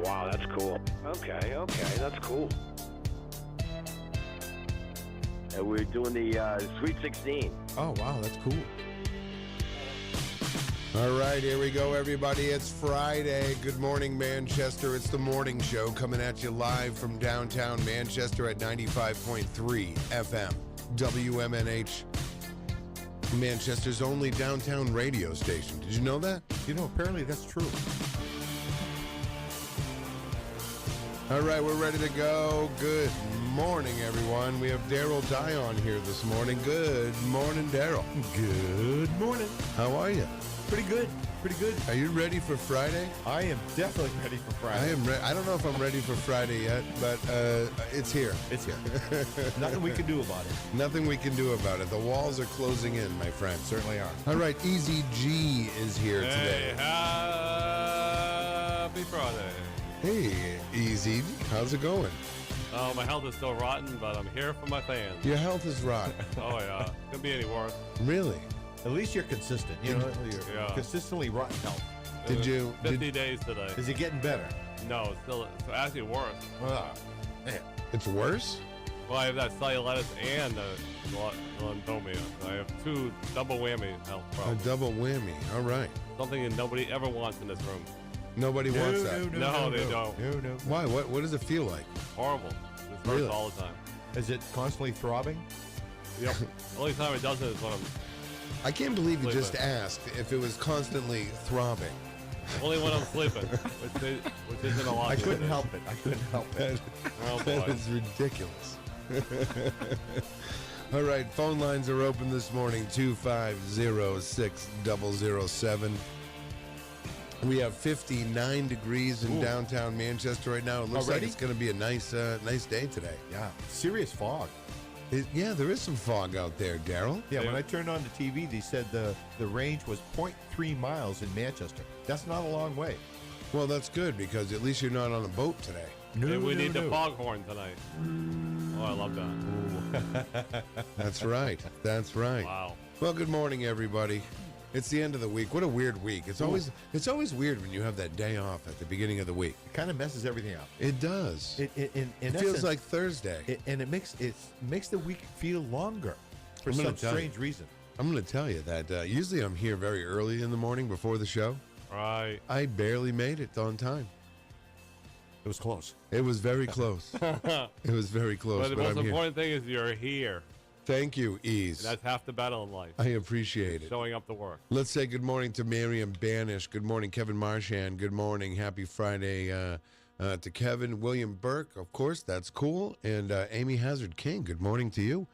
wow, that's cool. Okay, that's cool. And we're doing the Sweet 16. Oh, wow, that's cool. All right, here we go, everybody. It's Friday. Good morning, Manchester. It's the morning show coming at you live from downtown Manchester at 95.3 FM. WMNH, Manchester's only downtown radio station. Did you know that? You know, apparently that's true. All right, we're ready to go. Good morning, everyone. We have Daryl Dion here this morning. Good morning, Daryl. Good morning. How are you? Pretty good. Pretty good. Are you ready for Friday? I am definitely ready for Friday. I am. I don't know if I'm ready for Friday yet, but it's here. It's here. Nothing we can do about it. Nothing we can do about it. The walls are closing in, my friend. Certainly are. All right, Easy G is here today. Happy Friday. Hey, Easy, how's it going? Oh, my health is still rotten, but I'm here for my fans. Your health is rotten. Oh, yeah. Couldn't be any worse. Really? At least you're consistent. You know, you're Yeah. consistently rotten health. Did you? 50 days today. Is it getting better? No, it's actually worse. Man. It's worse? Well, I have that cellulitis and melanoma. I have two double whammy health A problems. double whammy. All right. Something that nobody ever wants in this room. Nobody wants that. No, they don't. No. Why? What does it feel like? Horrible. It hurts Really? all the time. Is it constantly throbbing? Yep. The only time it doesn't is when I'm I can't believe you Sleeping. just asked if it was constantly throbbing. only when I'm sleeping, which isn't a lot. I these couldn't days. help it. I couldn't help it. Oh That boy. is ridiculous. All right, phone lines are open this morning, 250-6007. We have 59 degrees in Ooh. downtown Manchester right now. It looks Already? like it's going to be a nice day today. Yeah. Serious fog. Yeah, there is some fog out there, Daryl. Yeah, when I turned on the TV, they said the range was 0.3 miles in Manchester. That's not a long way. Well, that's good because at least you're not on a boat today. Hey, we need the foghorn tonight. Oh, I love that. That's right. That's right. Wow. Well, good morning, everybody. It's the end of the week. What a weird week. It's always weird when you have that day off at the beginning of the week. It kind of messes everything up. It does. In It feels essence, like Thursday. and it makes the week feel longer for I'm gonna some tell you. strange reason. I'm going to tell you that usually I'm here very early in the morning before the show. Right. I barely made it on time. It was close. It was very close. It was very close, But the but most I'm here. important thing is you're here. Thank you, Ease. And that's half the battle in life. I appreciate it. Showing up to work. Let's say good morning to Miriam Banish. Good morning, Kevin Marchand. Good morning. Happy Friday to Kevin. William Burke, of course, that's cool. And Amy Hazard King, good morning to you.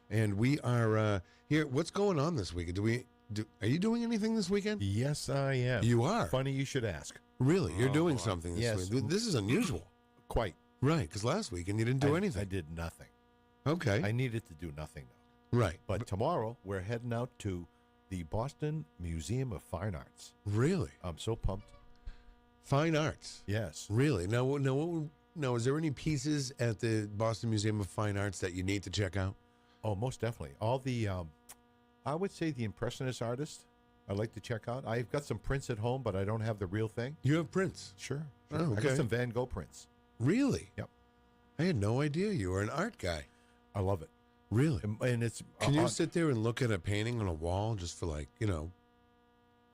And we are here. What's going on this weekend? Are you doing anything this weekend? Yes, I am. You are? Funny you should ask. Really? You're Oh, doing boy. something this Yes. week. This is unusual. Quite. Right, because last weekend you didn't do anything. I did nothing. Okay. I needed to do nothing, though. Right. But tomorrow, we're heading out to the Boston Museum of Fine Arts. Really? I'm so pumped. Fine arts. Yes. Really? Now, is there any pieces at the Boston Museum of Fine Arts that you need to check out? Oh, most definitely. All the, I would say the Impressionist artists I'd like to check out. I've got some prints at home, but I don't have the real thing. You have prints. Sure. Oh, I okay. got some Van Gogh prints. Really? Yep. I had no idea you were an art guy. I love it. Really? And it's... Can you sit there and look at a painting on a wall just for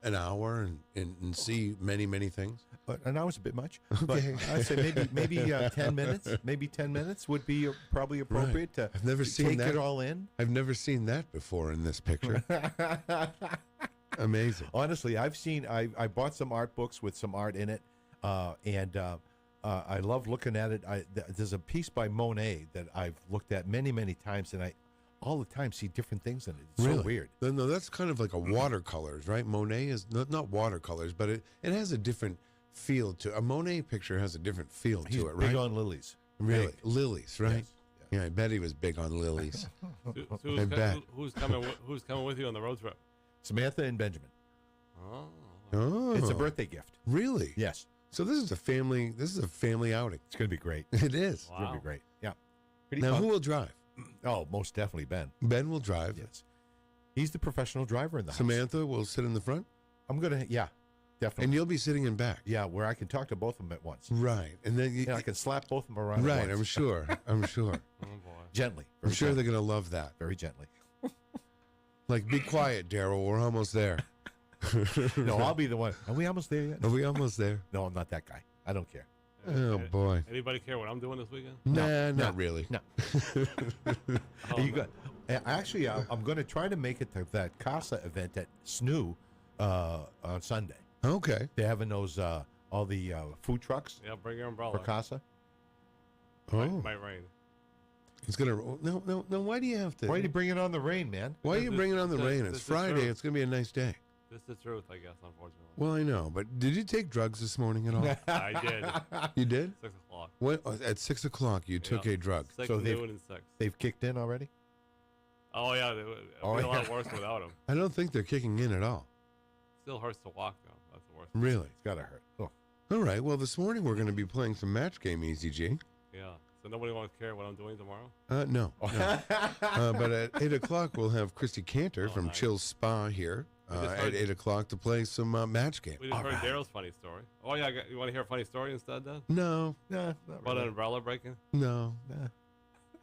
an hour and see many, many things? An hour's a bit much. Okay. But I'd say maybe 10 minutes. Maybe 10 minutes would be probably appropriate to I've never seen take that. it all in. I've never seen that before in this picture. Amazing. Honestly, I bought some art books with some art in it, and I love looking at it. There's a piece by Monet that I've looked at many, many times, and I all the time see different things in it. It's Really? so weird. No, that's kind of like a watercolors, right? Monet is not watercolors, but it has a different feel to a Monet picture has a different feel He's to it, right? big on lilies. Really, Big. lilies, right? Yes. Yeah, I bet he was big on lilies. So I bet. who's coming with you on the road trip? Samantha and Benjamin. Oh. Oh, It's a birthday gift. Really? Yes, So this is a family outing. it's going to be great. It is. It's going to be great. Yeah. Pretty Now, fun. who will drive? Oh, most definitely Ben. Ben will drive. Yes. He's the professional driver in the house. Samantha will sit in the front. I'm going to, yeah. Definitely. And you'll be sitting in back. Yeah, where I can talk to both of them at once. Right. And then I can slap both of them around. right, At once. I'm sure. I'm sure. Oh boy. Gently. I'm Very sure gently, they're going to love that. very gently. Like, be quiet, Daryl. We're almost there. No, I'll be the one. Are we almost there yet? Are we almost there? No, I'm not that guy. I don't care. Oh, boy. Anybody care what I'm doing this weekend? Nah, no, not really. No. Oh, You got, actually, I'm going to try to make it to that Casa event at SNU on Sunday. Okay. They're having those all the food trucks Yeah, bring your umbrella. for Casa. Oh, Might rain. it's going to. No. Why do you have to? Why are you bringing on the rain, man? Why are you This- bringing on the this- rain? this It's is Friday. true. It's going to be a nice day. This is the truth, I guess, unfortunately. Well, I know, but did you take drugs this morning at all? I did. You did? 6 o'clock. What, at 6 o'clock, you took Yeah. a drug. 6, So they've- noon, and 6. They've kicked in already. Oh, yeah. It would Oh, be a lot yeah. worse without him. I don't think they're kicking in at all. Still hurts to walk, though. That's the worst. Really? It's gotta hurt. Oh. All right. Well, this morning we're going to be playing some match game, EZG. Yeah. So nobody wants to care what I'm doing tomorrow? No. But at 8 o'clock, we'll have Christy Cantor Oh, from nice. Chill Spa here We just at heard- 8 o'clock to play some match game. We just heard Daryl's funny story. Oh, yeah. You want to hear a funny story instead, then? No, Nah, not About an really. umbrella breaking? no, Nah.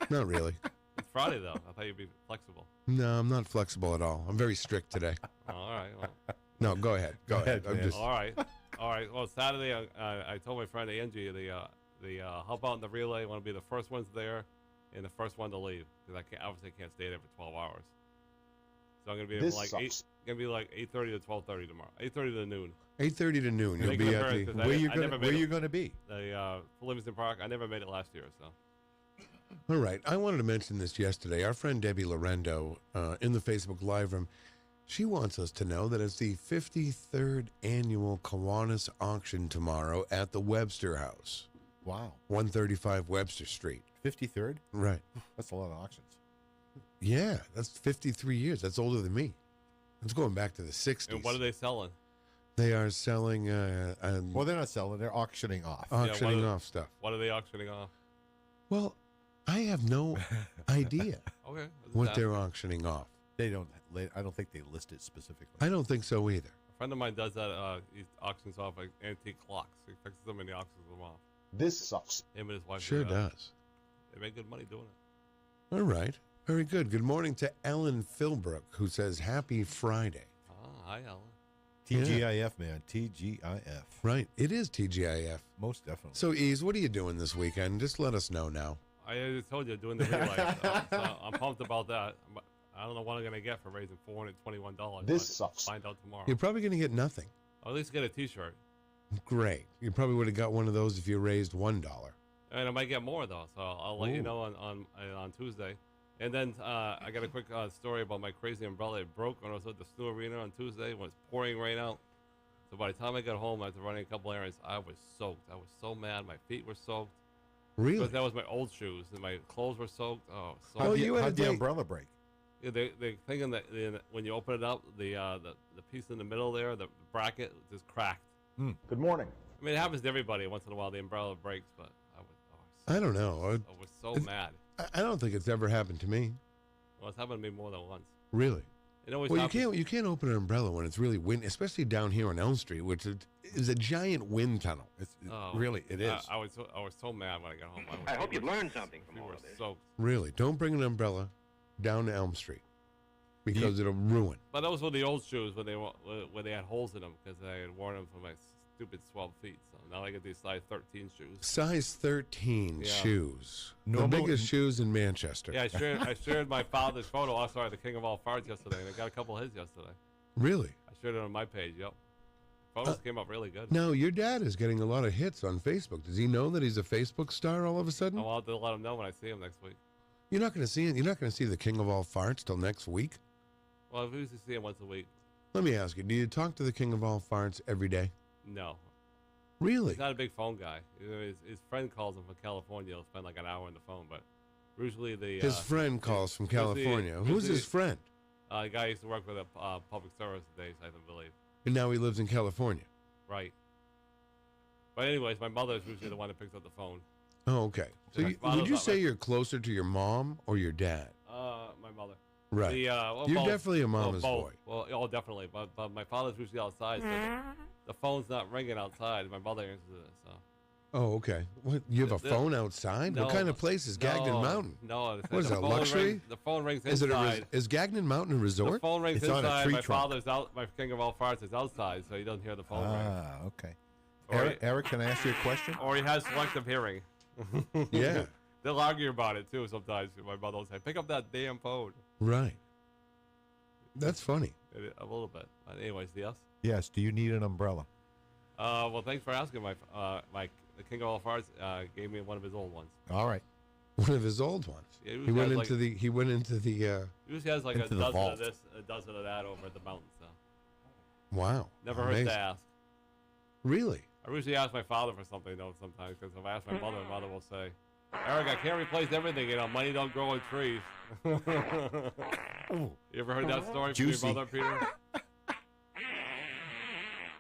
not really. It's Friday, though. I thought you'd be flexible. No, I'm not flexible at all. I'm very strict today. Oh, all right. Well, No, go ahead. Go ahead. I'm man. just. all right. All right. Well, Saturday, I told my friend Angie the help out in the relay. I want to be the first ones there and the first one to leave because obviously can't stay there for 12 hours. So I'm gonna be This like sucks. gonna be like 8:30 to 12:30 tomorrow. 8:30 to noon. 8:30 to noon. You'll Make be it at very- the. 'cause I Where you never gonna made Where it. you gonna be? The Livingston Park. I never made it last year, so All right. I wanted to mention this yesterday. Our friend Debbie Lorendo in the Facebook Live room, she wants us to know that it's the 53rd annual Kiwanis auction tomorrow at the Webster House, Wow. 135 Webster Street. 53rd. Right. That's a lot of auctions. Yeah, that's 53 years. That's older than me. That's going back to the 60s. and what are they selling? They are selling, Well, they're not selling. They're auctioning off. auctioning what are- off stuff. What are they auctioning off? Well, I have no idea Okay. what they're auctioning off. They don't. I don't think they list it specifically. I don't think so either. A friend of mine does that. He auctions off like antique clocks. He fixes them and he auctions them off. This sucks. Him and his wife. Sure do that. does. They make good money doing it. All right. Very good. Good morning to Ellen Philbrook, who says, Happy Friday. Ah, hi, Alan. TGIF, man. TGIF. Right. It is TGIF. Most definitely. So, Ease, what are you doing this weekend? Just let us know now. I already told you doing the relay. So I'm pumped about that. But I don't know what I'm gonna get for raising $421. This but sucks. Find out tomorrow. You're probably going to get nothing. Or at least get a T-shirt. Great. You probably would have got one of those if you raised $1. And I might get more though, so I'll let you Ooh. know on Tuesday. And then I got a quick story about my crazy umbrella. It broke when I was at the SNU Arena on Tuesday when it's pouring rain out. So by the time I got home after running a couple errands, I was soaked. I was so mad. My feet were soaked. Really? Because that was my old shoes and my clothes were soaked. Oh, so Oh, you had a how'd the day- umbrella break? yeah, they're thinking that when you open it up, the piece in the middle there, the bracket, just cracked. Good morning. I mean, it happens to everybody once in a while. The umbrella breaks, but I don't know. I was so mad. I don't think it's ever happened to me. Well, it's happened to me more than once. Really? It always Well, happens. you can't open an umbrella when it's really windy, especially down here on Elm Street, which is a giant wind tunnel. Oh, Really, it is. I was so mad when I got home. I hope you learned something from We all were of this. soaked. Really, don't bring an umbrella down to Elm Street because it'll ruin. But those were the old shoes when they had holes in them because I had worn them for my stupid 12 feet. So now I get these size 13 shoes. Size 13 Yeah. shoes, the Normal- biggest shoes in Manchester. Yeah, I shared my father's photo. Oh, sorry, the king of all farts yesterday, and I got a couple of his yesterday. Really? I shared it on my page. Yep, photos came up really good. Now your dad is getting a lot of hits on Facebook. Does he know that he's a Facebook star all of a sudden? I'll have to let him know when I see him next week. You're not going to see it. You're not going to see the king of all farts till next week. Well, I usually see him once a week. Let me ask you: do you talk to the king of all farts every day? No, Really? he's not a big phone guy. You know, his friend calls him from California. He'll spend like an hour on the phone, but usually His friend calls from California. Who's his friend? A guy I used to work with at public service days, I believe. And now he lives in California. Right. But anyways, my mother is usually the one that picks up the phone. Oh, okay. So My would father's you not say like- you're closer to your mom or your dad? My mother. Right. Well, You're both. definitely a Well, mama's both. boy. Well, oh, definitely. But my father's usually outside, so the phone's not ringing outside. My mother answers it. So. Oh, okay. What? You have a The- phone outside? No, what kind of place is Gagnon Mountain? No. What is the that, phone luxury? Rings, the phone rings Is it inside. is Gagnon Mountain a The resort? phone rings It's on a inside. tree My trunk. father's out. My king of all farts is outside, so he doesn't hear the phone ring. Ah, okay. Or Eric, can I ask you a question? Or he has selective hearing. Yeah. They'll argue about it too sometimes. My mother will say, "Pick up that damn phone." Right. That's funny. A little bit. But anyways, yes. Yes. Do you need an umbrella? Well, thanks for asking. The king of all farts gave me one of his old ones. All right. One of his old ones. Yeah, He went into the. He went into the. He usually has like a Into the dozen vault. of this, a dozen of that over at the mountain. So Wow. never Amazing. hurts to ask. Really? I usually ask my father for something though sometimes because if I ask my mother will say, "Eric, I can't replace everything. You know, money don't grow on trees." You ever heard that story Juicy. from your mother, Peter?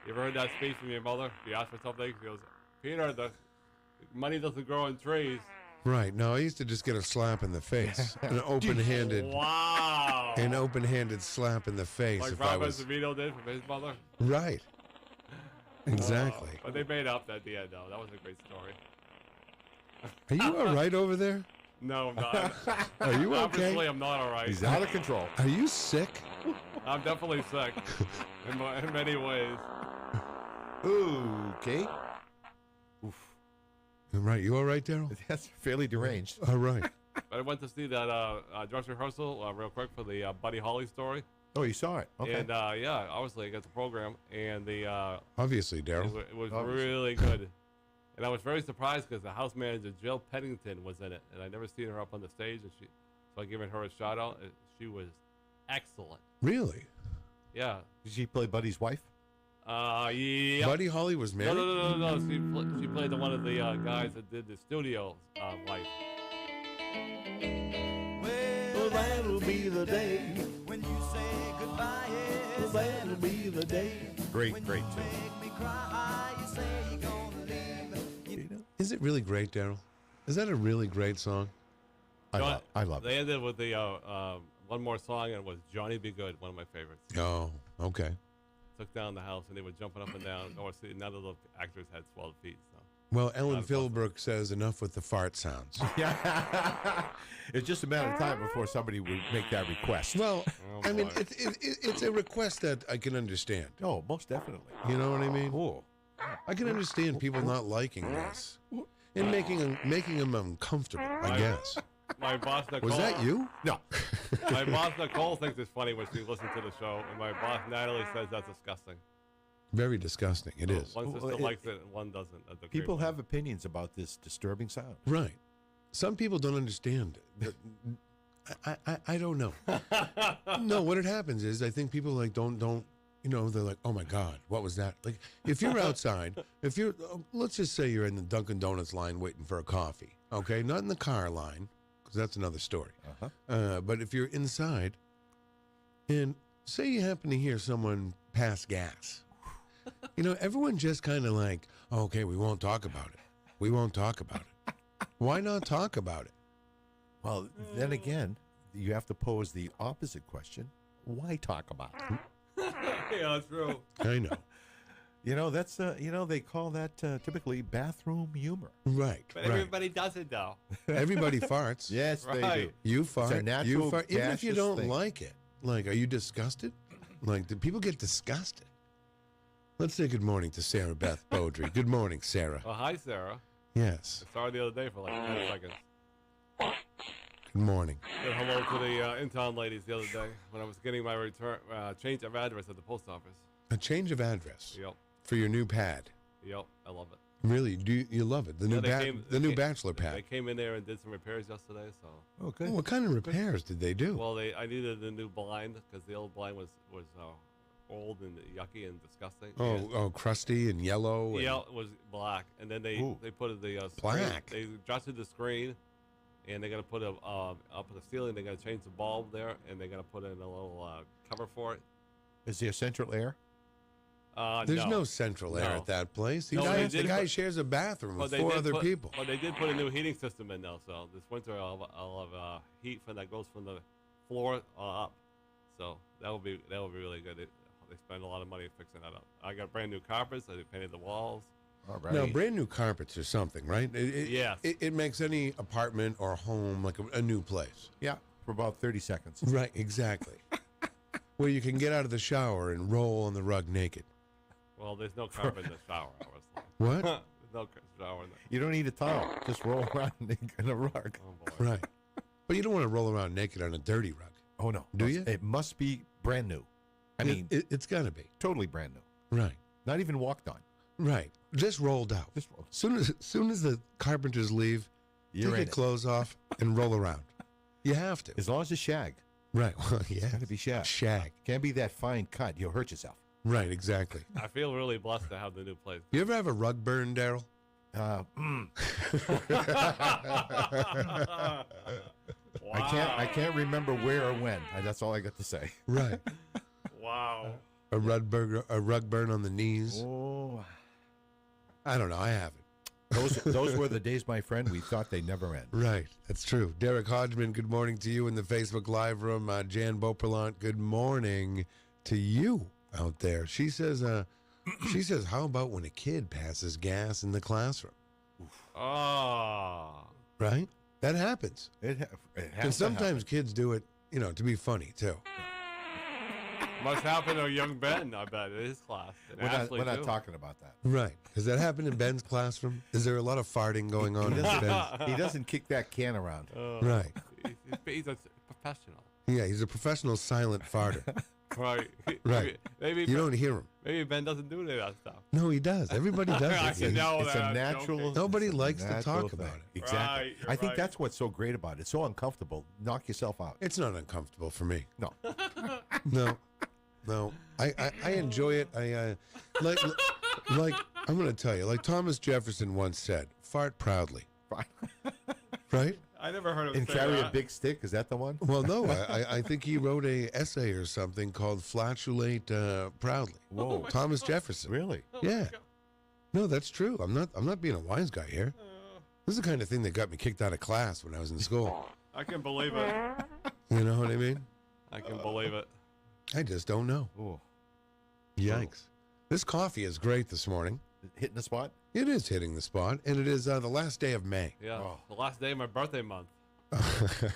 You ever heard that speech from your mother? You ask for something, she goes, "Peter, the money doesn't grow on trees." Right. No, I used to just get a slap in the face, an open-handed, Wow. an open-handed slap in the face Like if I Robert was Zavino did from his mother. right. Exactly. But they made up at the end, though. That was a great story. Are you all right over there? No, I'm not. Are you Obviously, okay? I'm not all right. He's out of control. Are you sick? I'm definitely sick in many ways. Okay. Oof. Right. You all right, Daryl? That's fairly deranged. All right. But I went to see that dress rehearsal real quick for the Buddy Holly story. Oh, you saw it. Okay. And yeah, obviously I got the program, and the Obviously, Daryl. it was Obviously. really good. And I was very surprised because the house manager Jill Pennington was in it, and I never seen her up on the stage, and so I given her a shout out. She was excellent. Really? Yeah. Did she play Buddy's wife? Yeah. Buddy Holly was married? No. She played the one of the guys that did the studio life. Well, that'll be the day when you say goodbye. Yes, that'll be the day. Great tune. Make me cry. You say you're gonna leave. Is it really great, Daryl? Is that a really great song? I love They it. ended with the one more song, and it was Johnny Be Good, one of my favorites. Oh, okay. Took down the house, and they were jumping up and down. See, none of the actors had swelled feet. So. Well, Ellen Not possible. Philbrook says enough with the fart sounds. Yeah. It's just a matter of time before somebody would make that request. Well, Oh, I mean, boy. it's a request that I can understand. Oh, most definitely. You know what I mean? Oh. I can understand people not liking this and making them uncomfortable, I Right. guess. My boss Nicole. Was that you? No. My boss Nicole thinks it's funny when she listens to the show, and my boss Natalie says that's disgusting. Very disgusting. It is. One sister Well, likes it, and one doesn't. That's a People great have opinions about this disturbing sound. Right. Some people don't understand it. I don't know. No, what it happens is I think people like don't you know, they're like, oh my God, what was that? Like if you're outside, if you're let's just say you're in the Dunkin' Donuts line waiting for a coffee, okay, not in the car line, because that's another story. Uh-huh. But if you're inside, and say you happen to hear someone pass gas, you know, everyone just kind of like, oh, okay, we won't talk about it. We won't talk about it. Why not talk about it? Well, then again, you have to pose the opposite question. Why talk about it? Yeah, that's true. I know. You know, that's, they call that typically bathroom humor. Right. But right. everybody does it though. Everybody farts. Yes, they do. Right. You fart. You natural fart. Even if you gaseous don't thing. like it. Like, are you disgusted? Like, do people get disgusted? Let's say good morning to Sarah Beth Beaudry. Good morning, Sarah. Well, hi Sarah. Yes. I saw her the other day for like 10 seconds. Good morning. Said hello to the in-town ladies the other day when I was getting my return change of address at the post office. A change of address Yep, for your new pad. I love it. Really? Do you love it? The new they new came- bachelor They pad. came in there and did some repairs yesterday, so. Oh, good. Oh, what kind of repairs did they do? Well, I needed a new blind because the old blind was old and yucky and disgusting. and, Oh, crusty and yellow. And, yeah, it was black, and then they Ooh. put the screen, Black? They adjusted the screen, and they're gonna put up in the ceiling. They're gonna change the bulb there, and they're gonna put in a little cover for it. Is there central air? There's no central air No. at that place. The No, guy, they the did guy put- shares a bathroom But with they four did other put- people. But they did put a new heating system in now, so this winter I'll have heat that goes from the floor up. So that would be really good. They spend a lot of money fixing that up. I got brand new carpets. I painted the walls. All right. Now, brand new carpets or something, right? Yes. It makes any apartment or home like a new place. Yeah, for about 30 seconds. Right, exactly. Where you can get out of the shower and roll on the rug naked. Well, there's no carpet in the shower, obviously. What? There's no shower in the. You don't need a towel. Just roll around in a rug. Oh boy. Right. But you don't want to roll around naked on a dirty rug. Oh, no. Do you? It must be brand new. I mean, it's got to be. totally brand new. Right. Not even walked on. Right. Just rolled out. Just roll. Soon as the carpenters leave, You're take in your it. clothes off and roll around. You have to. As long as it's shag. Right. Well, yeah. Got to be shag. Shag. Can't be that fine cut. You'll hurt yourself. Right, exactly. I feel really blessed to have the new place. You ever have a rug burn, Daryl? I can't remember where or when. That's all I got to say. Right. Wow. A rug burn on the knees. Oh, I don't know. I haven't. those were the days, my friend. We thought they never end. Right. That's true. Derek Hodgman, good morning to you in the Facebook Live room. Jan Beauperlant, good morning to you out there. She says, how about when a kid passes gas in the classroom? Oh. Right? That happens. It has And to sometimes kids do it, to be funny, too. Must happen to young Ben, I bet, in his class. And happen. Ashley, We're not too. talking about that. Right. Has that happened in Ben's classroom? Is there a lot of farting going on in Ben's? He doesn't kick that can around. Right. He's a professional. Yeah, he's a professional silent farter. Right. Right. Maybe You don't hear him. maybe Ben doesn't do any of that stuff. No, he does. Everybody does I it. said no. It's that a I'm natural. joking. Nobody likes to natural talk thing. about it. Exactly. Right, you're I think right. that's what's so great about it. It's so uncomfortable. Knock yourself out. It's not uncomfortable for me. No. No. I enjoy it. I like I'm going to tell you, like Thomas Jefferson once said, fart proudly. Right? I never heard of And say carry a that. big stick. Is that the one? Well, no, I think he wrote a essay or something called Flatulate Proudly. Whoa. Thomas Jefferson. Really? Yeah. No, that's true. I'm not being a wise guy here. This is the kind of thing that got me kicked out of class when I was in school. I can believe it. You know what I mean? I can believe it. I just don't know. Oh, Yikes. This coffee is great this morning. hitting the spot. It is hitting the spot, and it is the last day of May. Yeah. Oh. The last day of my birthday month. I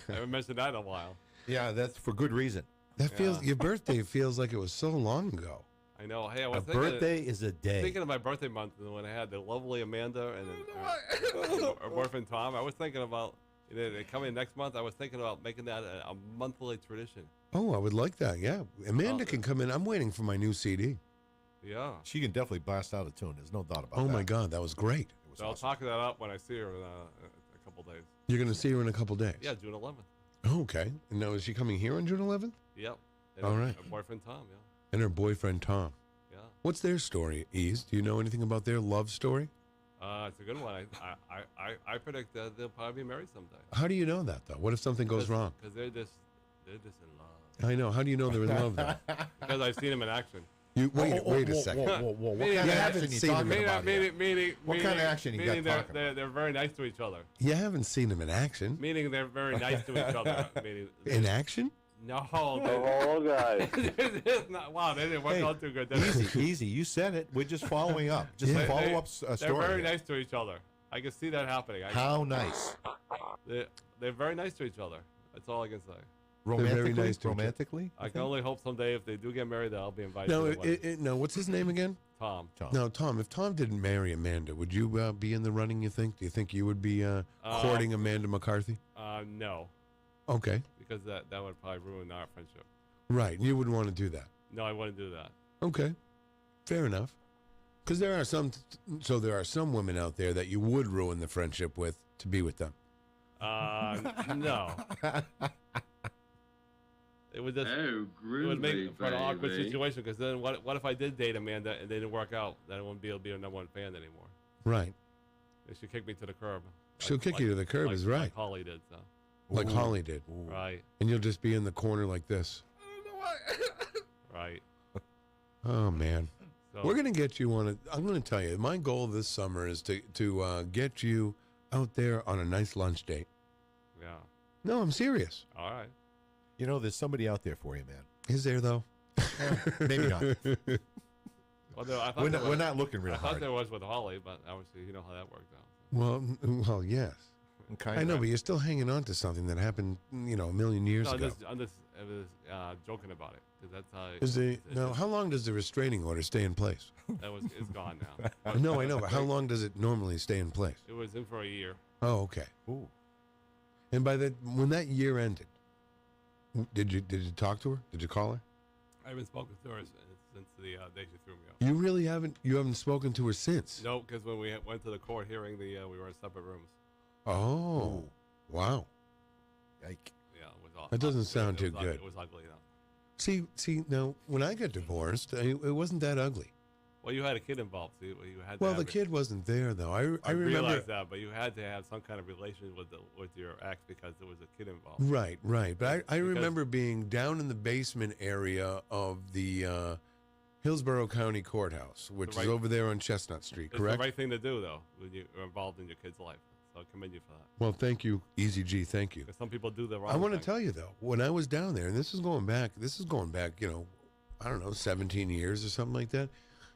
haven't mentioned that in a while. Yeah, that's for good reason. That feels Yeah. your birthday feels like it was so long ago. I know. Hey, I was A thinking, birthday is a day. thinking of my birthday month when I had the lovely Amanda and then her boyfriend Tom. I was thinking about coming next month. I was thinking about making that a monthly tradition. Oh, I would like that. Yeah, Amanda Oh. can come in. I'm waiting for my new CD. Yeah. She can definitely blast out a tune. There's no doubt about Oh that. my God, that was great. It was So I'll awesome. talk that up when I see her in a couple days. You're going to see her in a couple days. Yeah, June 11th. Oh, okay. And now is she coming here on June 11th? Yep. And All her- right. Her boyfriend Tom. Yeah. And her boyfriend Tom. Yeah. What's their story, Ease? Do you know anything about their love story? It's a good one. I predict that they'll probably be married someday. How do you know that though? What if something goes wrong? Because they're just in love. I know. How do you know they're in love though? Because I've seen them in action. You wait. Wait a Whoa, second. Whoa, whoa, whoa. What Meaning kind of they action haven't you seen talking him. about here? What kind of action you got meaning talking about? they're very nice to each other. You haven't seen them in action. Meaning they're very nice to each other. Meaning In action? no, Oh, guys. it's not. Wow, they didn't work Hey, out too good. did they? Easy, easy. You said it. We're just following up. Just Yeah. a follow up They're story. very here. nice to each other. I can see that happening. How nice. They're very nice to each other. That's all I can say. very Romantically? nice to each other. Romantically? I can only hope someday if they do get married that I'll be invited No. to the wedding. No. What's his name again? Tom. Tom. No, Tom. If Tom didn't marry Amanda, would you be in the running? You think? Do you think you would be courting Amanda McCarthy? No, Okay. because that would probably ruin our friendship. Right. You wouldn't want to do that. No, I wouldn't do that. Okay. Fair enough. Because there are some women out there that you would ruin the friendship with to be with them. No. It would just Oh, groovy, it would make for an awkward baby. situation because then what if I did date Amanda and they didn't work out? Then I wouldn't be able to be a number one fan anymore. Right. They should kick me to the curb. She'll kick you to the curb, is right. Like Holly did. So. Like Holly did. Right. And you'll just be in the corner like this. Right. Oh, man. So We're going to get you on I'm going to tell you, my goal this summer is to get you out there on a nice lunch date. Yeah. No, I'm serious. All right. You know, there's somebody out there for you, man. Is there though? Maybe not. Well, no, I thought We're there not, we're was- not looking real I thought hard. there was with Holly, but obviously you know how that worked out. Well, yes. Kind I of. know, but you're still hanging on to something that happened, you know, a million years No, ago. I'm just joking about it because that's how. Is the it's- now? How long does the restraining order stay in place? it's gone now. No, I know, but how long does it normally stay in place? It was in for a year. Oh, okay. Ooh. And by when that year ended, did you talk to her? Did you call her? I haven't spoken to her since the day she threw me off. You really haven't. You haven't spoken to her since. No, because when we went to the court hearing, we were in separate rooms. Oh, wow. Yike. Yeah, it was awful. That doesn't sound too It good. was ugly. No. See. Now, when I got divorced, it wasn't that ugly. Well, you had a kid involved, so you had. Well, to the have it. kid wasn't there though. I I remember. realized that, but you had to have some kind of relation with your ex because there was a kid involved. Right. But I Because- remember being down in the basement area of the Hillsborough County Courthouse, which is right- over there on Chestnut Street, It's correct? the right thing to do, though, when you're involved in your kid's life. So I commend you for that. Well, thank you, Easy G. Thank you. Because some people do the wrong. I want to thing. tell you though, when I was down there, and this is going back, you know, I don't know, 17 years or something like that.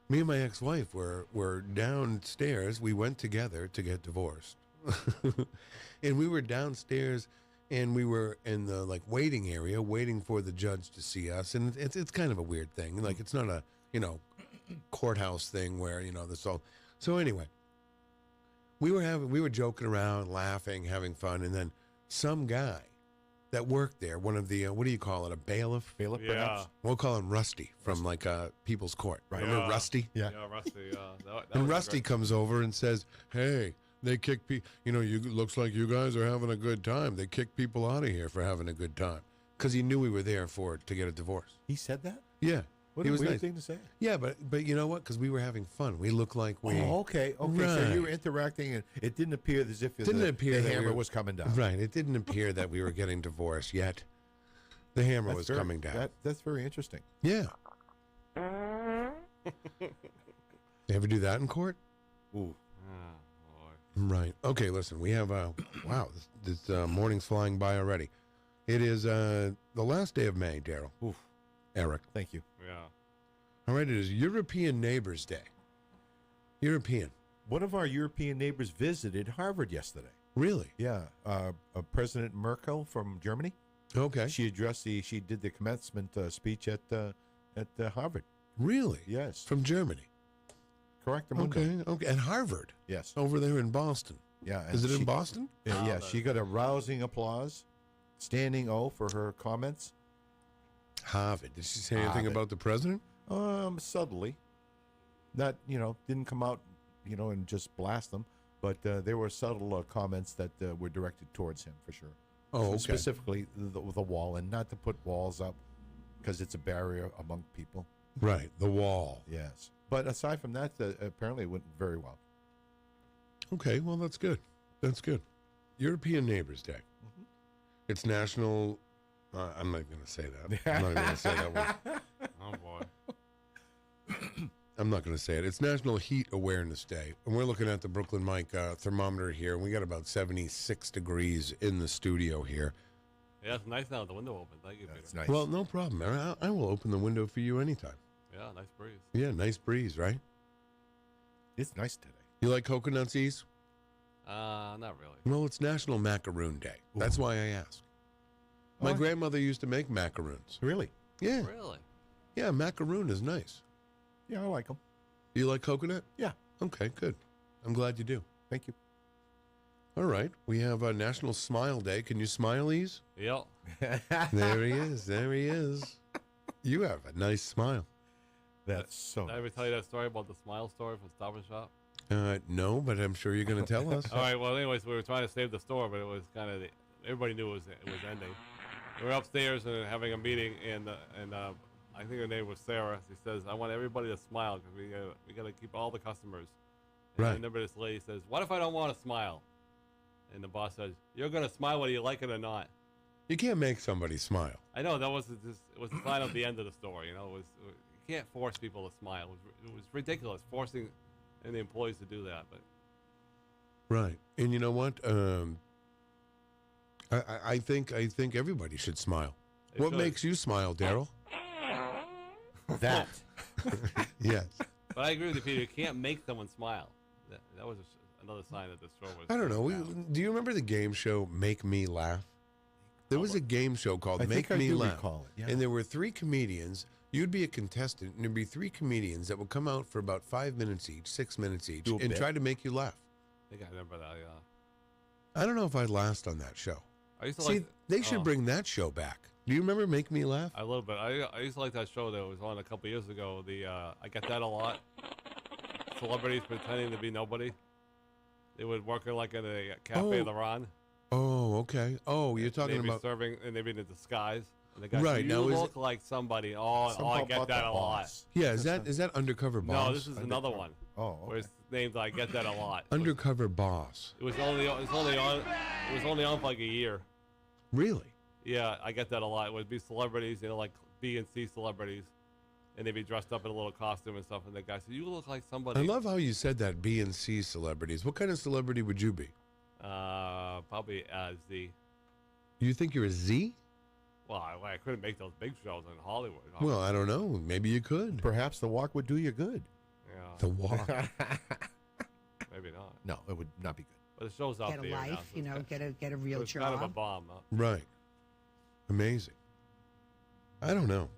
Me and my ex-wife were downstairs. We went together to get divorced, and we were downstairs, and we were in the waiting area, waiting for the judge to see us. And it's kind of a weird thing. Like it's not a courthouse thing where this all. So anyway, we were joking around, laughing, having fun, and then some guy that worked there, one of the what do you call it, a bailiff? Bailiff, Yeah. perhaps? We'll call him Rusty from People's Court. Right. Remember Yeah. Rusty? Yeah. Yeah, Rusty. That And was Rusty great. comes over and says, "Hey, they kick people. You looks like you guys are having a good time. They kick people out of here for having a good time because he knew we were there to get a divorce." He said that? Yeah, What he a was weird nice. thing to say. Yeah, but you know what? Because we were having fun. We looked like we. Oh, okay. Okay. So you were Right. interacting, and it didn't appear as if Didn't appear the that we hammer were- was coming down. Right. It didn't appear that we were getting divorced yet. The hammer That's was very- coming down. That's very interesting. Yeah. You ever do that in court? Ooh. Oh, boy. Right. Okay, listen, we have, wow, this morning's flying by already. It is the last day of May, Daryl. Oof. Eric. Thank you. Yeah. All right, it is European Neighbors Day. European. One of our European neighbors visited Harvard yesterday. Really? Yeah. President Merkel from Germany. Okay. She did the commencement speech at Harvard. Really? Yes. From Germany. Correct. Okay. At Harvard, Yes. over there in Boston. Yeah. Is and it in she- Boston? Yeah. She got a rousing applause, standing O for her comments. Harvard. Did she say anything Harvard. about the president? Subtly. Not, didn't come out, and just blast them, but there were subtle comments that were directed towards him for sure. Oh, okay. Specifically the wall, and not to put walls up because it's a barrier among people. Right, the wall. Yes. But aside from that, apparently it went very well. Okay, well, that's good. That's good. European Neighbors Day. It's National. I'm not going to say that. I'm not going to say that one. Oh boy. I'm not going to say it. It's National Heat Awareness Day. And we're looking at the Brooklyn Mike thermometer here. We got about 76 degrees in the studio here. Yeah, it's nice now. The window open. Thank you, That's Peter. nice. Well, no problem. I will open the window for you anytime. Yeah, nice breeze. Yeah, nice breeze, right? It's nice today. You like coconut seeds? Not really. Well, it's National Macaroon Day. That's why I ask. My Oh. grandmother used to make macaroons. Really? Yeah. Really? Yeah, macaroon is nice. Yeah, I like them. You like coconut? Yeah. Okay, good. I'm glad you do. Thank you. All right. We have a National Smile Day. Can you smile, Ease? Yep. There he is. There he is. You have a nice smile. That's so. Did I ever tell you that story about the smile story from Stop and Shop? No, but I'm sure you're going to tell us. All right. Well, anyways, we were trying to save the store, but it was kind of everybody knew it was ending. We were upstairs and having a meeting, and I think her name was Sarah. She says, "I want everybody to smile because we got to keep all the customers." And Right. I remember this lady says, "What if I don't want to smile?" And the boss says, "You're going to smile whether you like it or not." You can't make somebody smile. I know that was just it was the sign at the end of the story. You you can't force people to smile. It was ridiculous forcing any employees to do that. But Right. And you know what? I think everybody should smile. They What should. makes you smile, Daryl? That. Yes. But I agree with you, Peter. You can't make someone smile. That was another sign that the show was. I don't know. down. Do you remember the game show Make Me Laugh? There was a game show called I Make think I Me do Laugh. recall it, yeah. And there were 3 comedians. You'd be a contestant, and there'd be 3 comedians that would come out for about 5 minutes each, 6 minutes each, Do a and bit. try to make you laugh. I think I remember that. Yeah. I don't know if I'd last on that show. I used to See, like. they should oh. bring that show back. Do you remember Make Me Laugh? A little bit. I used to like that show that was on a couple years ago. I get that a lot. Celebrities pretending to be nobody. They would work in like in a cafe Oh. La Ron. Oh, okay. Oh, you're talking They'd be about. serving and they'd be in a disguise. And the guy Right, said, now you is look like somebody. Oh, I Somehow get about that the a lot. boss. Yeah, is that Undercover Boss? No, this is another one. Oh, Where okay. it's named I get that a lot. Undercover Boss. It was only on for like a year. Really? Yeah, I get that a lot. It would be celebrities, like B and C celebrities, and they'd be dressed up in a little costume and stuff. And the guy said, "You look like somebody." I love how you said that. B and C celebrities. What kind of celebrity would you be? Probably Z. You think you're a Z? Well, I couldn't make those big shows in Hollywood. Well, I don't know. Maybe you could. Perhaps the walk would do you good. Yeah, The Walk. maybe not. No, it would not be good. But the show's out Get a there now, life, so it's get a real it's kind of a job. bomb. Huh? Right. Amazing. I don't know.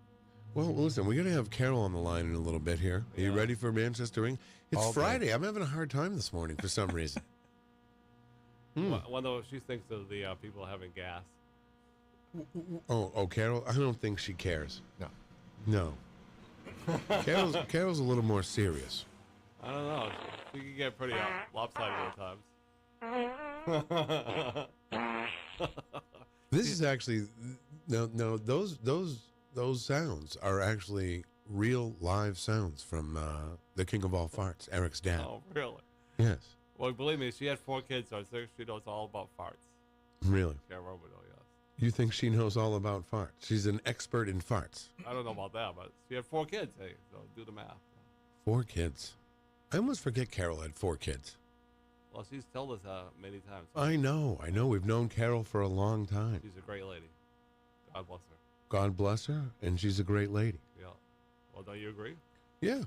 Well, listen, we're going to have Carol on the line in a little bit here. Are you Yeah. ready for Manchester Ring? It's All day. Friday. I'm having a hard time this morning for some reason. Wonder what she thinks of the people having gas. Oh, Carol, I don't think she cares. No. No. Carol's a little more serious. I don't know. She can get pretty lopsided at times. This is actually no. Those sounds are actually real live sounds from the King of All Farts, Eric's dad. Oh, really? Yes, Well, believe me, she had 4 kids, so she knows all about farts. really. Carol Robidoux, yes. You think she knows all about farts? She's an expert in farts. I don't know about that, but she had 4 kids. Hey, so do the math. 4 kids. I almost forget Carol had 4 kids. Well, she's told us many times. I know. We've known Carol for a long time. She's a great lady. God bless her. God bless her, and she's a great lady. Yeah. Well, don't you agree? Yeah.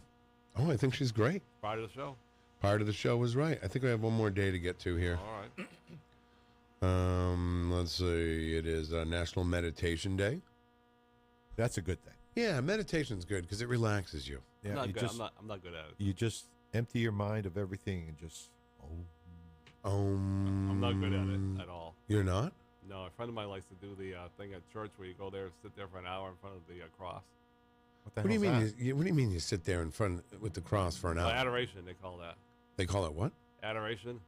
Oh, I think she's great. Part of the show. Part of the show was right. I think we have one more day to get to here. All right. Let's see. It is National Meditation Day. That's a good thing. Yeah, meditation's good because it relaxes you. Yeah, I'm not you good. just I'm not good at it. you just empty your mind of everything and just I'm not good at it at all. You're not? No, a friend of mine likes to do the thing at church where you go there, sit there for an hour in front of the cross. the What do you hell's mean? that? What do you mean you sit there in front with the cross for an Well, hour? adoration, they call that. They call it what? Adoration.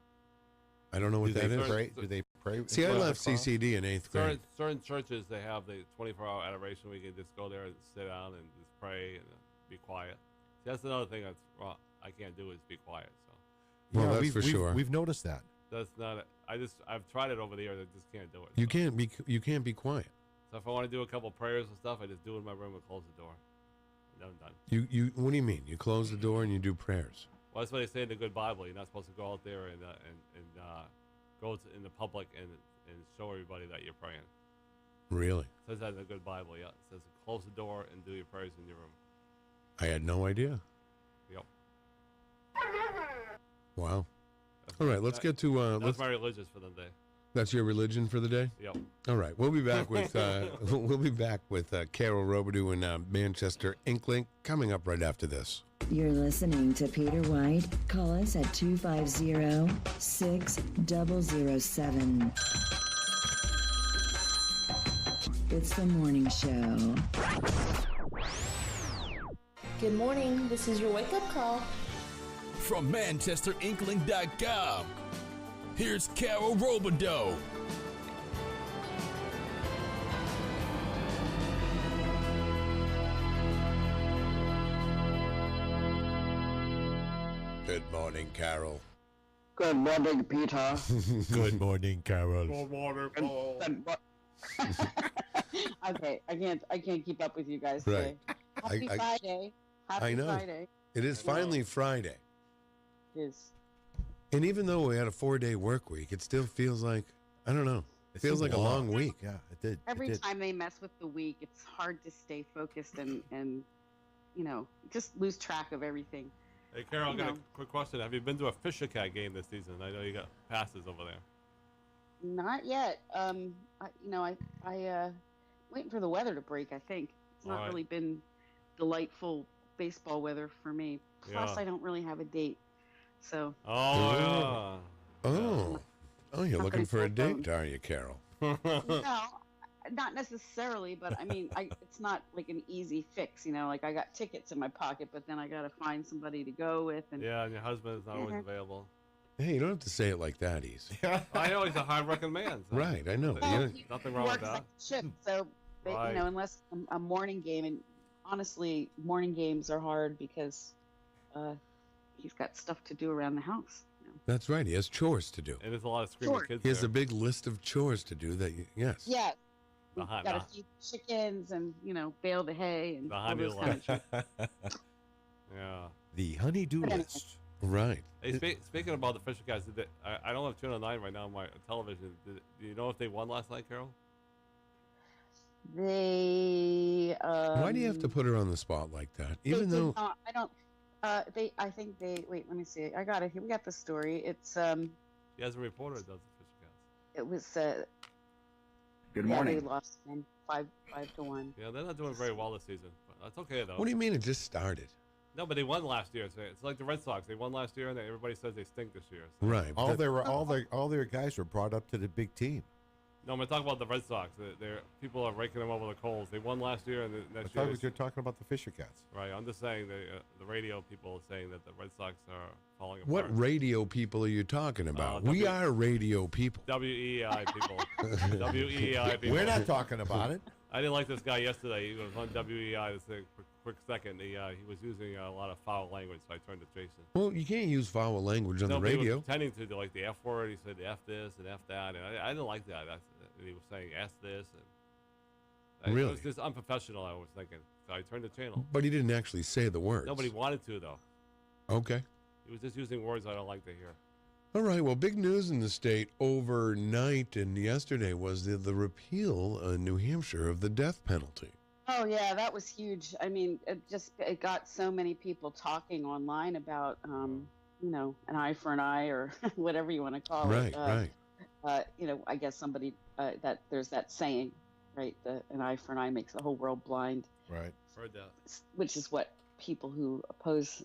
I don't know what Do that they is. pray? Do they pray? See, I in front of left the cross? CCD in 8th grade. Certain churches, they have the 24-hour adoration where you can just go there and sit down and just pray and be quiet. See, that's another thing that's wrong. I can't do is be quiet. So Well, that's we've- for we've- sure. We've noticed that. that's not. I've tried it over the years. I just can't do it. You So- can't be quiet. So if I want to do a couple prayers and stuff, I just do it in my room and close the door. And then I'm done. You what do you mean? You close the door and you do prayers. Well, that's what they say in the good Bible. You're not supposed to go out there and go in the public and show everybody that you're praying. Really? It says that in the good Bible. Yeah, it says close the door and do your prayers in your room. I had no idea. Yep. Wow. That's All my- right, let's that- get to That's let's. my religious for the day. That's your religion for the day. Yep. All right, we'll be back with Carol Robidoux and Manchester Inklink coming up right after this. You're listening to Peter White. Call us at 250-6007. It's the morning show. Good morning. This is your wake up call. From ManchesterInkling.com, here's Carol Robidoux. Good morning, Carol. Good morning, Peter. Good morning, Carol. Okay, I can't keep up with you guys Right. today. Happy I- Friday. Happy I know. Friday. It is finally Friday. It is. And even though we had a 4-day work week, it still feels like, I don't know. It Feels seemed like a long week. Yeah, it did. Every it did. time they mess with the week, it's hard to stay focused and just lose track of everything. Hey, Carol, I got a No. quick question. Have you been to a Fisher Cat game this season? I know you got passes over there. Not yet. I waiting for the weather to break. I think it's not Alright. really been delightful baseball weather for me. Plus, Yeah. I don't really have a date, so Oh, Oh, you're Not looking gonna for a cell phone. date, are you, Carol? yeah. no, not necessarily. But I mean, it's not like an easy fix. Like I got tickets in my pocket, but then I got to find somebody to go with. And Yeah, and your husband is not always Mhm. available. Hey, you don't have to say it like that, Easy. I know he's a hard-working man. So Right, I know. Well, You- he nothing wrong with works that. like a shift, so Right. unless a morning game, and honestly, morning games are hard because he's got stuff to do around the house. That's right. He has chores to do. And there's a lot of screaming Sure. kids He has there. a big list of chores to do. Yes. Yeah, we've Behind- got to beh- feed chickens and bale the hay and all Behind those you kind of shit. Yeah. The honeydew But anyway. list. Right. Hey, speaking about the Fisher Cats, I don't have Channel 9 right now on my television. Do you know if they won last night, Carol? They. Why do you have to put her on the spot like that? they Even did though. not- I don't. I think they. Wait, let me see. I got it here. We got the story. It's She has a reporter that does the Fisher Cats. It was. Good yeah, morning. they lost them 5-1. Yeah, they're not doing very well this season. But that's okay, though. What do you mean it just started? No, but they won last year. So it's like the Red Sox. They won last year, and everybody says they stink this year. So. Right. All but- their guys were brought up to the big team. No, I'm talking about the Red Sox. People are raking them over the coals. They won last year, and I next thought year. you were talking about the Fisher Cats. Right, I'm just saying the radio people are saying that the Red Sox are falling apart. What radio people are you talking about? We W- are radio people. WEI people. WEI people. We're not talking about it. I didn't like this guy yesterday. He was on WEI. This quick second. He was using a lot of foul language, so I turned to Jason. Well, you can't use foul language on the Nobody radio. was pretending to do like the F word. He said F this and F that, and I didn't like that. He was saying S this, and Really? it was just unprofessional. I was thinking, so I turned the channel. But he didn't actually say the words. Nobody wanted to though. Okay. He was just using words I don't like to hear. All right. Well, big news in the state overnight and yesterday was the repeal in New Hampshire of the death penalty. Oh yeah, that was huge. I mean, it got so many people talking online about an eye for an eye or whatever you want to call Right, it. right. I guess somebody that there's that saying, right? An eye for an eye makes the whole world blind, Right. Heard that. which is what people who oppose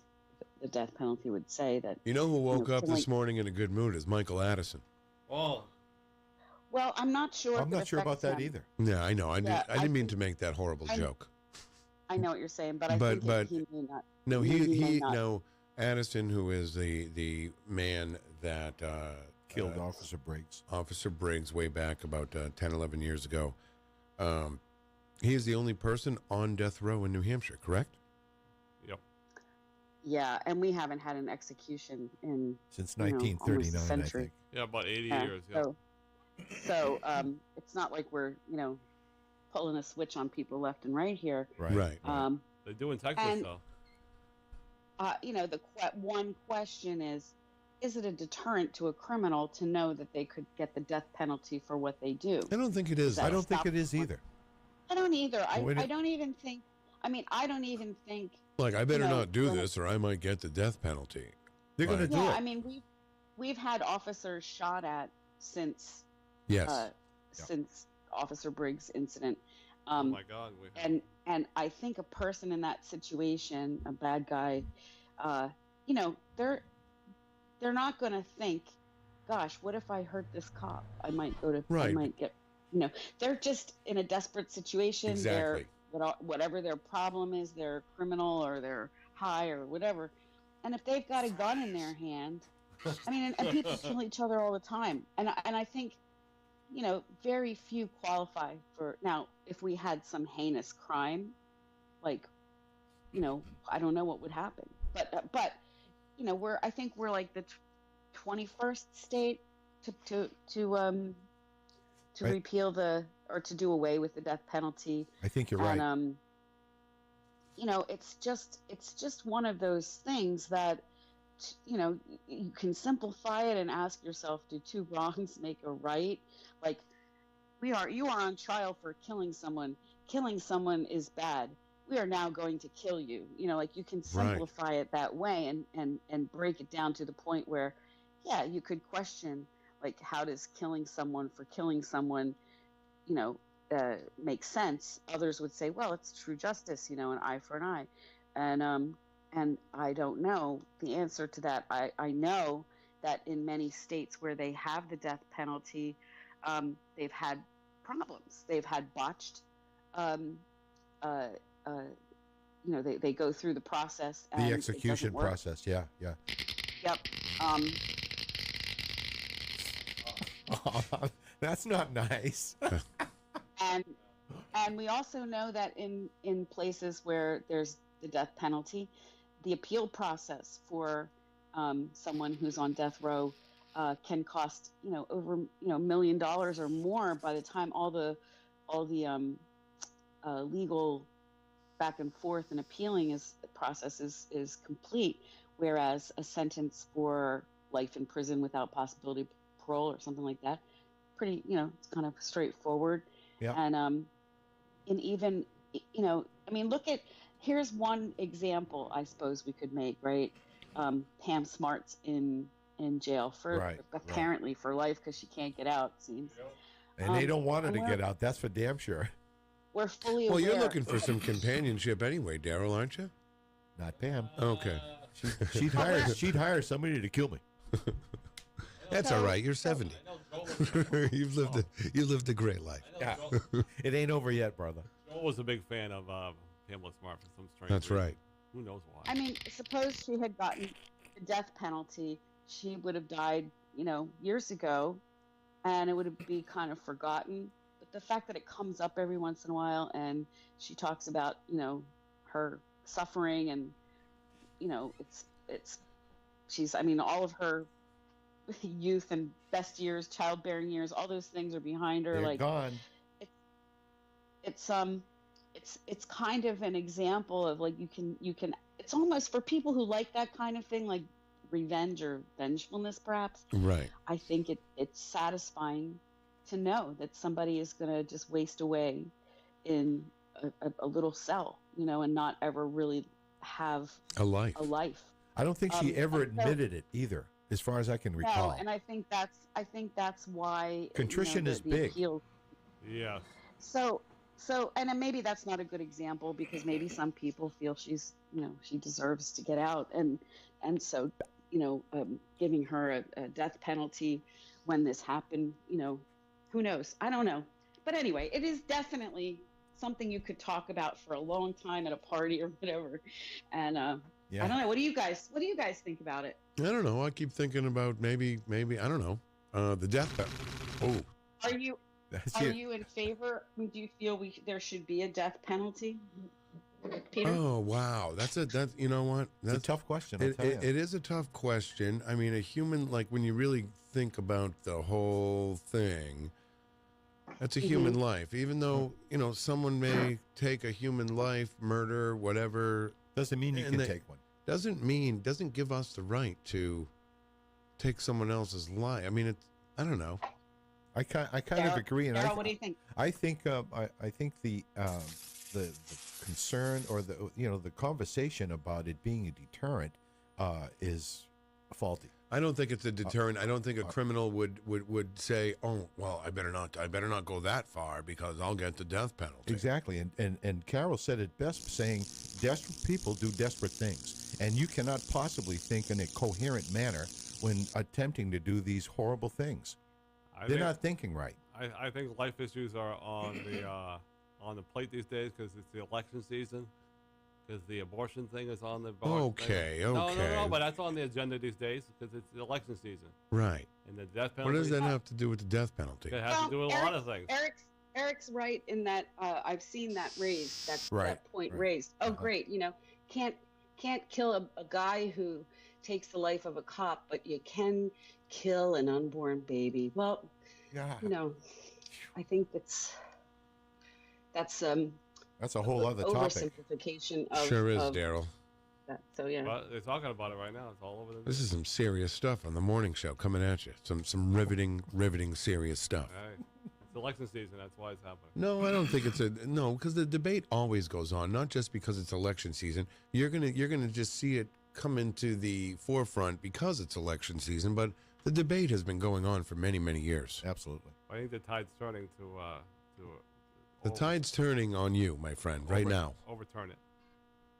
the death penalty would say. That You know who woke up something this morning in a good mood is Michael Addison. Oh, well, I'm not sure. I'm if it not sure about affects that him. either. Yeah, I know. I Yeah, didn't mean think- to make that horrible I- joke. I know what you're saying, but I But- think but- he may not. No, He may he not. no Addison, who is the man that Killed Officer Briggs. Officer Briggs way back about 10, 11 years ago. He is the only person on death row in New Hampshire, correct? yep. Yeah, and we haven't had an execution in Since almost a 1939, I century. think. Yeah, about 80 Yeah, years. Yeah. So it's not like we're pulling a switch on people left and right here. Right. They do in Texas, and- though. The one question is it a deterrent to a criminal to know that they could get the death penalty for what they do? I don't think it is. That I don't think stop it is someone. either. I don't either. Wait a- I don't even think. I mean, I don't even think. Like, I better No, not do well- this or I might get the death penalty. They're going to Right. do Yeah, it. I mean, we've had officers shot at since Yes. since Officer Briggs' incident. Oh my God. And I think a person in that situation, a bad guy, they're not going to think, gosh, what if I hurt this cop? I might go to, I Right. might get, they're just in a desperate situation. Exactly. Whatever their problem is, they're criminal or they're high or whatever. And if they've got a gun in their hand, I mean, and people kill each other all the time. And I think, very few qualify for. Now, if we had some heinous crime, like, I don't know what would happen. But I think we're like the 21st state to Right. repeal or to do away with the death penalty. I think you're right. And it's just one of those things that you can simplify it and ask yourself, do two wrongs make a right? Like, You are on trial for killing someone. Killing someone is bad. We are now going to kill you. You know, like you can simplify it that way and break it down to the point where, yeah, you could question, like, how does killing someone for killing someone, you know, make sense? Others would say, well, it's true justice, you know, an eye for an eye. And I don't know the answer to that. I know that in many states where they have the death penalty, they've had problems. They've had botched, you know, they go through the process. And the execution process, yeah. Yep. That's not nice. and we also know that in places where there's the death penalty, the appeal process for someone who's on death row can cost, you know, over, you know, $1 million or more by the time all the legal back and forth and appealing process is complete. Whereas a sentence for life in prison without possibility of parole or something like that, pretty, you know, it's kind of straightforward. Yeah. And even, you know, I mean, here's one example I suppose we could make, right? Pam Smart's in jail for apparently for life because she can't get out, it seems. And they don't want her to get out. That's for damn sure. We're fully aware. Well, you're looking for some companionship anyway, Daryl, aren't you? Not Pam. Okay. She'd hire somebody to kill me. That's all right. You're 70. You've lived a great life. Yeah. It ain't over yet, brother. Joel was a big fan of Pamela Smart for some strange That's reason. right. Who knows why? I mean, suppose she had gotten the death penalty, she would have died, you know, years ago, and it would be kind of forgotten. But the fact that it comes up every once in a while, and she talks about, you know, her suffering, and, you know, she's, I mean, all of her youth and best years, childbearing years, all those things are behind her. They're like gone. It's kind of an example of, like, you can it's almost for people who like that kind of thing, like revenge or vengefulness, perhaps. Right. I think it's satisfying to know that somebody is going to just waste away in a little cell, you know, and not ever really have a life. I don't think she ever admitted it either, as far as I can recall. No, and I think that's why contrition is the big. Appeal. Yes. So, and then maybe that's not a good example because maybe some people feel she's, you know, she deserves to get out, and so, you know, giving her a death penalty when this happened, you know, who knows? I don't know. But anyway, it is definitely something you could talk about for a long time at a party or whatever. And I don't know. What do you guys think about it? I don't know. I keep thinking about maybe I don't know. The death penalty. Oh. Are you in favor? Do you feel there should be a death penalty, Peter? Oh wow, that's you know what? That's a tough question. I'll tell you. It is a tough question. I mean, a human, like, when you really think about the whole thing, that's a human life. Even though, you know, someone may take a human life, murder, whatever. Doesn't mean you can take one. Doesn't give us the right to take someone else's life. I mean, I don't know. I kind of agree. And Daryl, what do you think? I think the concern, or the conversation about it being a deterrent is faulty. I don't think it's a deterrent. I don't think a criminal would say, "Oh, well, I better not go that far because I'll get the death penalty." Exactly. And Carol said it best, saying desperate people do desperate things, and you cannot possibly think in a coherent manner when attempting to do these horrible things. They're not thinking right. I think life issues are on the plate these days because it's the election season. Because the abortion thing is on the bar. Okay. No, but that's on the agenda these days because it's the election season. Right. And the death penalty. What does that have to do with the death penalty? It has to do with a lot of things. Eric's right in that I've seen that raised. That point right. raised. Oh, great. You know, can't kill a guy who takes the life of a cop, but you can kill an unborn baby. Well, you know, I think that's a whole other topic. Oversimplification of Sure is, Daryl. So yeah. Well, they're talking about it right now. It's all over the news. This is some serious stuff on the morning show coming at you. Some riveting serious stuff. All right. It's election season. That's why it's happening. No, I don't think it's no, because the debate always goes on. Not just because it's election season. You're gonna just see it come into the forefront because it's election season. But the debate has been going on for many, many years. Absolutely. I think the tide's turning to The tide's turning on you, my friend, right now. Overturn it.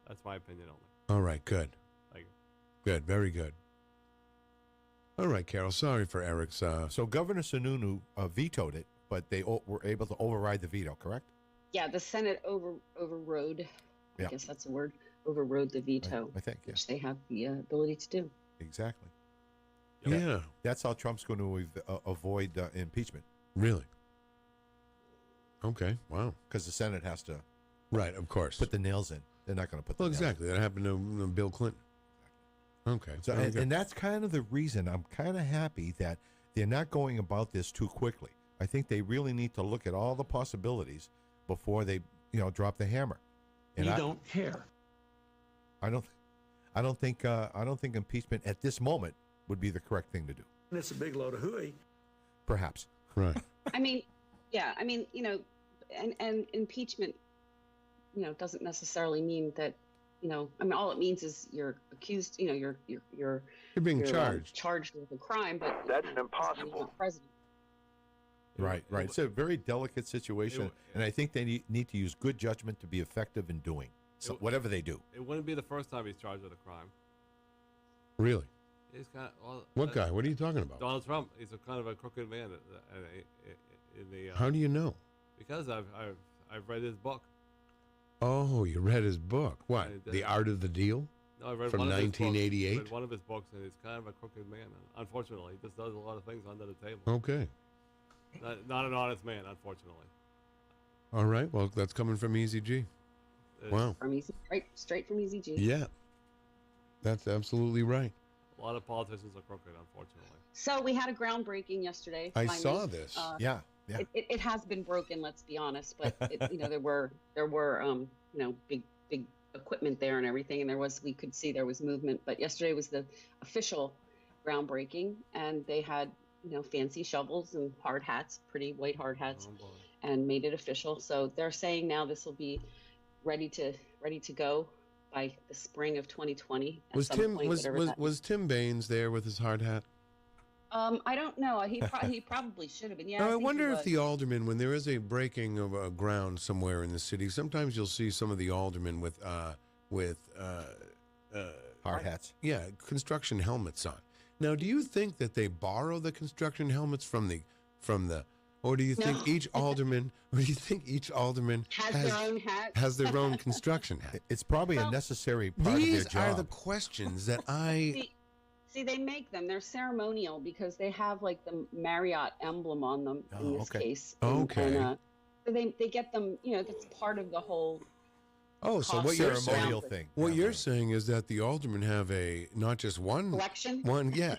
That's my opinion only. All right, good. Thank you. Good, very good. All right, Carol. Sorry for Eric's. So Governor Sununu vetoed it, but they were able to override the veto, correct? Yeah, the Senate overrode. Yeah. I guess that's a word. Overrode the veto, I think, yeah. which they have the ability to do. Exactly. Yeah, That's how Trump's going to avoid impeachment, really. Okay, wow. because the Senate has to Right, of course. put the nails in. They're not going to put the Well, nails in. exactly. That happened to Bill Clinton. Okay. So, very and, good. and that's kind of the reason I'm kind of happy that they're not going about this too quickly. I think they really need to look at all the possibilities before they, drop the hammer. And I don't care. don't think impeachment at this moment would be the correct thing to do. And it's a big load of hooey. Perhaps. Right. I mean, yeah, I mean, and impeachment, doesn't necessarily mean that, I mean, all it means is you're accused, you're being you're, charged. charged with a crime, but That's you're impossible. not president. Right. It's a very delicate situation, and I think they need to use good judgment to be effective in doing whatever they do. It wouldn't be the first time he's charged with a crime. Really? He's kind of, well, What guy? What are you talking about? Donald Trump. He's a kind of a crooked man. In the How do you know? because I've read his book. Oh, you read his book. What? I did. The Art of the Deal? No, I read From one of his books. 1988? Read one of his books, and he's kind of a crooked man. Unfortunately, he just does a lot of things under the table. Okay. Not an honest man, unfortunately. All right. Well, that's coming from Easy G. Wow. From Easy, straight from Easy G. Yeah. That's absolutely right. A lot of politicians are crooked, unfortunately. So we had a groundbreaking yesterday. I finally. saw this. Yeah. It has been broken, let's be honest, but there were big equipment there and everything, and we could see there was movement. But yesterday was the official groundbreaking, and they had fancy shovels and hard hats, pretty white hard hats, Oh, boy. and made it official. So they're saying now this will be ready to go by the spring of 2020. at Was some Tim point, whatever that was Tim Baines there with his hard hat? I don't know. He probably should have been. Yeah. Now, I think he wonder if was. the aldermen, when there is a breaking of ground somewhere in the city, sometimes you'll see some of the aldermen with Hard hats. yeah, construction helmets on. Now, do you think that they borrow the construction helmets from the, or do you think each alderman has their own hat. has their own construction hat? It's probably a Well, necessary part of their These job. are the questions that I. See, they make them. They're ceremonial because they have like the Marriott emblem on them in this okay. case. Okay. So they get them. That's part of the whole. Oh, so cost what you're ceremonial saying? thing. What Yeah, you're right. saying is that the aldermen have not just one Collection?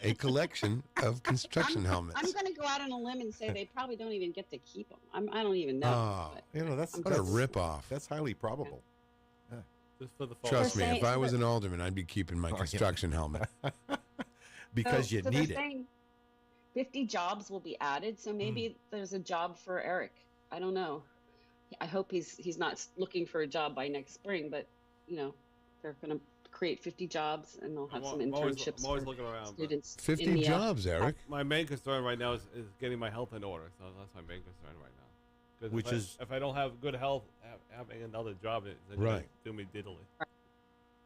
a collection of construction helmets. I'm going to go out on a limb and say they probably don't even get to keep them. I don't even know. Oh, but That's what a ripoff! That's highly probable. Just for the photo. Trust me, saying- if I was an alderman, I'd be keeping my yeah. construction helmet. Because you so need they're it. saying 50 jobs will be added, so maybe there's a job for Eric. I don't know. I hope he's not looking for a job by next spring, but they're going to create 50 jobs and they'll have some internships I'm always for looking around. but students. 50 in the, jobs, Eric. My main concern right now is getting my health in order. So that's my main concern right now. 'Cause Which is- if I don't have good health, having another job, then Right. do me diddly.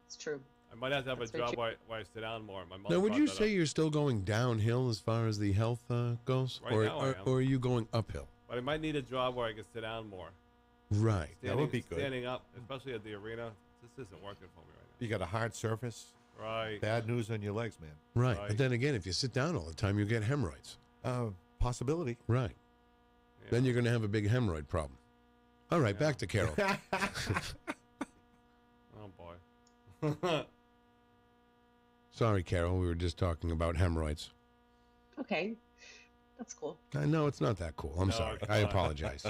It's true. I might have to have That's a very job true. where I sit down more. My mother Now, would brought you that say up. you're still going downhill as far as the health goes, Right or, now I am. or are you going uphill? But I might need a job where I can sit down more. Right. That would be good. Standing up, especially at the arena, this isn't working for me right You got a hard surface. now. Right. Bad news on your legs, man. Right. Right. But then again, if you sit down all the time, you get hemorrhoids. Possibility. Right. Yeah. Then you're going to have a big hemorrhoid problem. All right, back to Carol. Oh boy. Sorry, Carol. We were just talking about hemorrhoids. Okay. That's cool. No, it's not that cool. I'm No, sorry. it's I not. apologize.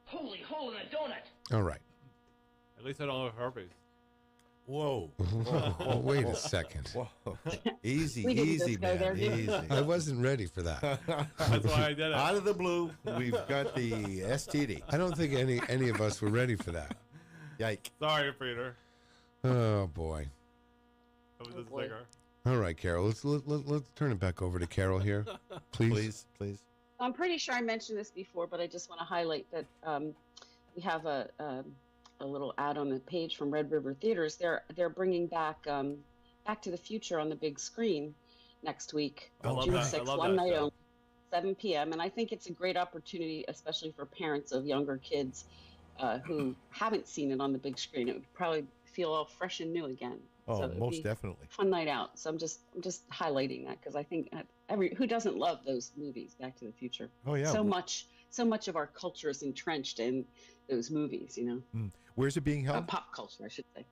Holy hole in a donut! All right. At least I don't have herpes. Whoa. Oh, wait a second. Whoa. Easy, We didn't easy, just go there, man. did we? Easy. I wasn't ready for that. That's why I did it. Out of the blue, we've got the STD. I don't think any of us were ready for that. Yike. Sorry, Peter. Oh boy. That was Oh, just boy. bigger. All right, Carol. Let's turn it back over to Carol here, please. Please, please. I'm pretty sure I mentioned this before, but I just want to highlight that we have a little ad on the page from Red River Theaters. They're bringing back Back to the Future on the big screen next week, I love June that. I 6th, love one that night show. only, 7 p.m. And I think it's a great opportunity, especially for parents of younger kids who haven't seen it on the big screen. It would probably feel all fresh and new again. Oh, So it'd most be definitely. a fun night out. So I'm just highlighting that because I think who doesn't love those movies, Back to the Future? Oh, yeah. So much of our culture is entrenched in those movies, you know. Where's it being held? Pop culture, I should say.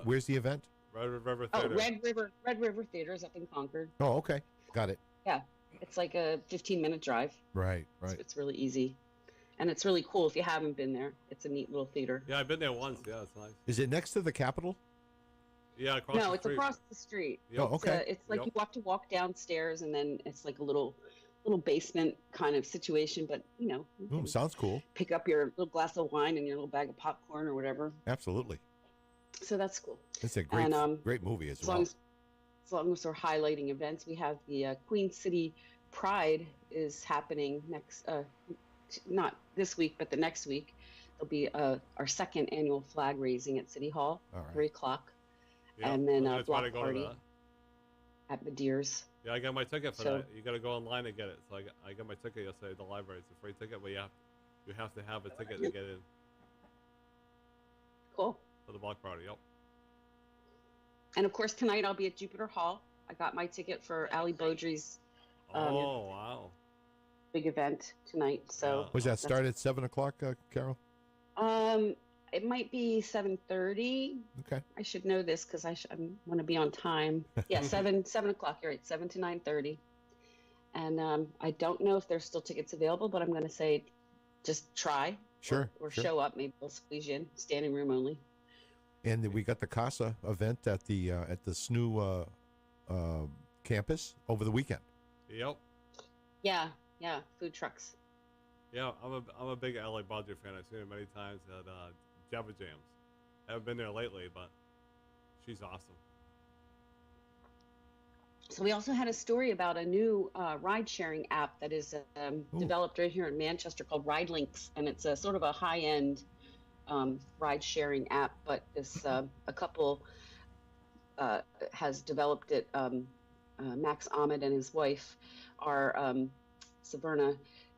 Where's the event? Red River Oh, Theater. Red River Theaters up in Concord. Oh, okay. Got it. Yeah, it's like a 15-minute drive. Right, So right. it's really easy, and it's really cool if you haven't been there. It's a neat little theater. Yeah, I've been there once. Yeah, it's nice. Is it next to the Capitol? Yeah, across No, the it's street. across the street. Yep. Oh, okay. It's like Yep. you have to walk downstairs, and then it's like a little basement kind of situation. But you know, you can Sounds cool. pick up your little glass of wine and your little bag of popcorn or whatever. Absolutely. So that's cool. It's a great, And, great movie as As well. long as we're highlighting events, we have the Queen City Pride is happening next, not this week, but the next week. There'll be our second annual flag raising at City Hall, All right. 3 o'clock, Yeah, and then I'm a gonna try block to go to party that. at Madeir's. Yeah, I got my ticket for So- that. You got to go online and get it. So I got my ticket yesterday at the library. It's a free ticket, but you have to have a ticket to get in Cool. for the block party. Yep. And of course, tonight I'll be at Jupiter Hall. I got my ticket for Ali Beaudry's Oh wow. big event tonight. So Was that start at 7 o'clock, Carol? it might be 7:30. Okay. I should know this because I want to be on time. Yeah, 7 o'clock. You're right, 7 to 9:30. And I don't know if there's still tickets available, but I'm going to say just try. Sure. Or sure. show up. Maybe they'll squeeze you in. Standing room only. And then we got the CASA event at the SNU campus over the weekend. Yep. Yeah, food trucks. Yeah, I'm a big LA Bodger fan. I've seen her many times at Java Jams. I haven't been there lately, but she's awesome. So we also had a story about a new ride-sharing app that is developed right here in Manchester called Ride Links, and it's a sort of a high-end ride-sharing app. But this a couple has developed it. Max Ahmed and his wife are Saverna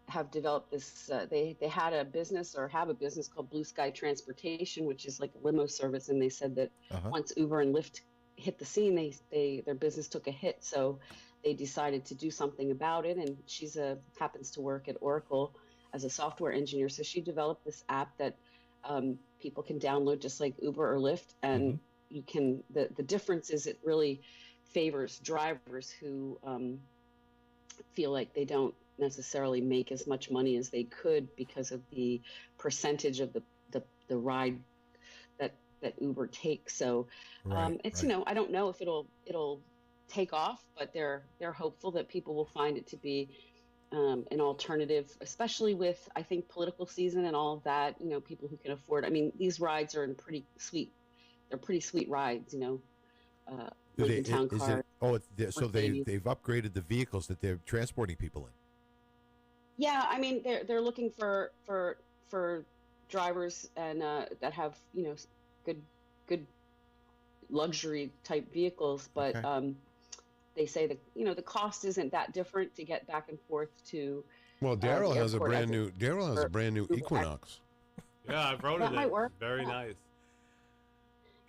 have developed this. They had a business or have a business called Blue Sky Transportation, which is like a limo service, and they said that once Uber and Lyft hit the scene, their business took a hit, so they decided to do something about it. And she's happens to work at Oracle as a software engineer, so she developed this app that people can download just like Uber or Lyft, and you can. The difference is it really favors drivers who feel like they don't necessarily make as much money as they could because of the percentage of the ride that Uber takes. So it's right. I don't know if it'll take off, but they're hopeful that people will find it to be an alternative, especially with, I think, political season and all of that. People who can afford. I mean, these rides are pretty sweet rides. Lincoln Town Car. So they've upgraded the vehicles that they're transporting people in. Yeah, I mean they're looking for drivers and that have good luxury type vehicles, but Okay. They say that the cost isn't that different to get back and forth to. Well, Daryl the has a airport brand as new. Daryl has a brand new Uber. Equinox. Yeah, I've rode That it. might It's work. very Yeah. nice.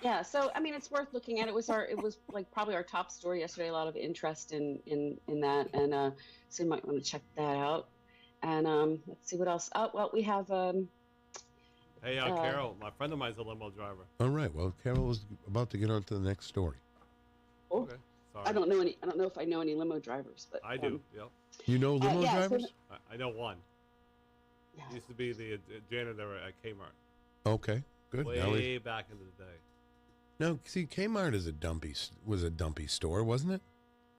Yeah, so I mean it's worth looking at. It was like probably our top story yesterday. A lot of interest in that, and so you might want to check that out. And let's see what else. Oh well, we have Hey, Carol, my friend of mine's a limo driver. All right. Well, Carol was about to get on to the next story. oh, Okay, sorry. I don't know if I know any limo drivers, but I do. Yep. You know limo yeah, so drivers? I know one. Yeah. Used to be the janitor at Kmart. Okay. Good. Way back in the day. No, see, Kmart was a dumpy store, wasn't it?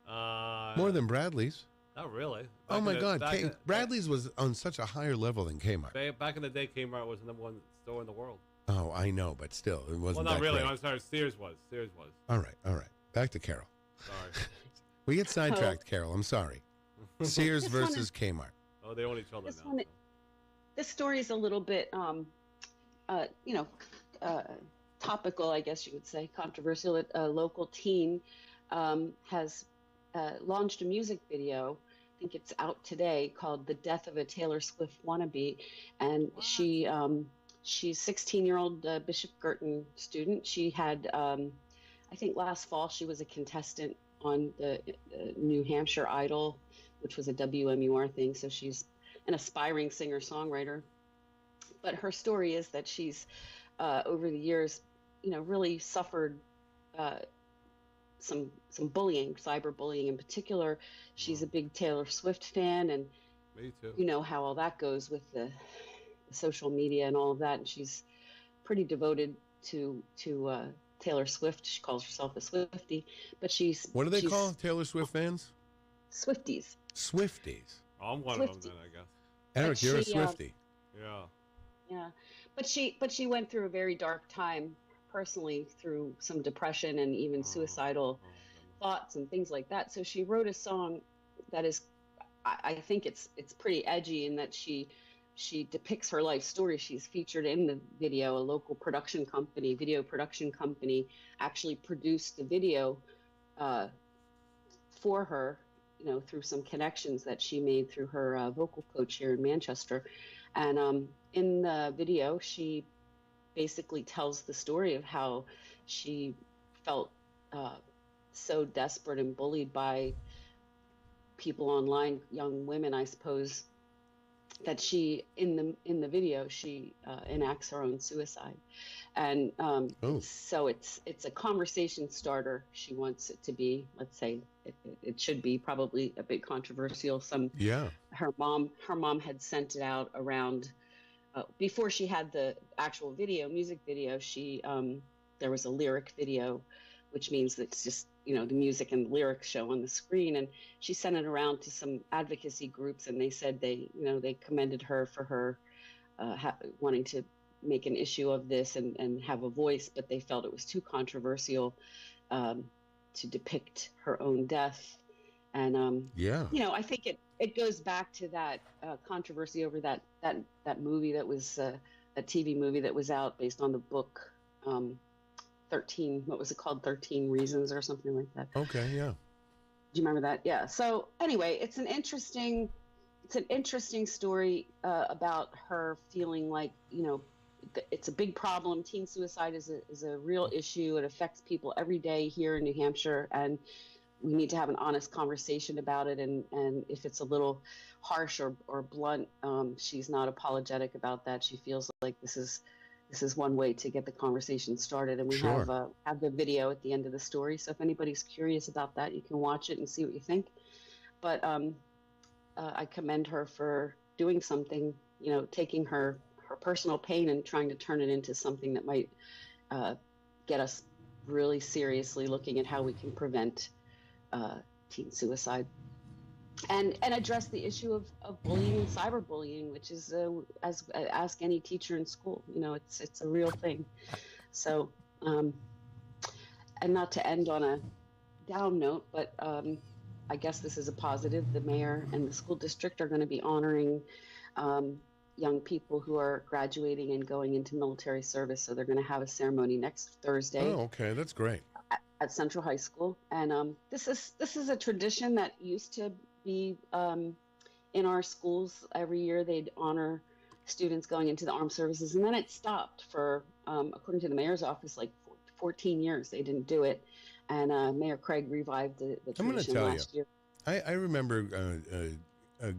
More than Bradley's. Not really. Oh my God, Bradley's was on such a higher level than Kmart. Back in the day, Kmart was the number one store in the world. Oh, I know, but still, it wasn't. Well, not that really. great. I'm sorry. Sears was. All right. Back to Carol. Sorry. We get sidetracked, Carol. I'm sorry. Sears versus Kmart. Oh, they own each other now. This story is a little bit, topical, I guess you would say, controversial. A local teen has launched a music video. I think it's out today, called "The Death of a Taylor Swift Wannabe," and she's 16-year-old Bishop Girton student. She had, I think last fall, she was a contestant on the New Hampshire Idol, which was a WMUR thing. So she's an aspiring singer-songwriter. But her story is that she's, over the years, really suffered some bullying, cyberbullying in particular. She's a big Taylor Swift fan, and me too. You know how all that goes with the social media and all of that. And she's pretty devoted to Taylor Swift. She calls herself a Swiftie, but What do they call Taylor Swift fans? Swifties. Swifties. Oh, I'm one of them then, I guess. Eric, you're a Swiftie. Yeah, but she went through a very dark time personally, through some depression and even suicidal thoughts and things like that. So she wrote a song that is, I think it's pretty edgy in that she depicts her life story. She's featured in the video. A local video production company, actually produced the video for her, through some connections that she made through her vocal coach here in Manchester. And in the video, she basically tells the story of how she felt so desperate and bullied by people online, young women, I suppose, that she, in the video, she enacts her own suicide. And so it's a conversation starter. She wants it to be, let's say, it should be probably a bit controversial. Her mom had sent it out around before she had the actual music video. She there was a lyric video, which means that it's just the music and lyrics show on the screen, and she sent it around to some advocacy groups, and they said they commended her for her wanting to make an issue of this and have a voice, but they felt it was too controversial to depict her own death. And I think it goes back to that controversy over that movie that was a TV movie that was out based on the book 13, what was it called? 13 Reasons or something like that. Okay, yeah. Do you remember that? Yeah. So anyway, it's an interesting story about her feeling like, it's a big problem. Teen suicide is a real issue. It affects people every day here in New Hampshire, and we need to have an honest conversation about it. And if it's a little harsh or blunt, she's not apologetic about that. She feels like this is one way to get the conversation started. And we have the video at the end of the story. So if anybody's curious about that, you can watch it and see what you think. But I commend her for doing something, taking her personal pain and trying to turn it into something that might get us really seriously looking at how we can prevent teen suicide and address the issue of bullying and cyberbullying, which is as ask any teacher in school. It's a real thing. So and not to end on a down note, but I guess this is a positive. The mayor and the school district are going to be honoring young people who are graduating and going into military service. So they're going to have a ceremony next Thursday. Oh, okay, that's great. At Central High School, and this is a tradition that used to be in our schools. Every year they'd honor students going into the armed services, and then it stopped for, according to the mayor's office, like 14 years. They didn't do it, and Mayor Craig revived the tradition last year. I remember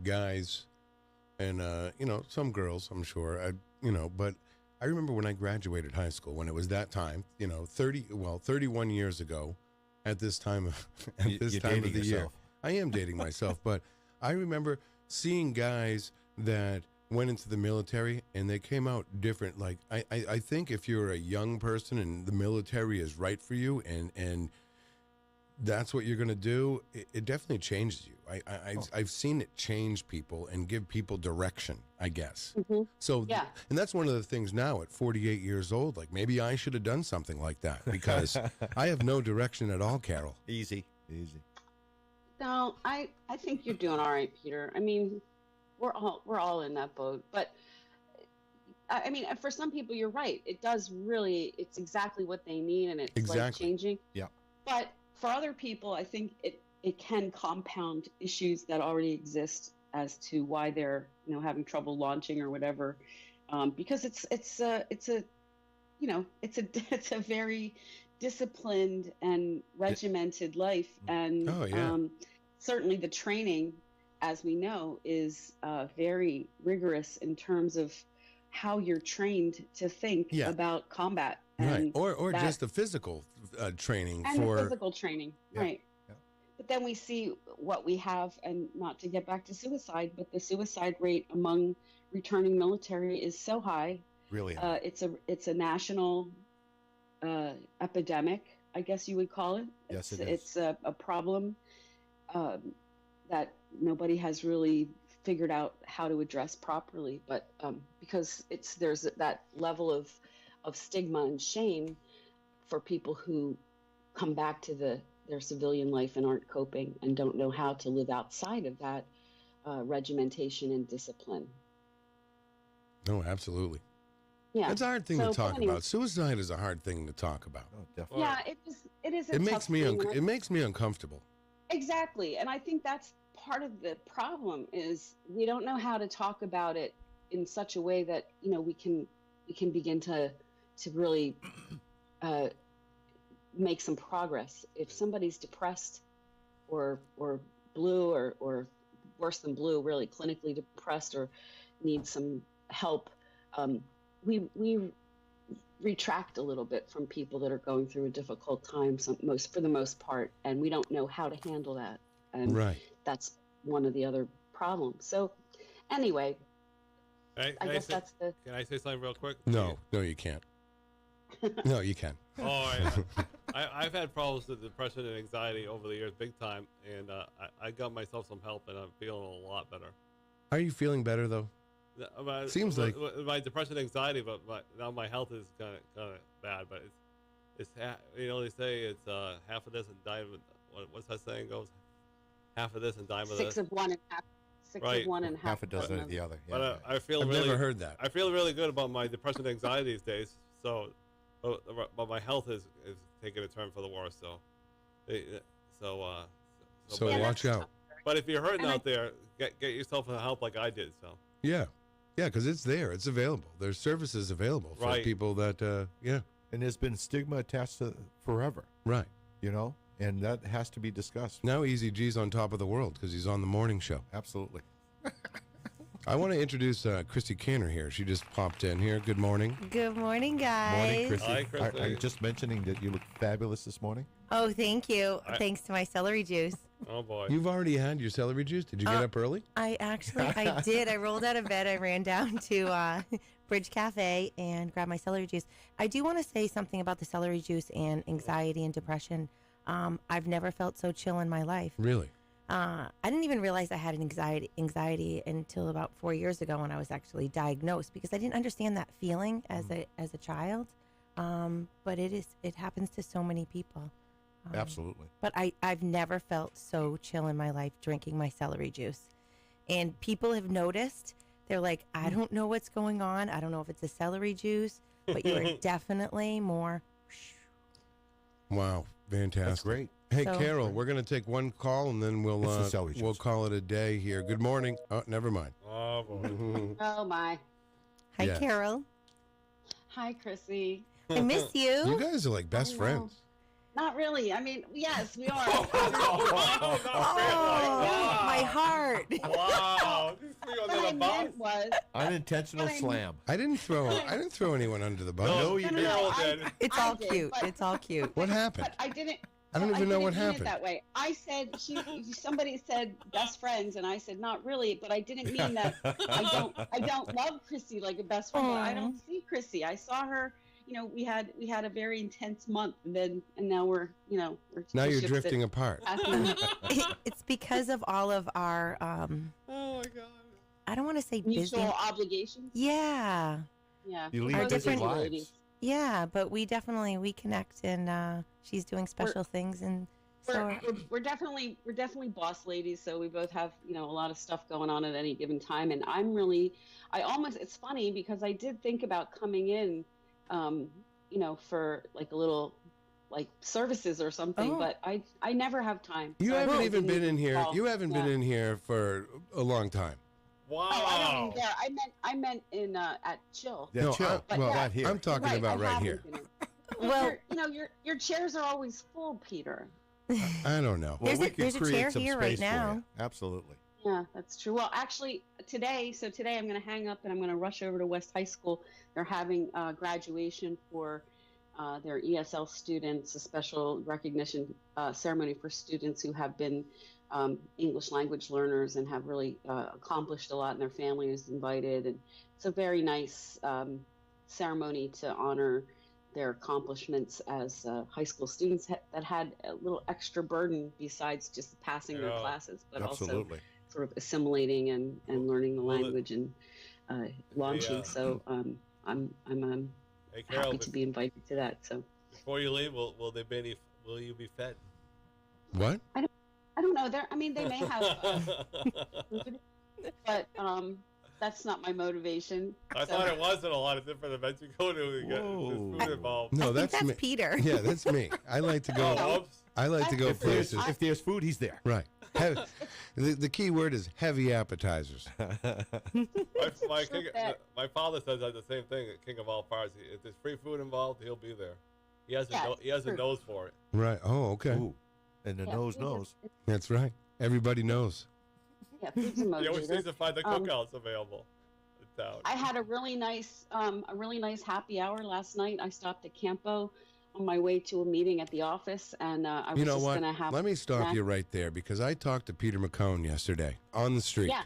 guys and some girls, I'm sure, but I remember when I graduated high school, when it was that time, 31 years ago, at this time of the year. I am dating myself, but I remember seeing guys that went into the military and they came out different. Like I think if you're a young person and the military is right for you and that's what you're going to do, it definitely changes you. I've seen it change people and give people direction, I guess. Mm-hmm. So, Yeah. and that's one of the things now at 48 years old, like maybe I should have done something like that because I have no direction at all, Carol. Easy. No, I think you're doing all right, Peter. I mean, we're all in that boat, but I mean, for some people, you're right. It does really. It's exactly what they need, and it's Exactly. life changing. Yeah. But for other people, I think it can compound issues that already exist as to why they're having trouble launching or whatever, because it's a very disciplined and regimented life, and Oh, yeah. certainly the training, as we know, is very rigorous in terms of how you're trained to think Yeah. about combat. Right. And Or that- just the physical training and for. the physical training, Yeah. right? Yeah. But then we see what we have, and not to get back to suicide, but the suicide rate among returning military is so high. Really high. It's a national epidemic, I guess you would call it. Yes, it's, it is. It's a problem that nobody has really figured out how to address properly, but because there's that level of stigma and shame for people who come back to their civilian life and aren't coping and don't know how to live outside of that regimentation and discipline. No, absolutely. Yeah, It's a hard thing So, to but talk anyway. about. Suicide is a hard thing to talk about. Oh, definitely. Yeah, it is. A It tough makes me thing, and I it makes me uncomfortable. Exactly. And I think that's part of the problem is we don't know how to talk about it in such a way that, we can begin to really make some progress. If somebody's depressed or blue or worse than blue, really clinically depressed or needs some help, we retract a little bit from people that are going through a difficult time for the most part, and we don't know how to handle that, and Right. that's one of the other problems. So anyway, I guess that's the Can I say something real quick? No, you can't. No, you can. Oh, I've had problems with depression and anxiety over the years, big time, and I got myself some help, and I'm feeling a lot better. Are you feeling better though? Seems like- my depression and anxiety, but now my health is kind of bad. But it's they say it's half of this and dime of what's that saying goes? Half of this and dime of six this. of one and half, six Right. of one and Half a dozen of of the other. Yeah, But I feel I've really never heard that. I feel really good about my depression and anxiety these days. So, but my health is taking a turn for the worse. So, So Yeah, watch that's out. tough. But if you're hurting And I- out there, get yourself help like I did. So. Yeah, because it's there. It's available. There's services available for Right. people that. Yeah, and there's been stigma attached to forever, right. and that has to be discussed. Now Easy G's on top of the world because he's on the morning show. Absolutely. I want to introduce Christy Canner here. She just popped in here. Good morning. Good morning, guys. Morning, Chrissy. Hi, Chrissy. I'm just mentioning that you look fabulous this morning. Oh, thank you. Thanks to my celery juice. Oh boy. You've already had your celery juice. Did you get up early? I did. I rolled out of bed. I ran down to Bridge Cafe and grabbed my celery juice. I do want to say something about the celery juice and anxiety and depression. I've never felt so chill in my life. Really? I didn't even realize I had an anxiety until about 4 years ago when I was actually diagnosed, because I didn't understand that feeling as a child. But it happens to so many people. Absolutely. But I've never felt so chill in my life drinking my celery juice. And people have noticed. They're like, I don't know what's going on. I don't know if it's the celery juice, but you are definitely more. Wow, fantastic. That's great. Hey, So- Carol, we're going to take one call and then It's the celery we'll juice. call it a day here. Good morning. Oh, never mind. Oh boy. Oh my. Hi, Yes. Carol. Hi, Chrissy. I miss You you. guys are like best Oh, no. friends. Not really. I mean, yes, we are. Oh, my heart. Wow. Just threw you What under I the bus. meant was, Unintentional But I- slam. I didn't throw anyone under the bus. No, no, Carol I- did. It's I all did, cute. but- It's all cute. What happened? but I didn't. I don't Well, even know didn't what mean it happened. that way. I said somebody said best friends, and I said not really, but I didn't mean that. I don't love Chrissy like a best friend. But I don't see Chrissy. I saw her. You know, we had a very intense month, and now we're Now two you're ships that drifting apart. pass in It's because of all of our, Oh my god. I don't want to say mutual busy. obligations. Yeah. Yeah, You We're lead Our both busy different- busy lives. ladies. Yeah, but we connect, and she's doing special things, and so We're definitely boss ladies, so we both have a lot of stuff going on at any given time. And it's funny because I did think about coming in, for like a little like services or something, Oh. but I never have time. You So I haven't really even didn't been in here. call. You haven't been Yeah. in here for a long time. Wow. Oh, I don't mean there. I meant in at Chill. Yeah, No, chill. But well, yeah, not here. I'm talking Right, about I right haven't here. been in. Well- your chairs are always full, Peter. I don't know. Well, There's we a- could there's a create chair some here right space for you. now. Absolutely. Yeah, that's true. Well, actually, today I'm going to hang up and I'm going to rush over to West High School. They're having graduation for their ESL students, a special recognition ceremony for students who have been English language learners and have really accomplished a lot, and their family is invited. And it's a very nice ceremony to honor their accomplishments as high school students that had a little extra burden besides just passing their Yeah. classes, but also Absolutely. sort of assimilating and learning the Well, language and launching. Yeah. So I'm Hey Carol, happy to be invited to that. So before you leave, will you be fed? What? I don't know. They may have food, but that's not my motivation. I So- thought it was in a lot of different events you go to. You get Whoa. there's food involved. No, I think that's that's me. Peter. Yeah, that's me. I like to go. Oh, whoops. I like to go If there's, places. if there's food, he's there. Right. The key word is heavy appetizers. My father says that the same thing at King of All Parts. If there's free food involved, he'll be there. He has Yeah, he has a true. nose for it. Right. Oh, okay. Ooh. And the Yeah, nose food knows. is- That's right. Everybody knows. Yeah, food's a He always motivator. seems to find the Um, cookouts available in town. I had a really nice happy hour last night. I stopped at Campo on my way to a meeting at the office, and I was You know just what? gonna have. Let me stop snack. you right there because I talked to Peter McCone yesterday on the street. Yeah.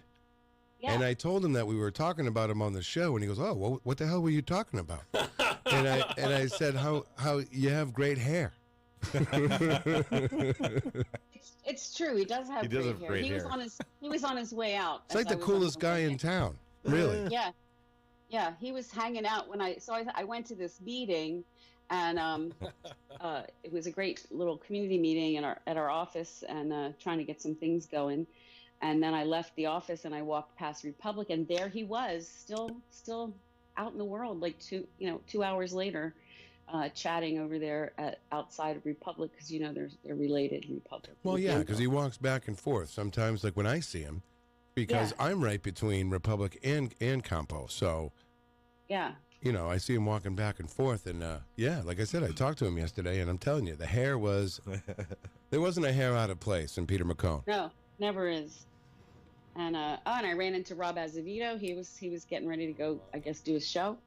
Yeah. And I told him that we were talking about him on the show, and he goes, "Oh, what the hell were you talking about?" and I said, "How you have great hair." It's true. He does have He does great have hair. great he was hair. on his way out. It's like the coolest guy in town. Really? Yeah. He was hanging out when I went to this meeting, and it was a great little community meeting at our office, and trying to get some things going. And then I left the office and I walked past Republic, and there he was, still out in the world, like 2 hours later, chatting over there outside of Republic, because they're related. Republic. Well, and yeah, Campo. because he walks back and forth sometimes, like when I see him, because I'm right between Republic and Campo. So, Yeah. I see him walking back and forth, and like I said, I talked to him yesterday, and I'm telling you, the hair was there wasn't a hair out of place in Peter McCone. No, never is. And and I ran into Rob Azevedo. He was getting ready to go, I guess, do his show.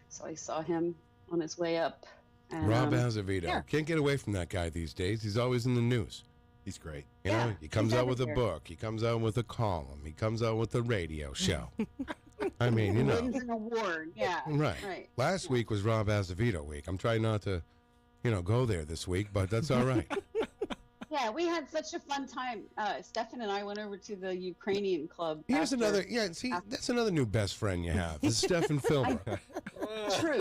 So I saw him on his way up. And, Rob Azevedo. yeah. Can't get away from that guy these days. He's always in the news. He's great. You Yeah, know, he comes he's out with a everywhere. book. He comes out with a column. He comes out with a radio show. I mean, Wins an award. Yeah. Right. Right. Last week was Rob Azevedo week. I'm trying not to, go there this week, but that's all right. Yeah, we had such a fun time. Stefan and I went over to the Ukrainian club. Here's after- another. Yeah, see, that's another new best friend you have. It's Stefan Filmer. True.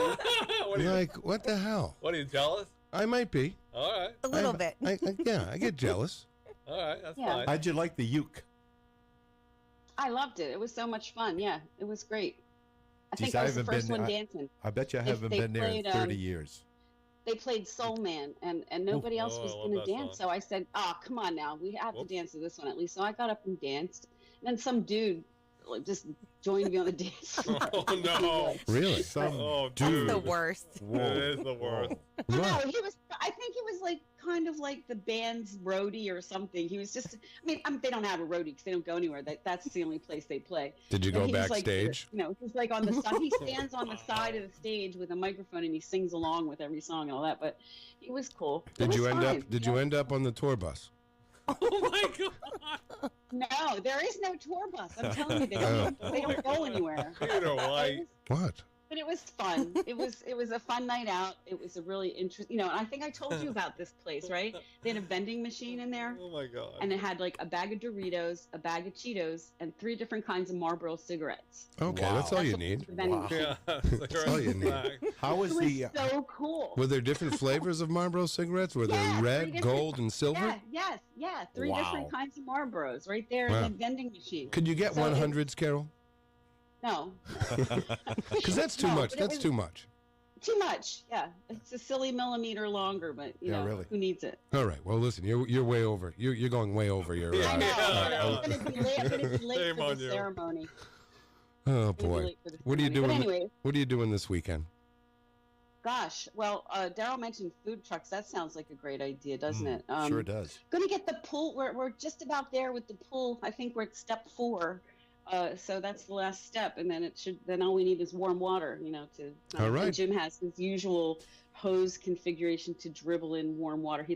What are you, Like, what the hell? what are you jealous? I might be. All right, A little bit. I get jealous. all right, that's Yeah. fine. How'd you like the uke? I loved it. It was so much fun. Yeah, it was great. I Geez, think I was the haven't first been- one dancing. I bet you I They- haven't they been there in played, 30 years. They played Soul Man, and nobody else Oh, was I love going to that dance. song. So I said, "Oh, come on now, we have Whoops. to dance to this one at least." So I got up and danced, and then some dude just joined me on the dance floor. Oh no! Really? Some Oh, That's dude, the worst. Whoa. it is the worst. No, Right. he was. I think he was like kind of like the band's roadie or something. He was just, they don't have a roadie because they don't go anywhere. That's the only place they play. Did you But go he was like, backstage? he's like on the side. He stands on the side of the stage with a microphone and he sings along with every song and all that. But he was cool. Did you end up on the tour bus? Oh my god! No, there is no tour bus. I'm telling you, they don't go anywhere. Peter White. What? But it was fun. It was a fun night out. It was a really interesting, and I think I told you about this place, right? They had a vending machine in there, Oh my god! and it had like a bag of Doritos, a bag of Cheetos, and 3 different kinds of Marlboro cigarettes. Okay, Wow. that's all you That's need. the vending machine. Yeah, That's all you need. How was It was so cool. Were there different flavors of Marlboro cigarettes? Were Yeah, there 3 red, different- gold, and silver? Yeah. 3 Wow. different kinds of Marlboros right there Wow. in the vending machine. Could you get So it- 100s, Carol? No, Because that's too No, much. but it That's was- too much. too much. Yeah, it's a silly millimeter longer, but you Yeah, know really. who needs it? All right. Well, listen, you're way over. You're going way over your. I know. Yeah. I'm gonna be late. I'm gonna be late Shame for on the you. ceremony. Oh I'm gonna be boy. late for the What are you ceremony. doing? But anyway, What are you doing this weekend? gosh. Well, Daryl mentioned food trucks. That sounds like a great idea, doesn't it? Sure does. Gonna get the pool. We're just about there with the pool. I think we're at step 4. So that's the last step, and then then all we need is warm water, to. All right. And Jim has his usual hose configuration to dribble in warm water. He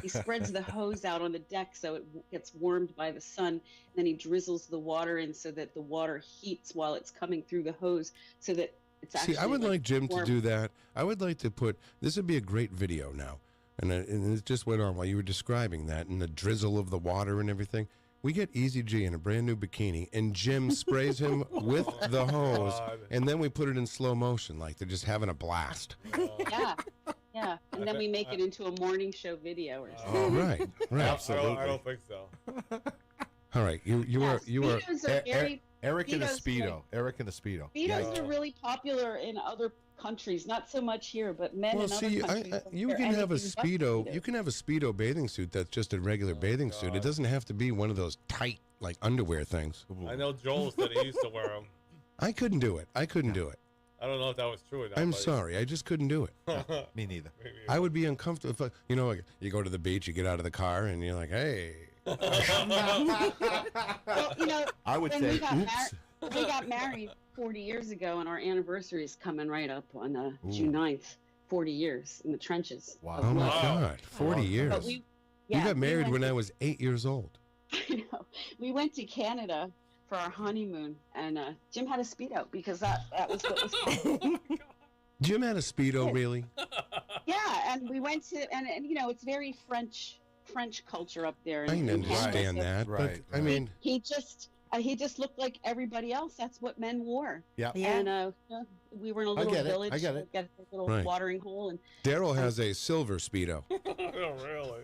spreads the hose out on the deck so it gets warmed by the sun, and then he drizzles the water in so that the water heats while it's coming through the hose, so that it's actually. See, I would like Jim to warm. do that. I would like to put. This would be a great video now, and it just went on while you were describing that and the drizzle of the water and everything. We get Easy G in a brand new bikini, and Jim sprays him with the hose, God. and then we put it in slow motion, like they're just having a blast. Yeah, and then we make it into a morning show video or something. Oh, right, right. Absolutely. I don't think so. All right, you are. Speedos are very. Eric in a Speedos, Speedo. Eric in a Speedo. Speedos are really popular in other countries, not so much here, but men Well, in see, other countries. don't you wear can have a anything but speedo. You can have a speedo bathing suit that's just a regular bathing suit. It doesn't have to be one of those tight, like underwear things. I know Joel said he used to wear them. I couldn't do it. I couldn't do it. I don't know if that was true or not. I'm but- sorry. I just couldn't do it. Me neither. I would be uncomfortable. If you go to the beach, you get out of the car, and you're like, hey. Well, I would when say, we got, oops. we got married 40 years ago, and our anniversary is coming right up on June 9th. 40 years in the trenches. Wow. of Oh, my love. God. 40 years. But You got married when I was 8 years old. I know. We went to Canada for our honeymoon, and Jim had a Speedo because that was what was cool. Jim had a Speedo, really? Yeah, and we went to, and it's very French culture up there. I in can Canada, understand so that. Right, But, I mean, He just looked like everybody else. That's what men wore. Yeah. And we were in a little get it. village. I get it. Got a little Right. watering hole, and Daryl has a silver Speedo. Oh, really?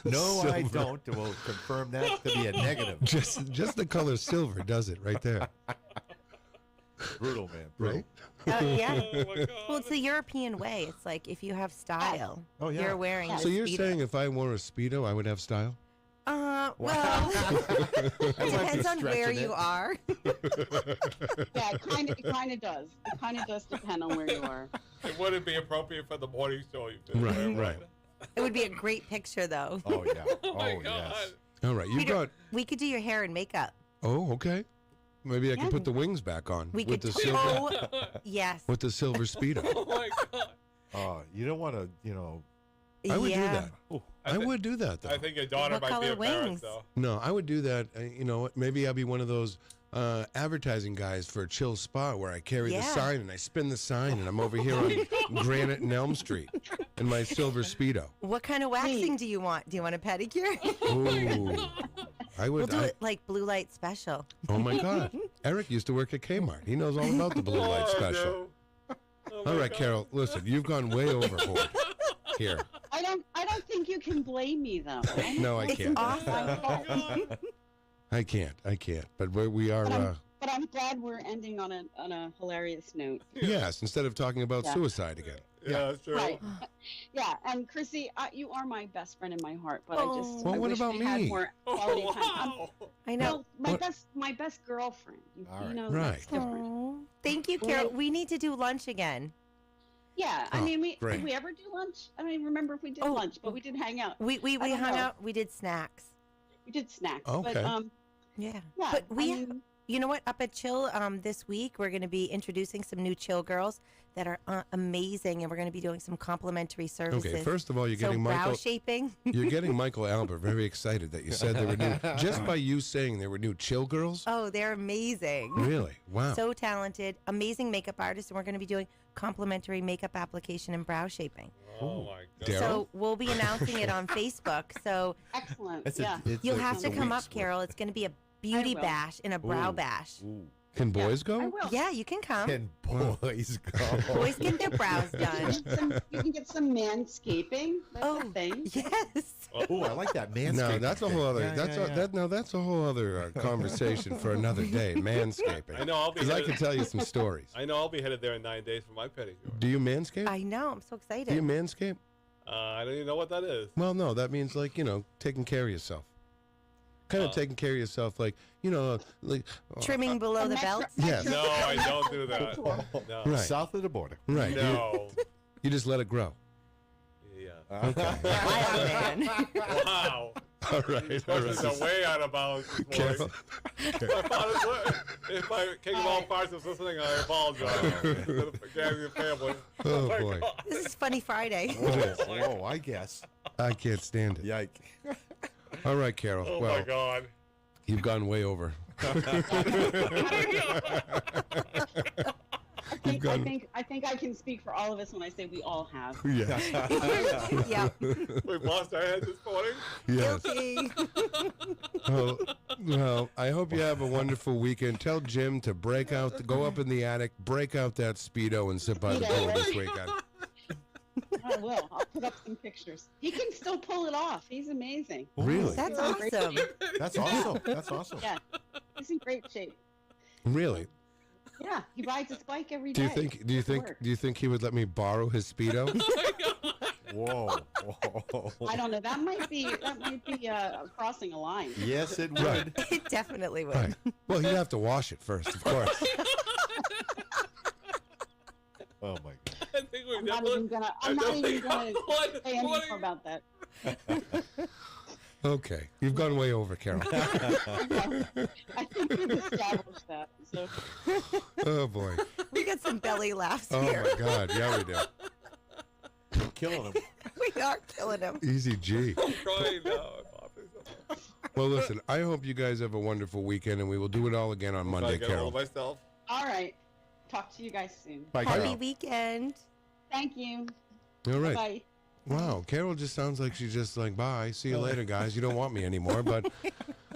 No, I Silver. don't. We'll confirm that to be a negative. Just the color silver does it right there. Brutal, man. Brutal. Right? Yeah. Oh, my God. Well, it's the European way. It's like if you have style, Oh, yeah. you're wearing. a So you're Speedo. saying if I wore a Speedo, I would have style? Well, it That might be depends on where stretching you it. are. yeah, it kind of does. It kind of does depend on where you are. It wouldn't be appropriate for the morning show. You think, Right, right. It would be a great picture, though. Oh, yeah. Oh, my Oh, God. yes. All right, you Peter, got. we could do your hair and makeup. Oh, okay. Maybe I can Yeah. put the wings back on We with could. the silver Oh, yes. with the silver Speedo. Oh, my God. You don't want to, I would yeah. do that. I would do that though. I think your daughter What might be color embarrassed, wings? though. No, I would do that. You know what? Maybe I'll be one of those advertising guys for a chill spa where I carry the Yeah. sign and I spin the sign and I'm over here on Granite and Elm Street in my silver Speedo. What kind of waxing do you want? Do you want a pedicure? Ooh. I We'll would. do it like blue light special. Oh my God. Eric used to work at Kmart. He knows all about the blue light Oh, special. no. Oh, my All right, God. Carol, listen, you've gone way overboard here. I don't think you can blame me though. No, I It's can't. awesome. I can't. But we are. But I'm glad we're ending on a hilarious note. Yes, instead of talking about Yeah. suicide again. Yeah, sure. Right. Yeah, and Chrissy, you are my best friend in my heart, but Oh. I just Well, I what wish about we had me? more Oh, quality time. wow. I know. Well, What? my best girlfriend. You All right. know, Right. that's different. Aw. Thank you, Carol. We need to do lunch again. Yeah, I Oh, mean, great. did we ever do lunch? I don't even remember if we did Oh. lunch, but we did hang out. We I don't hung know. out. We did snacks. We did snacks. Okay. But, Yeah. yeah, But we, I mean, you know what? Up at Chill this week, we're going to be introducing some new Chill girls that are amazing, and we're going to be doing some complimentary services. Okay, first of all, you're so getting brow Michael. shaping. You're getting Michael Albert very excited that you said there were new. Just by you saying there were new Chill girls. Oh, they're amazing. Really? Wow. So talented, amazing makeup artists, and we're going to be doing complimentary makeup application and brow shaping. Oh my god. Daryl? So we'll be announcing it on Facebook. So excellent. It's yeah. you'll have it's to a come week's up, Carol. It's going to be a beauty will. bash and a brow Ooh. bash. Ooh. Can boys I go? will. Yeah, you can come. Can boys go? Boys get their brows done. You can get some manscaping. That's Oh, a thing. yes. Oh, I like that man. No, that's a whole other. Yeah, that's yeah, a, yeah. that. No, that's a whole other conversation for another day. Manscaping. I know I'll be Because I headed, can tell you some stories. I know I'll be headed there in 9 days for my pedicure. Do you manscape? I know. I'm so excited. Do you manscape? I don't even know what that is. Well, no, that means like taking care of yourself. Kind of taking care of yourself, like like Trimming below A the metro- belt. Yes. No, I don't do that. No. Right. South of the border. right. No. You just let it grow. Yeah. Okay. Wow, man. Wow. all right. All Questions right. are way out of bounds this morning. If my king of all parts is listening, I apologize. To the Gary family. Oh my boy, God. This is Funny Friday. Oh, I guess. I can't stand it. Yike. All right, Carol. Oh well, my God. you've gone way over. I think I can speak for all of us when I say we all have. Yeah. Yeah. We've lost our heads this morning. Yes. Guilty. Well, I hope you have a wonderful weekend. Tell Jim to go up in the attic, break out that Speedo, and sit by the pool this weekend. I will. I'll put up some pictures. He can still pull it off. He's amazing. Really? That's He's in great awesome. shape. That's awesome. That's awesome. Yeah, he's in great shape. Really? Yeah, he rides a bike every Do day. you to think work. he would let me borrow his Speedo? Whoa. I don't know. That might be crossing a line. Yes, it would. Right. It definitely would. Right. Well, he'd have to wash it first, of course. Oh my God. I think we've I'm not definitely- even gonna. I I'm not don't even think gonna what- say any what- more about that. Okay. You've gone way over, Carol. I think we've established that. So Oh, boy. We got some belly laughs Oh, here. my God. Yeah, we do. You're killing him. We are killing him. Easy G. I'm trying now. Well, listen, I hope you guys have a wonderful weekend, and we will do it all again on Monday, I get a hold Carol. of myself. all right. Talk to you guys soon. Bye, Happy Carol. weekend. Thank you. All right. Bye. Wow, Carol just sounds like she's just like, bye, see you later, guys. You don't want me anymore. But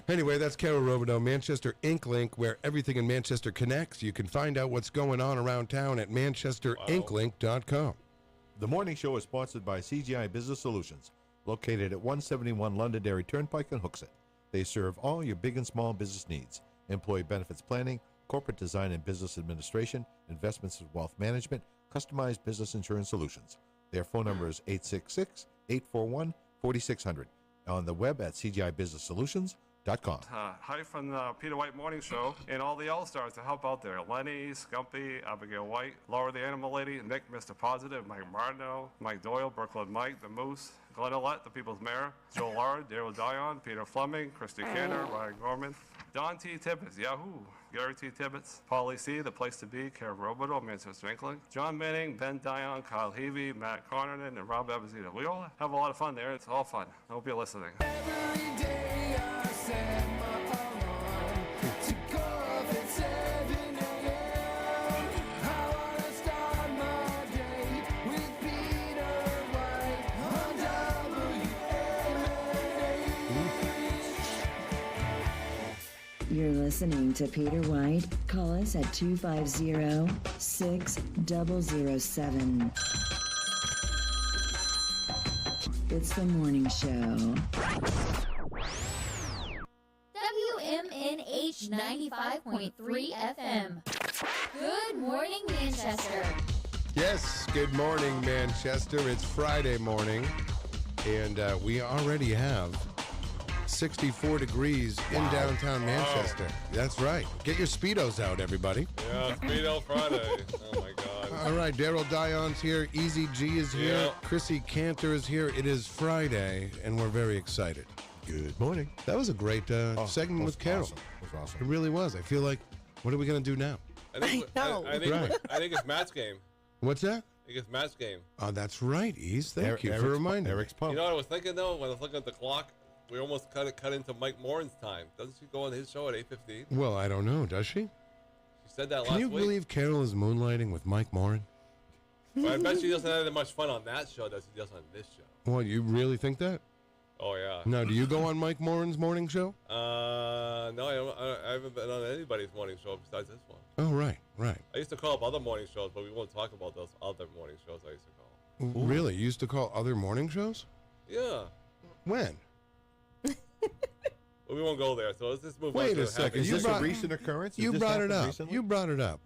anyway, that's Carol Robideau, Manchester Ink Link, where everything in Manchester connects. You can find out what's going on around town at manchesterinklink.com. The morning show is sponsored by CGI Business Solutions, located at 171 Londonderry Turnpike in Hooksett. They serve all your big and small business needs: employee benefits planning, corporate design and business administration, investments and wealth management, customized business insurance solutions. Their phone number is 866-841-4600. On the web at cgibusinesssolutions.com. Hi from the Peter White Morning Show and all the All-Stars to help out there. Lenny, Scumpy, Abigail White, Laura the Animal Lady, Nick, Mr. Positive, Mike Martineau, Mike Doyle, Brooklyn Mike, the Moose, Glenn Ollett, the People's Mayor, Joe Lara, Daryl Dion, Peter Fleming, Christy Canner, Ryan Gorman, Don T. Tibbetts, Yahoo, Gary T. Tibbetts, Paulie C., The Place to Be, Carol Robideau, Manchester Inkling, John Manning, Ben Dion, Kyle Heavey, Matt Connerton, and Rob Abazito. We all have a lot of fun there. It's all fun. I hope you're listening. You're listening to Peter White. Call us at 250-6007. It's the morning show. WMNH 95.3 FM. Good morning, Manchester. Yes, good morning, Manchester. It's Friday morning, and we already have 64 degrees in downtown Manchester. That's right. Get your Speedos out, everybody. Yeah, Speedo Friday. Oh my God. All right, Daryl Dion's here. Easy G is here. Yeah. Chrissy Cantor is here. It is Friday, and we're very excited. Good morning. That was a great segment with Carol. Awesome. It was It awesome. really was. I feel like, what are we going to do now? I know. I think, Right. I think it's Matt's game. What's that? I think it's Matt's game. Oh, that's right, Ease. Thank Eric- you Eric's for reminding Eric's me. pump. You know what I was thinking though? When I was looking at the clock, we almost cut into Mike Morin's time. Doesn't she go on his show at 8:15? Well, I don't know. Does she? She said that Can last you week. believe Carol is moonlighting with Mike Morin? But I bet she doesn't have that much fun on that show that she does on this show. Well, you really think that? Oh yeah. Now, do you go on Mike Morin's morning show? No, I haven't been on anybody's morning show besides this one. Oh, right, right. I used to call up other morning shows, but we won't talk about those other morning shows I used to call. Really? You used to call other morning shows? Yeah. When? But we won't go there. So let's just move on. Wait to a second. Is You this brought- a recent occurrence? Has You this brought it happened up. recently? You brought it up.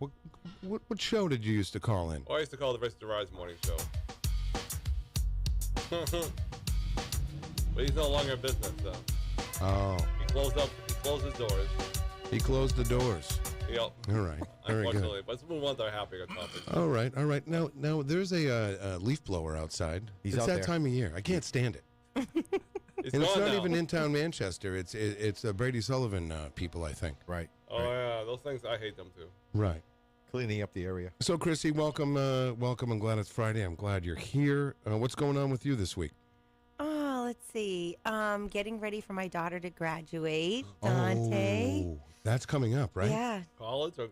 What show did you used to call in? Oh, I used to call the Rich DeRide's morning show. But he's no longer in business, so Oh, he closed his doors. he closed the doors. Yep. All right. Very good. Unfortunately. But let's move on to our happier topics. All right. All right. Now there's a leaf blower outside. He's it's out that there. time of year. I can't stand it. It's And it's gone not now. even in town Manchester. It's Brady Sullivan people, I think. Right. Oh yeah, those things I hate them too. Right. Cleaning up the area. So, Chrissy, welcome. Welcome. I'm glad it's Friday. I'm glad you're here. What's going on with you this week? Oh, let's see. Getting ready for my daughter to graduate. Dante. Oh, that's coming up, right? Yeah. College or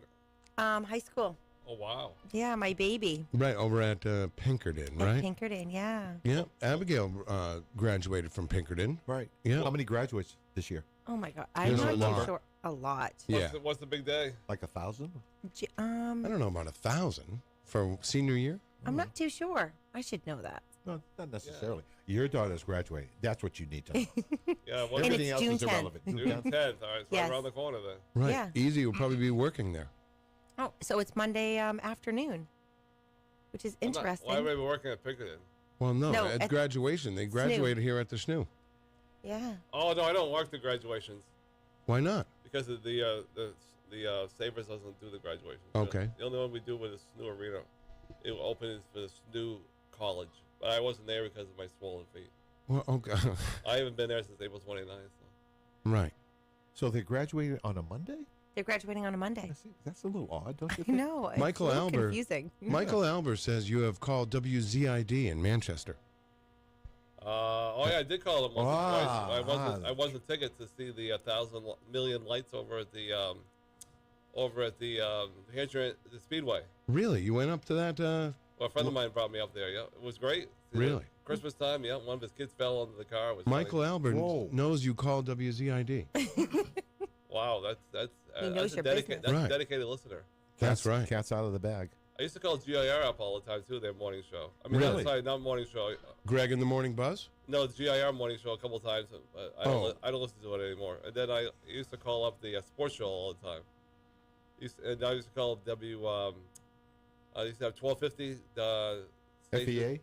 High school. oh wow. Yeah, my baby. Right, over at Pinkerton, At right? Pinkerton, yeah. Yeah. Abigail graduated from Pinkerton. Right. Yeah. How many graduates this year? Oh my God. I'm There's a not lot. too sure. A lot. Yeah. What's the big day? Like 1,000? I don't know about 1,000 for senior year. I'm not too sure. I should know that. No, not necessarily. Your daughter's graduating. That's what you need to know. Yeah, And Everything it's else June is 10th. irrelevant. June 10th. All right, it's right Yes. around the corner then. Right. Yeah. Easy will probably be working there. Oh, so it's Monday afternoon, which is interesting. Why are we working at Pinkerton? Well, no, No, at at graduation. They graduated here at the SNU. Yeah. Oh no, I don't work the graduations Why not? because of the Savers doesn't do the graduation. Okay. The only one we do with the SNU Arena, it will open is for the SNU College, but I wasn't there because of my swollen feet. Well, okay. I haven't been there since April 29th. So. Right. So they graduated on a Monday? They're graduating on a Monday. That's a little odd, don't you I think? know. It's Michael a little Albert. confusing. Michael Albert says you have called WZID in Manchester. Oh yeah, I did call them once or Ah, twice. I won the ticket to see the 1,000 million lights over at the Hampshire the Speedway. Really? You went up to that? Well, a friend of mine brought me up there. Yeah, it was great. Really? Christmas time. Yeah, one of his kids fell into the car. It was Michael funny. Albert Whoa. knows you called WZID. Wow, that's He knows that's your a dedicated business. that's Right. a dedicated listener. That's right. Cat's out of the bag. I used to call GIR up all the time too. Their morning show. I mean, Really? sorry, not morning show. Greg in the Morning Buzz? No, the GIR morning show a couple of times. But I don't listen to it anymore. And then I used to call up the sports show all the time. And I used to call up I used to have 1250. FEA?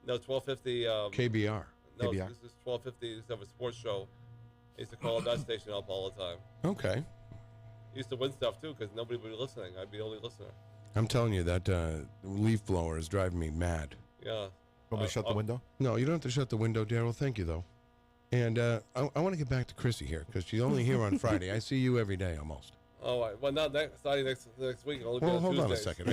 No, 1250. KBR. No, KBR. this is 1250. Used to have a sports show. I used to call that station up all the time. Okay. Used to win stuff too because nobody would be listening. I'd be the only listener. I'm telling you, that leaf blower is driving me mad. Yeah. Want me to shut the window? No, you don't have to shut the window, Daryl. Thank you, though. And I want to get back to Chrissy here because she's only here on Friday. I see you every day almost. Oh, well, not starting next week. I'll only be Well, on hold on a Tuesdays. second.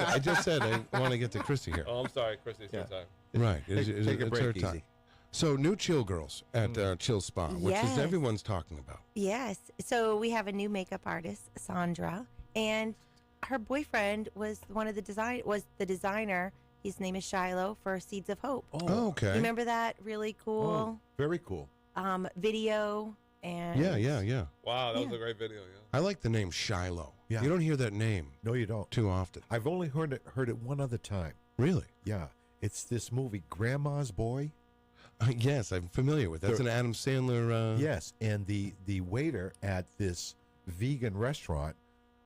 I just said I want to get to Chrissy here. Oh, I'm sorry, Chrissy. It's your time. Right. Take a it's break, her time. easy. So, new Chill Girls at Chill Spa, which is Yes. everyone's talking about. Yes. So we have a new makeup artist, Sandra, and her boyfriend was the designer. His name is Shiloh for Seeds of Hope. Oh, okay. Remember that really cool Oh, very cool. video? And Yeah. Wow, that was Yeah. a great video. Yeah. I like the name Shiloh. Yeah. You don't hear that name No, you don't. too often. I've only heard it one other time. Really? Yeah. It's this movie, Grandma's Boy. Yes, I'm familiar with. That's Sure. an Adam Sandler. Yes, and the waiter at this vegan restaurant,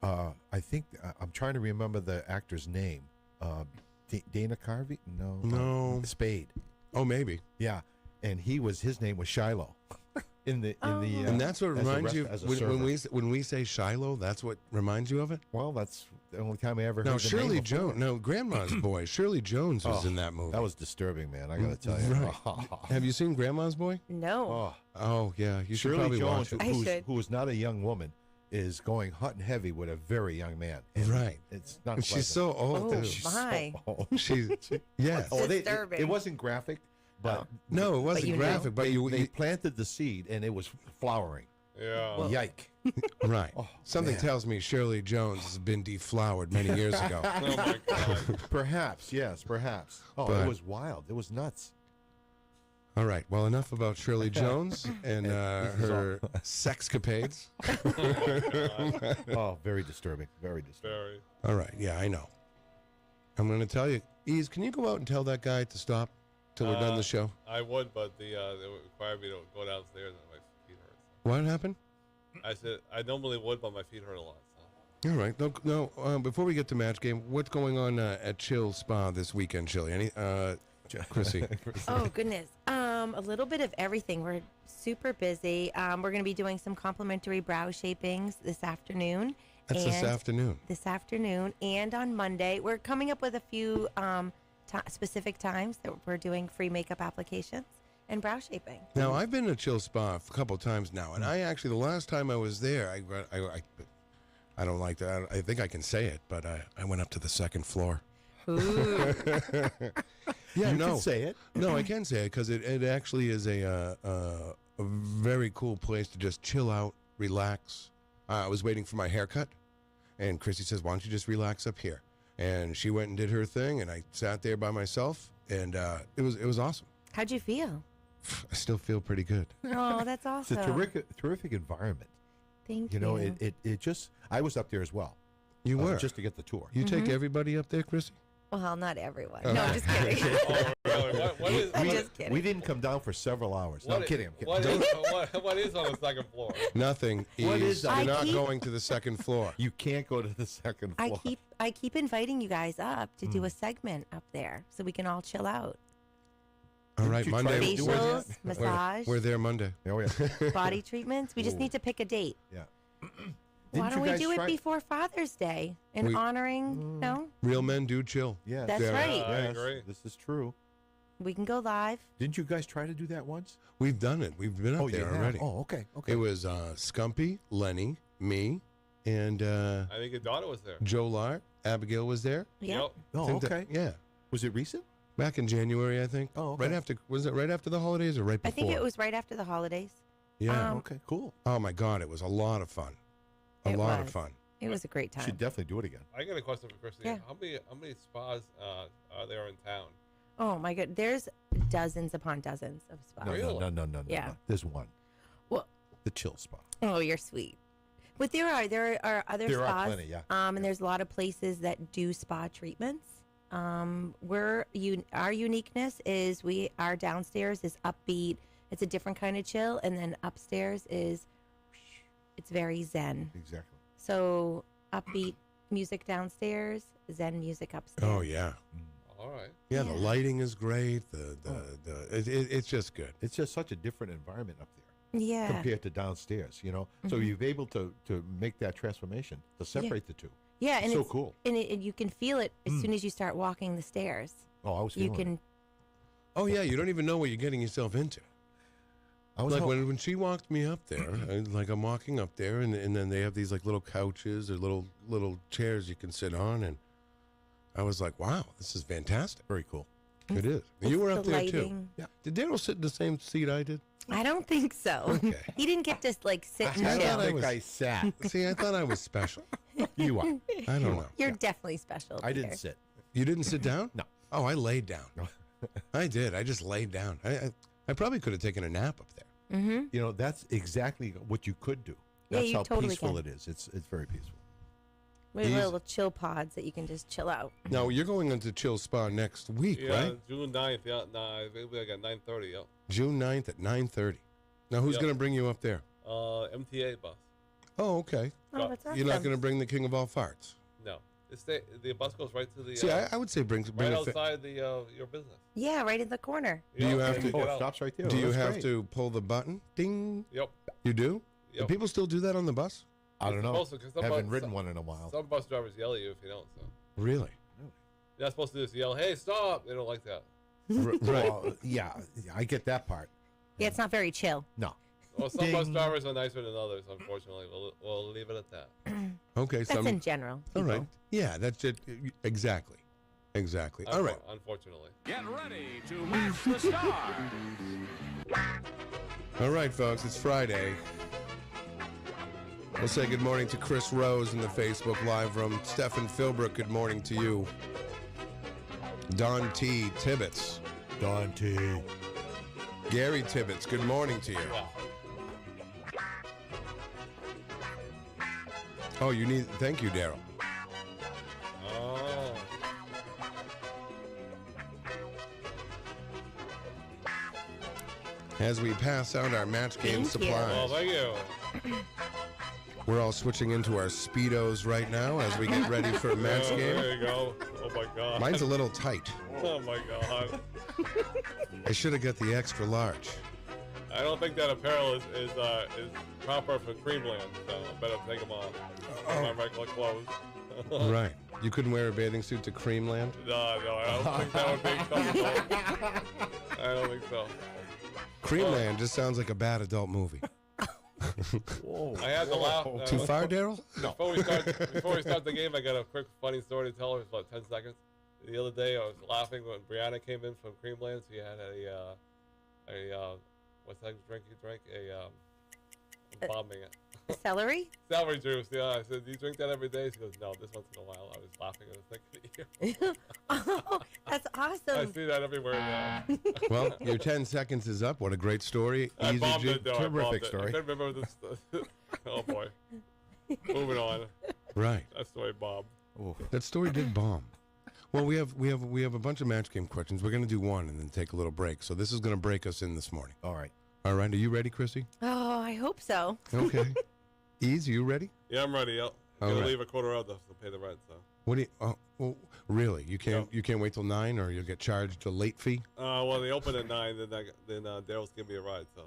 I think I'm trying to remember the actor's name. Dana Carvey? No. No. Spade. Oh, maybe. Yeah, and his name was Shiloh. in the and that's what as a reminds rest- you as a when we say Shiloh. That's what reminds you of it. Well, that's the only time I ever No, heard the Shirley name before. Jones. No, Grandma's Boy. Shirley Jones was in that movie. That was disturbing, man. I got to tell you. Right. Have you seen Grandma's Boy? No. Oh yeah, you should Shirley probably Jones, watch it. should. who is not a young woman, is going hot and heavy with a very young man. And Right. It's not. And she's pleasant. so old. Oh, too. my. She's yes. Disturbing. It wasn't graphic, but No, it wasn't you know. graphic, but they planted the seed and it was flowering. Yeah. Yike! right. Oh, Something man. tells me Shirley Jones has been deflowered many years ago. Oh my God. Perhaps, yes, perhaps. Oh, But- it was wild. It was nuts. All right. Well, enough about Shirley Jones and This is her sexcapades. Oh, very disturbing. Very disturbing. Very. All right. Yeah, I know. I'm going to tell you, Ease, can you go out and tell that guy to stop till we're done the show? I would, but they required me to go downstairs and my feet hurt. What happened? I said I normally would, but my feet hurt a lot. So. All right. No. Before we get to match game, what's going on at Chill Spa this weekend, Chili? Any, Chrissy? Oh goodness. A little bit of everything. We're super busy. We're going to be doing some complimentary brow shapings this afternoon. That's this afternoon. This afternoon and on Monday. We're coming up with a few specific times that we're doing free makeup applications and brow shaping. Now, I've been to Chill Spa a couple of times now, and I actually, the last time I was there, I don't like that. I think I can say it, but I went up to the second floor. Ooh. Yeah, You no. can say it. No, I can say it because it actually is a very cool place to just chill out, relax. I was waiting for my haircut, and Chrissy says, "Why don't you just relax up here?" And she went and did her thing, and I sat there by myself, and it was awesome. How'd you feel? I still feel pretty good. Oh, that's It's awesome. a terrific environment. Thank You know, it just. I was up there as well. You were just to get the tour. You take everybody up there, Chrissy? Well, not everyone. Okay. No, I'm just kidding. Oh, really? What is? I'm what- just kidding. We didn't come down for several hours. No, what I'm i- kidding. I'm kidding. what is on the second floor? Nothing. What is You're that? not I keep- going to the second floor. You can't go to the second floor. I keep inviting you guys up to do a segment up there so we can all chill out. All right, you try Monday. to do it? Facials, Yeah. massage, We're there Monday. Oh yeah. body treatments. We just Ooh. need to pick a date. Yeah. Why Didn't don't you we guys do it try- before Father's Day in We- honoring? No, Real men do chill. Yeah. That's Yeah. right. I Yes, agree. This is true. We can go live. Didn't you guys try to do that once? We've done it. We've been up you there have? already. Oh, okay. Okay. It was Scumpy, Lenny, me, and I think your daughter was there. Joe Lart. Abigail was there. Yeah. Yep. oh, Think that- okay. yeah. Was it recent? Back in January, I think. Oh, okay. Right after, was it right after the holidays or right I before? think it was right after the holidays. Yeah. Okay. Cool. Oh my God, it was a lot of fun. A It lot of was. fun. It was a great time. Should definitely do it again. I got a question for Christy. Yeah. How many spas are there in town? Oh my God, there's dozens upon dozens of spas. No, Really? no. Yeah. No. There's one. Well, The Chill Spa. oh, you're sweet. But there are other There are spas. plenty, yeah. And there's a lot of places that do spa treatments. Our uniqueness is our downstairs is upbeat. It's a different kind of chill, and then upstairs is it's very zen. Exactly. So upbeat music downstairs, zen music upstairs. Oh yeah. All right. Yeah, Yeah. the lighting is great. It's just good. It's just such a different environment up there Yeah. compared to downstairs. You know, so Mhm. you've able to make that transformation to separate the two. Yeah, and so it's cool. and you can feel it as soon as you start walking the stairs. Oh, I was You feeling it. can Oh yeah, you don't even know what you're getting yourself into. I was Like hop- when she walked me up there, I'm walking up there, and then they have these like little couches or little chairs you can sit on, and I was like, wow, this is fantastic. very cool. It is. it's You were up the there too. lighting. Yeah. Did Daryl sit in the same seat I did? I don't think so. Okay. He didn't get to like sit and I chill. thought I think was- I sat. See, I thought I was special. You are. I don't know. You're definitely special. I didn't Peter. sit. You didn't sit down? No. Oh, I laid down. I did. I just laid down. I probably could have taken a nap up there. Mm-hmm. You know, that's exactly what you could do. Yeah, That's you how totally peaceful can. it is. It's very peaceful. We have These- little chill pods that you can just chill out. Now you're going into Chill Spa next week, Yeah, right? June 9th. Yeah, nah, I think we got 9:30. Yep. June 9th at 9:30. Now who's Yep. going to bring you up there? MTA bus. Oh, okay. Oh, that's awesome. You're not going to bring the King of All Farts. No. The bus goes right to the. See, I would say bring right a outside the your business. Yeah, right in the corner. Do you have to? Oh, it stops right there. Do Oh, you that's have great. to pull the button? Ding. Yep. You do? Do Yep. people still do that on the bus? I don't know. Supposed to, 'cause some Haven't bus- ridden one in a while. Some bus drivers yell at you if you don't. So Really? you're not supposed to just yell, "Hey, stop!" They don't like that. Right. Well, yeah, I get that part. Yeah, it's not very chill. No. Well, some bus Ding. drivers are nicer than others. Unfortunately, we'll leave it at that. Okay. That's in general. All right. Yeah, that's it. Exactly. Exactly. All right. Unfortunately. Get ready to match the stars. All right, folks. It's Friday. We'll say good morning to Chris Rose in the Facebook Live room. Stefan Philbrook, good morning to you. Don T. Tibbetts. Don T. Gary Tibbetts, good morning to you. Oh, thank you, Daryl. Oh. As we pass out our match game supplies. Well, thank you. We're all switching into our Speedos right now as we get ready for a match Oh, game. there you go. Oh my God. Mine's a little tight. Oh my God. I should have got the extra large. I don't think that apparel is proper for Creamland, so I better take them off. My regular clothes. Right. You couldn't wear a bathing suit to Creamland? No, I don't think that would be acceptable. I don't think so. Creamland just sounds like a bad adult movie. Whoa. I had to laugh. Too far, Daryl? No. Before we start the game, I got a quick funny story to tell. It was about 10 seconds. The other day, I was laughing when Brianna came in from Creamland. She had a what's that drink you drink? I'm bombing it. Celery? Celery juice. Yeah, I said, "Do you drink that every day?" She goes, "No, this once in a while." I was laughing. I was thinking of you. Oh, that's I awesome. see that everywhere now. Well, your 10 seconds is up. What a great story. I Easy bombed G. it, though. I Terrific bombed it. story. I couldn't remember this. Oh boy. Moving on. Right. That story, Bob. Oof. That story did bomb. Well, we have a bunch of match game questions. We're going to do one and then take a little break. So this is going to break us in this morning. All right. All right. Are you ready, Chrissy? Oh, I hope so. Okay. Ease, you ready? Yeah, I'm ready. Yep. I'm All gonna right. leave a quarter out to pay the rent. So. What do you? Oh, well, really? You can't? No. You can't wait till 9, or you'll get charged a late fee? Well, they open at 9. Then Daryl's giving me a ride. So.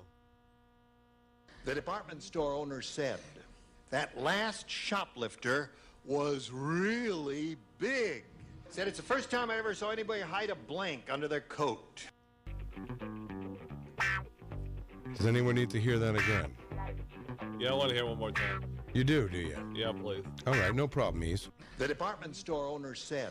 The department store owner said that last shoplifter was really big. Said it's the first time I ever saw anybody hide a blank under their coat. Does anyone need to hear that again? Yeah, I want to hear one more time. You do you? Yeah, please. All right, no problem, Ease. The department store owner said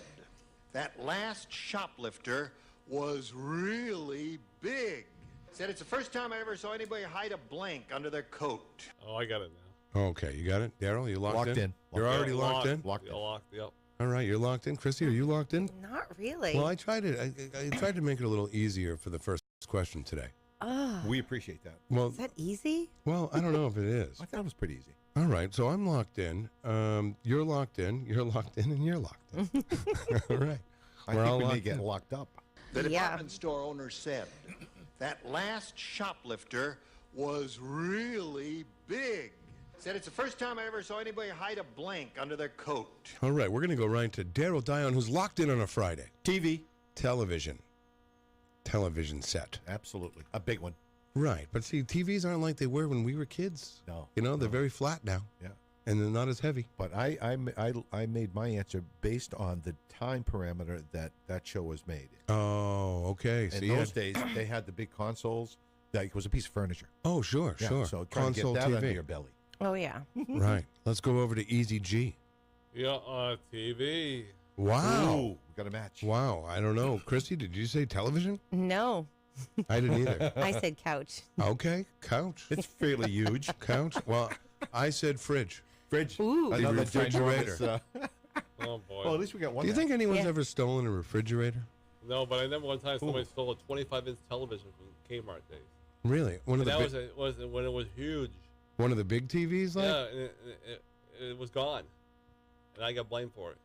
that last shoplifter was really big. Said it's the first time I ever saw anybody hide a blank under their coat. Oh, I got it now. Okay, you got it, Daryl. You locked Locked in. You're Locked already in. locked in. Locked in. Yeah, locked. Yep. All right, you're locked in. Chrissy, are you locked in? Not really. Well, I tried it. I tried to make it a little easier for the first question today. Oh, We appreciate that. Well, is that easy? well, I don't know if it is. I thought it was pretty easy. All right, so I'm locked in. You're locked in. You're locked in, and you're locked in. All right. I We're all think we may locked get in. locked up. The Yeah. department store owner said that last shoplifter was really big. Said it's the first time I ever saw anybody hide a blank under their coat. All right, we're going to go right to Daryl Dion, who's locked in on a Friday. TV. Television set. Absolutely. A big one. Right, but see, TVs aren't like they were when we were kids. No. You know, they're very flat now. Yeah. And they're not as heavy. But I made my answer based on the time parameter that show was made. Oh, okay. In So you those had- days, they had the big consoles. That it was a piece of furniture. Oh, sure, Yeah, sure. So try to Console get that under TV. your belly. Oh, yeah. Right. Let's go over to Easy G. Yeah, TV. Wow. Ooh, we got a match. Wow. I don't know. Christy, did you say television? No, I didn't either. I said couch. Okay. Couch. It's fairly huge. Couch. Well, I said fridge. Fridge. Ooh. Another refrigerator. ginormous, Oh boy. well, at least we got one. Do you match. think anyone's Yeah. ever stolen a refrigerator? No, but I remember one time somebody stole a 25-inch television from Kmart days. Really? One of And the that was when it was huge. one of the big TVs, like? Yeah, and it was gone, and I got blamed for it.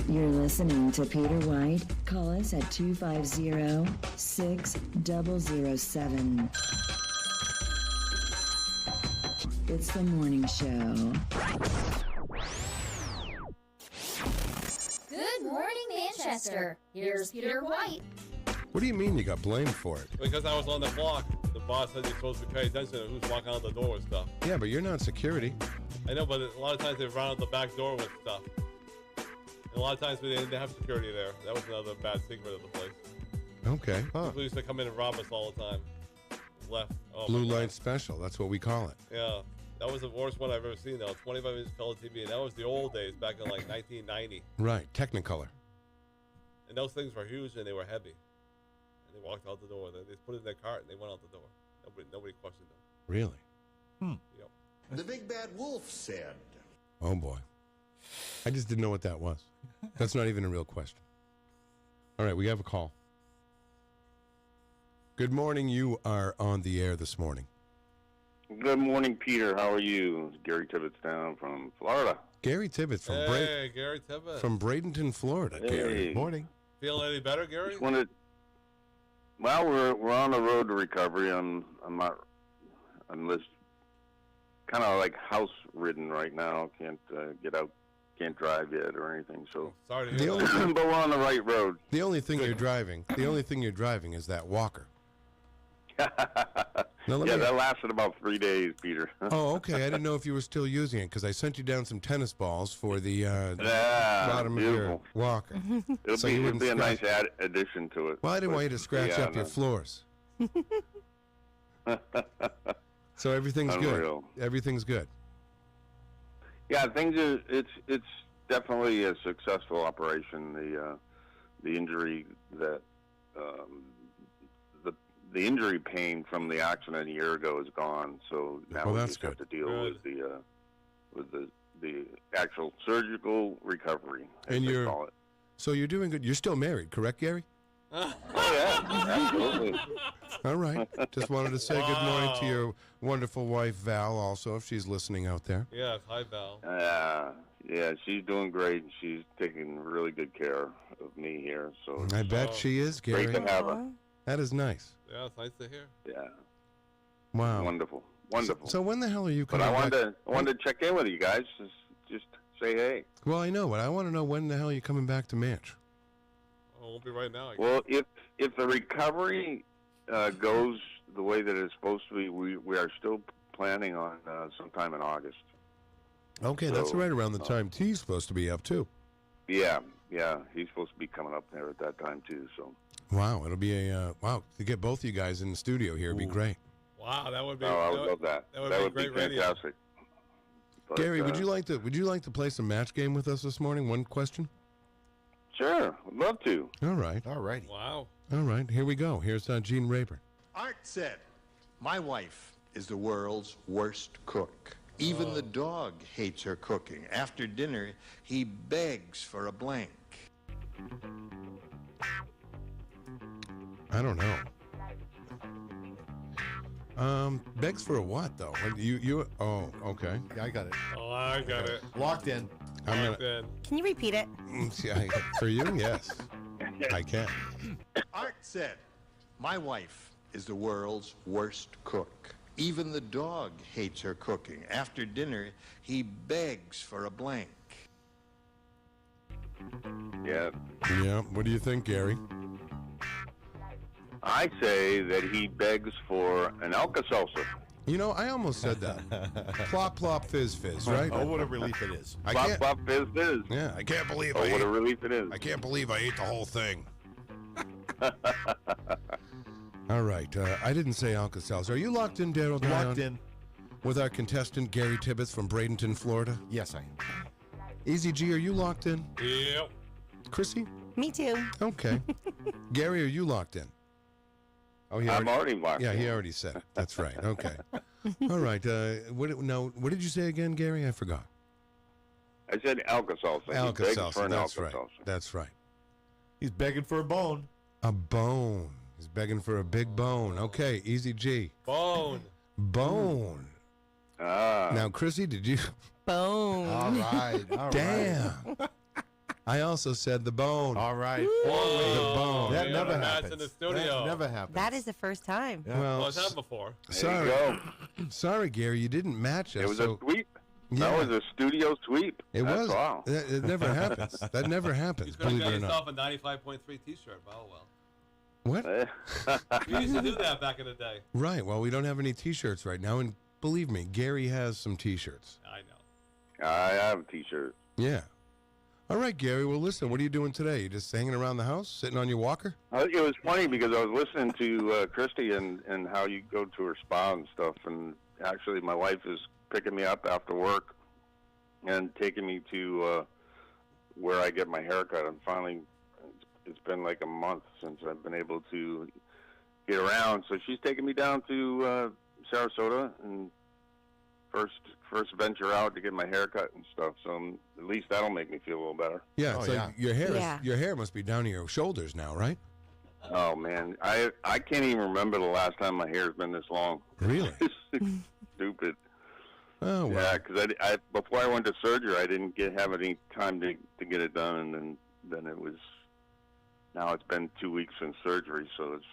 You're listening to Peter White. Call us at 250-6007. It's the morning show. Good morning, Manchester. Here's Peter White. What do you mean you got blamed for it? Because I was on the block. The boss said you're supposed to be paying attention to who's walking out the door with stuff. Yeah, but you're not security. I know, but a lot of times they run out the back door with stuff. And a lot of times we didn't have security there. That was another bad secret of the place. Okay. People used to come in and rob us all the time. Left. Oh, Blue my God. light special. That's what we call it. Yeah. That was the worst one I've ever seen, though. 25-inch color TV, and that was the old days, back in like 1990. Right. Technicolor. And those things were huge and they were heavy. And they walked out the door. They just put it in their cart and they went out the door. Nobody questioned them. Really? Yep. The big bad wolf said. Oh, boy. I just didn't know what that was. That's not even a real question. All right, we have a call. Good morning. You are on the air this morning. Good morning, Peter. How are you? Gary Tibbetts down from Florida. Gary Tibbetts from Hey, Gary Tibbetts. from Bradenton, Florida. Hey. Gary. Morning. Feeling any better, Gary? Just wanted. Well, we're on the road to recovery. I'm just kind of like house ridden right now. Can't get out. Can't drive yet or anything. So Sorry to The hear only, that. but we're on the right road. the only thing you're driving, is that walker. Now, let Yeah, me- that lasted about 3 days, Peter. Oh, okay. I didn't know if you were still using it because I sent you down some tennis balls for the Yeah, bottom of your beautiful. walker. It'll So you be wouldn't a nice scratch- addition to it. Well, I didn't want you to scratch Yeah, up your no. floors. So everything's Unreal. good. Everything's good. Yeah, it's definitely a successful operation. The injury that the injury pain from the accident a year ago is gone. So now Well, we that's just have to good. deal with the actual surgical recovery, as And they you're call it. so you're doing good. You're still married, correct, Gary? Oh yeah, absolutely. All right. Just wanted to say good morning to Wow. your wonderful wife Val, also, if she's listening out there. Yes, hi, Val. Yeah, she's doing great. She's taking really good care of me here. So I bet Oh. she is, Gary. great to have her. That is nice. Yeah, it's nice to hear. Yeah, Wow. wonderful, wonderful. So when the hell are you But coming I back? wanted to check in with you guys. Just say hey. Well, I know, but I want to know when the hell you're coming back to Manch. Oh, it won't be right now. I guess. Well, if the recovery goes the way that it's supposed to be, we are still planning on sometime in August. Okay, that's So, right around the time T's supposed to be up too. Yeah, he's supposed to be coming up there at that time too. So. Wow, it'll be a wow to get both you guys in the studio here. It'd be great. Wow, that would be. Oh, I would love that. That would That be would be great radio. fantastic. But, Gary, would you like to play some match game with us this morning? One question. Sure, would love to. All right. All righty. Wow. All right. Here we go. Here's Gene Rayburn. Art said, "My wife is the world's worst cook. Even the dog hates her cooking. After dinner, he begs for a blank." I don't know. Begs for a what though? You? Oh, okay. Yeah, I got it. Oh, I got it. Locked in. I'm Locked gonna. in. Can you repeat it? See, for you, yes, I can. Art said, "My wife is the world's worst cook. Even the dog hates her cooking. After dinner, he begs for a blank." Yeah, Yeah. What do you think, Gary? I say that he begs for an Alka-Seltzer. You know, I almost said that. Plop, plop, fizz, fizz, right? Oh, what a relief it is. I Bop, can't. bop, fizz, fizz. Yeah, I can't believe Oh, what a relief it is. I can't believe I ate the whole thing. All right. I didn't say Alka-Seltzer. Are you locked in, Daryl? Locked in. With our contestant, Gary Tibbetts from Bradenton, Florida? Yes, I am. Easy G, are you locked in? Yep. Chrissy? Me too. Okay. Gary, are you locked in? Oh, he I'm already locked Yeah, in. he already said it. That's right. Okay. All right. What did you say again, Gary? I forgot. I said Alka-Seltzer. He begs for Alka-Seltzer. an That's right. Alka-Seltzer. That's right. He's begging for a bone. A bone. He's begging for a big bone. Okay, Easy G. Bone. Bone. Ah. Now, Chrissy, did you? Bone. All right. All right. Damn. I also said the bone. All right. Whoa. The bone. That We never have a match happens. in the studio. That never happens. That is the first time. Yeah. Well, Well, it's happened before. There sorry, you go. sorry, Gary, you didn't match us. It was so a sweep. Yeah. That was a studio sweep. It That's was. Wow. It never happens. That never happens. You could have Believe it got or yourself not. a 95.3 T-shirt. But oh well. What? We used to do that back in the day. Right. Well, we don't have any T-shirts right now, and believe me, Gary has some T-shirts. I know. I have T-shirts. Yeah. All right, Gary. Well, listen. What are you doing today? You just hanging around the house, sitting on your walker? It was funny because I was listening to Christy and how you go to her spa and stuff, and actually my wife is picking me up after work and taking me to where I get my haircut. And finally, it's been like a month since I've been able to get around. So she's taking me down to Sarasota and first venture out to get my haircut and stuff. So at least that'll make me feel a little better. Yeah. Oh, So yeah. your hair must be down to your shoulders now, right? Oh man, I can't even remember the last time my hair's been this long. Really? It's stupid. Oh well. Yeah, because I before I went to surgery, I didn't have any time to get it done, and then it was. Now it's been 2 weeks since surgery, so it's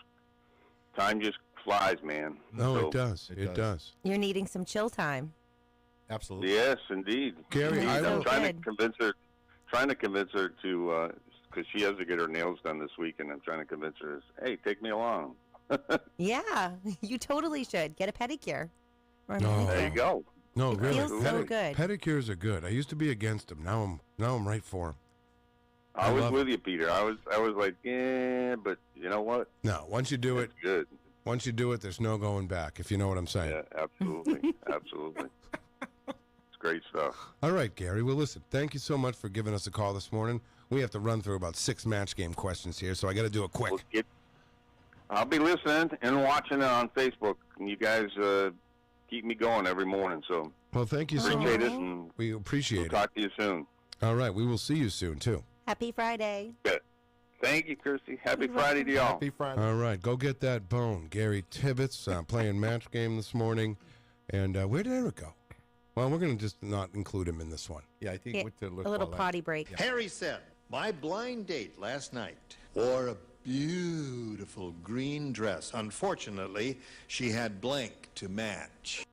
time just flies, man. No, So- it does. It does. You're needing some chill time. Absolutely. Yes, indeed. Gary, Indeed. I will- I'm trying Good. to convince her to because she has to get her nails done this week, and I'm trying to convince her, hey, take me along. Yeah, you totally should get a pedicure. Or a No. manicure. There you go. No, It really. feels so good. Pedicures are good. I used to be against them. Now I'm right for them. I was love with you, Peter. I was like, yeah, but you know what? No, once you do it, It's good. once you do it, there's no going back. If you know what I'm saying. Yeah, absolutely, absolutely. It's great stuff. All right, Gary. Well, listen. Thank you so much for giving us a call this morning. We have to run through about 6 match game questions here, so I got to do it quick. I'll be listening and watching it on Facebook. And you guys keep me going every morning. So Well, thank you so appreciate much. it, and We appreciate we'll it. talk to you soon. All right, we will see you soon too. Happy Friday. Good. Thank you, Kirsty. Happy Friday to y'all. Happy Friday. All right, go get that bone. Gary Tibbetts playing match game this morning. And where did Eric go? Well, we're going to just not include him in this one. Yeah, I think Yeah, went to a little potty break. Harry said, my blind date last night wore a beautiful green dress. Unfortunately, she had blank to match.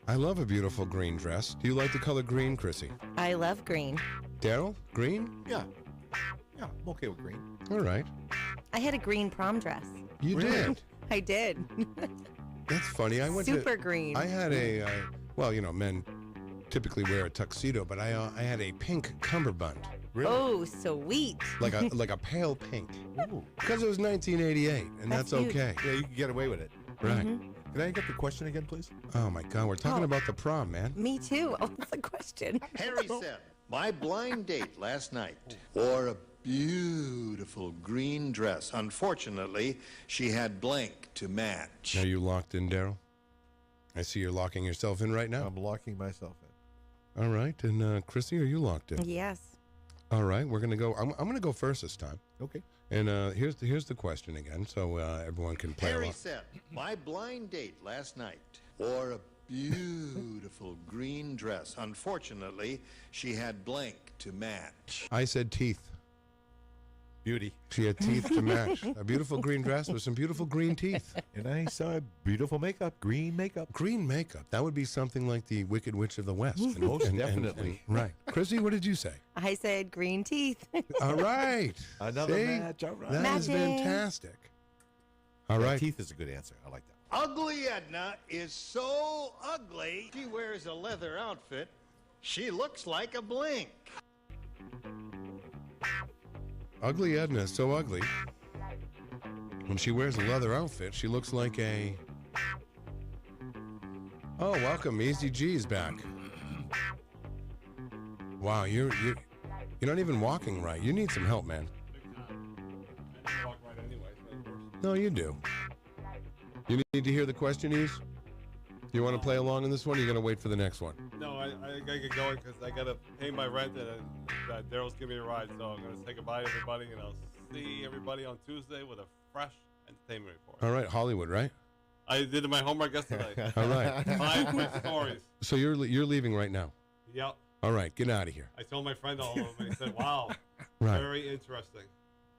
I love a beautiful green dress. Do you like the color green, Chrissy? I love green. Daryl, green? Yeah. Yeah, I'm okay with green. All right. I had a green prom dress. You did. I did. That's funny. I went Super to, green. I had a, well, you know, men typically wear a tuxedo, but I had a pink cummerbund. Really? Oh, sweet. Like a pale pink. Ooh. Because it was 1988, and That's that's huge. okay. Yeah, you can get away with it. Right. Can I get the question again, please? Oh my God, we're talking Oh. about the prom, man. Me too. Oh, that's a question. Harry said, my blind date last night wore a beautiful green dress. Unfortunately, she had blank to match. Are you locked in, Daryl? I see you're locking yourself in right now. I'm locking myself in. All right, and Chrissy, are you locked in? Yes. All right, we're gonna go. I'm gonna go first this time. Okay. And here's the question again, so everyone can play Harry along. said, my blind date last night wore a beautiful green dress. Unfortunately, she had blank to match. I said teeth. Beauty. She had teeth to match. A beautiful green dress with some beautiful green teeth. And I saw beautiful makeup, green makeup. Green makeup. That would be something like the Wicked Witch of the West. And- Most definitely. right. Chrissy, what did you say? I said green teeth. All right. Another See? match. All right. That is Matching. fantastic. All Yeah, right. teeth is a good answer. I like that. Ugly Edna is so ugly, she wears a leather outfit. She looks like a blink. Ugly Edna is so ugly. When she wears a leather outfit, she looks like a... Oh, welcome. Easy G's back. Wow, you're not even walking right. You need some help, man. I walk right anyway, so of course. No, you do. You need to hear the question, Ease? You want to play along in this one, or you going to wait for the next one? No, I gotta get going because I gotta pay my rent and Daryl's giving me a ride. So I'm gonna say goodbye to everybody and I'll see everybody on Tuesday with a fresh entertainment report. All right, Hollywood, right? I did my homework yesterday. All right. 5 quick stories. So you're leaving right now. Yep. All right, get out of here. I told my friend all of them and he said, "Wow, Right. very interesting."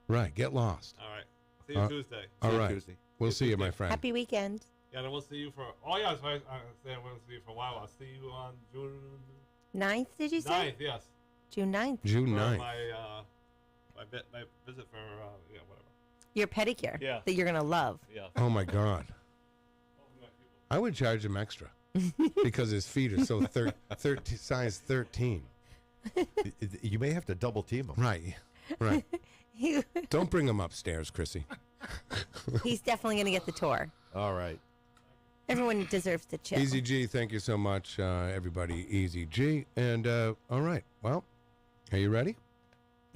Right, get lost. All right. See you Tuesday. All See you right. Tuesday. We'll see you, my friend. Happy weekend. Yeah, then we'll see you for. Oh yeah, so I say I'm going to see you for a while. I'll see you on June 9th, did you say? 9th, yes. June 9th. June For 9th. My visit for whatever. Your pedicure. Yeah. That you're gonna love. Yeah. Oh my God. I would charge him extra because his feet are so size 13. You may have to double team him. Right. Right. Don't bring him upstairs, Chrissy. He's definitely gonna get the tour. All right. Everyone deserves to chill. Easy G, thank you so much, everybody. Easy G. And all right. Well, are you ready?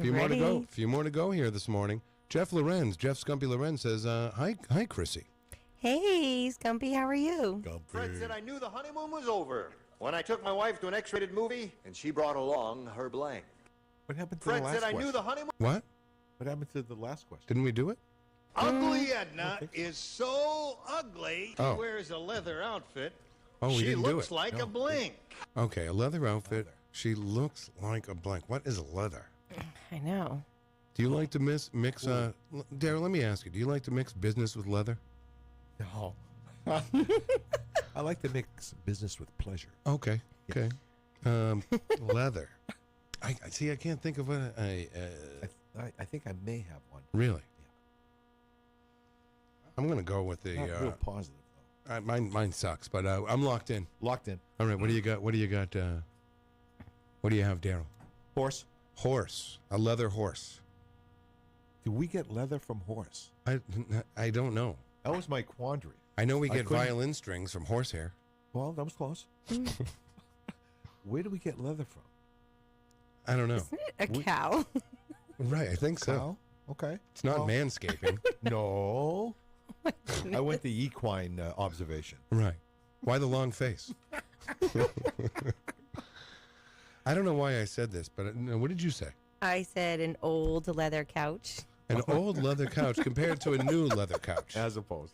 Few more to go. Few more to go here this morning. Jeff Scumpy Lorenz says, hi, Chrissy. Hey, Scumpy, how are you? Fred said I knew the honeymoon was over when I took my wife to an X-rated movie and she brought along her blank. What happened to Fred the last said I question? knew the honeymoon. What? What happened to the last question? Didn't we do it? Ugly Edna is so ugly. Oh. She wears a leather outfit. Oh, we she didn't do looks it. like a blank. Okay, a leather outfit. She looks like a blank. What is leather? I know. Do you like to mix? Daryl, let me ask you. Do you like to mix business with leather? No. I like to mix business with pleasure. Okay. Okay. Leather. I see. I can't think of I think I may have one. Really. I'm gonna go with the. Not real positive though. Mine sucks, but I'm locked in. Locked in. All right. What do you got? What do you got? What do you have, Daryl? Horse. Horse. A leather horse. Do we get leather from horse? I don't know. That was my quandary. I know we I get couldn't- violin strings from horsehair. Well, that was close. Where do we get leather from? I don't know. Isn't it a cow? Right. I think so. Cow? Okay. It's not Well- manscaping. No. I went the equine observation. Right. Why the long face? I don't know why I said this, but what did you say? I said an old leather couch. An old leather couch compared to a new leather couch. As opposed.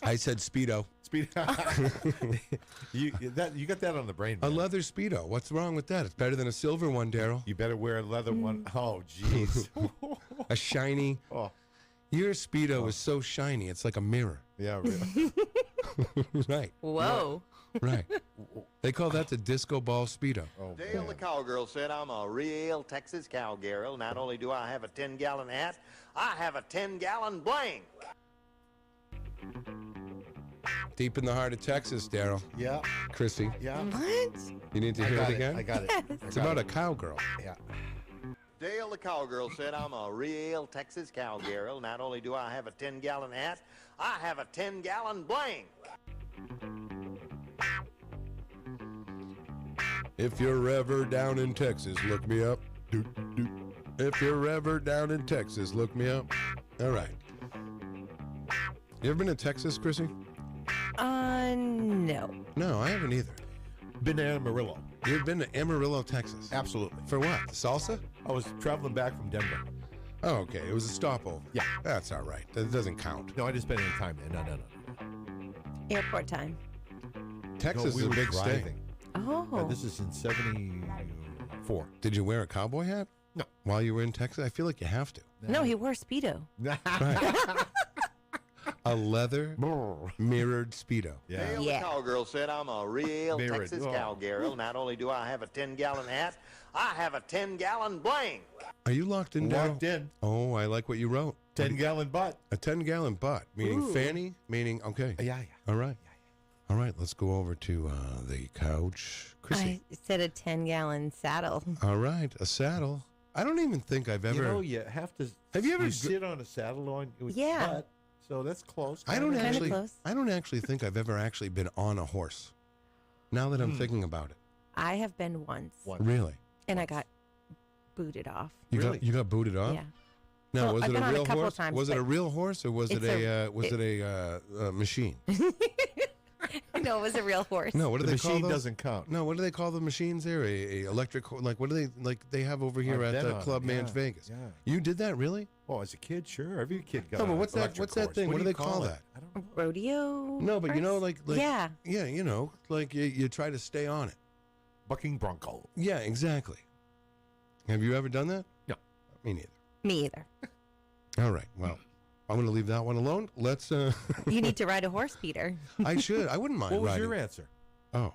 I said Speedo. You got that on the brain. A Man. leather Speedo. What's wrong with that? It's better than a silver one, Daryl. You better wear a leather one. Oh, jeez. A shiny. Oh. Your Speedo is so shiny, it's like a mirror. Yeah, really. Right. Whoa. Right. They call that the disco ball Speedo. Oh, Dale the cowgirl said I'm a real Texas cowgirl. Not only do I have a 10-gallon hat, I have a 10-gallon blank. Deep in the heart of Texas, Daryl. Yeah. Chrissy. Yeah. What? You need to hear it again? I got it. It's about a cowgirl. Yeah. Dale the cowgirl said I'm a real Texas cowgirl. Not only do I have a 10-gallon hat, I have a 10-gallon blank. If you're ever down in Texas, look me up. If you're ever down in Texas, look me up. All right. You ever been to Texas, Chrissy? No. No, I haven't either. Been to Amarillo. You've been to Amarillo, Texas? Absolutely. For what? Salsa? I was traveling back from Denver. Oh, okay. It was a stopover. Yeah. That's all right. That doesn't count. No, I didn't spend any time there. No. Airport time. Texas we is a were big state. driving. Oh. This is in 74. Did you wear a cowboy hat? No. While you were in Texas? I feel like you have to. No, he wore a Speedo. Right. A leather mirrored Speedo. Yeah. Dale the cowgirl said I'm a real Mirrored. Texas Oh. cowgirl. Not only do I have a 10-gallon hat, I have a 10-gallon blank. Are you locked in, Daryl? Locked in. Oh, I like what you wrote. 10-gallon butt. A 10-gallon butt, meaning Ooh. fanny, meaning, okay. Yeah. All right. All right, let's go over to the couch. Chrissy. I said a 10-gallon saddle. All right, a saddle. I don't even think I've ever. You know, you have to. Have you ever sit on a saddle on? With Yeah. butt, so that's close. I don't Kinda actually. close. I don't actually think I've ever actually been on a horse. Now that I'm thinking about it, I have been once. really, And I got booted off. you got booted off. Yeah. Now, Well, was I've it been a on a real couple horse? times, Was it a but real horse or was it a machine? No, it was a real horse. No, what do The they call machine those? doesn't count. No, what do they call the machines there? A electric, like what do they like? They have over here I've at been the on Club it, Man's yeah, Vegas. yeah. You did that really? Oh, as a kid, sure. Every kid got. No, but an what's that? electric What's that horse. thing? What do they call it? that? I don't know. Rodeo. No, but you know, horse? like Yeah. you know, like you try to stay on it. Bucking bronco. Yeah, exactly. Have you ever done that? No. Me neither. Me either. All right. Well, I'm going to leave that one alone. Let's. You need to ride a horse, Peter. I should. I wouldn't mind. What was riding. your answer? Oh,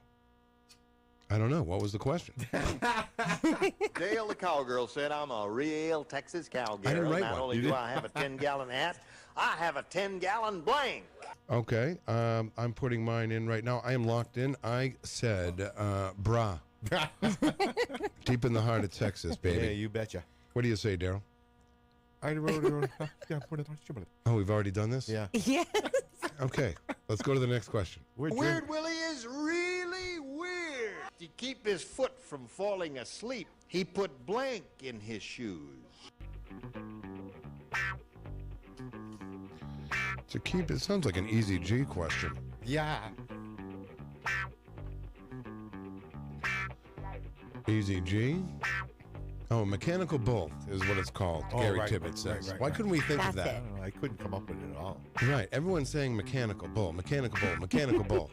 I don't know. What was the question? Dale the cowgirl said, I'm a real Texas cowgirl. I didn't write Not one. only You do did? I have a 10-gallon hat, I have a 10-gallon blank. Okay. I'm putting mine in right now. I am locked in. I said bra. Deep in the heart of Texas, baby. Yeah, you betcha. What do you say, Daryl? I wrote. Oh, we've already done this? Yeah. Yes. Okay. Let's go to the next question. Weird Willie is really weird. To keep his foot from falling asleep, he put blank in his shoes. To keep it sounds like an easy G question. Yeah. Easy G. Oh, mechanical bull is what it's called. Gary right, Tibbet right, says. right, Why right. couldn't we think of That's that? it. I couldn't come up with it at all. Right. Everyone's saying mechanical bull, mechanical bull, mechanical bull.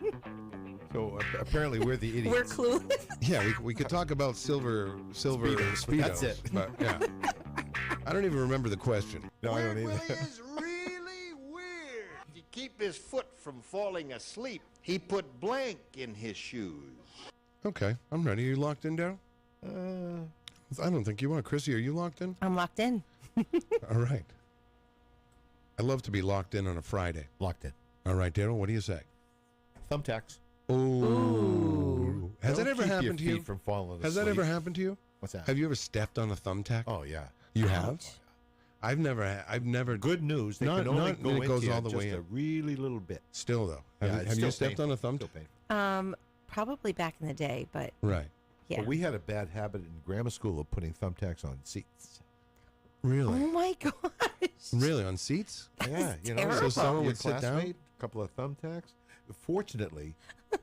So apparently we're the idiots. We're clueless. Yeah, we could talk about silver Speedos, speedos. that's it. But yeah, I don't even remember the question. No, I Weird don't Willie either. is really weird. To keep his foot from falling asleep, he put blank in his shoes. Okay, I'm ready. Are you locked in, Daryl? I don't think you are. Chrissy, are you locked in? I'm locked in. All right. I love to be locked in on a Friday. Locked in. All right, Daryl, what do you say? Thumbtacks. Ooh. Has That'll that ever keep your happened to you? feet from falling Has that asleep. ever happened to you? What's that? Have you ever stepped on a thumbtack? Oh yeah. You have? I've never. Good news. They Not- can only not go when it into goes you all the just way a in. really little bit. Still though. Yeah, Have, it's have you still stepped on a painful. thumbtack? Still painful. Probably back in the day, but Right. yeah. But we had a bad habit in grammar school of putting thumbtacks on seats. Really? Oh my gosh. Really? On seats? Yeah, you know, terrible. So someone your would sit down? classmate, a couple of thumbtacks. Fortunately,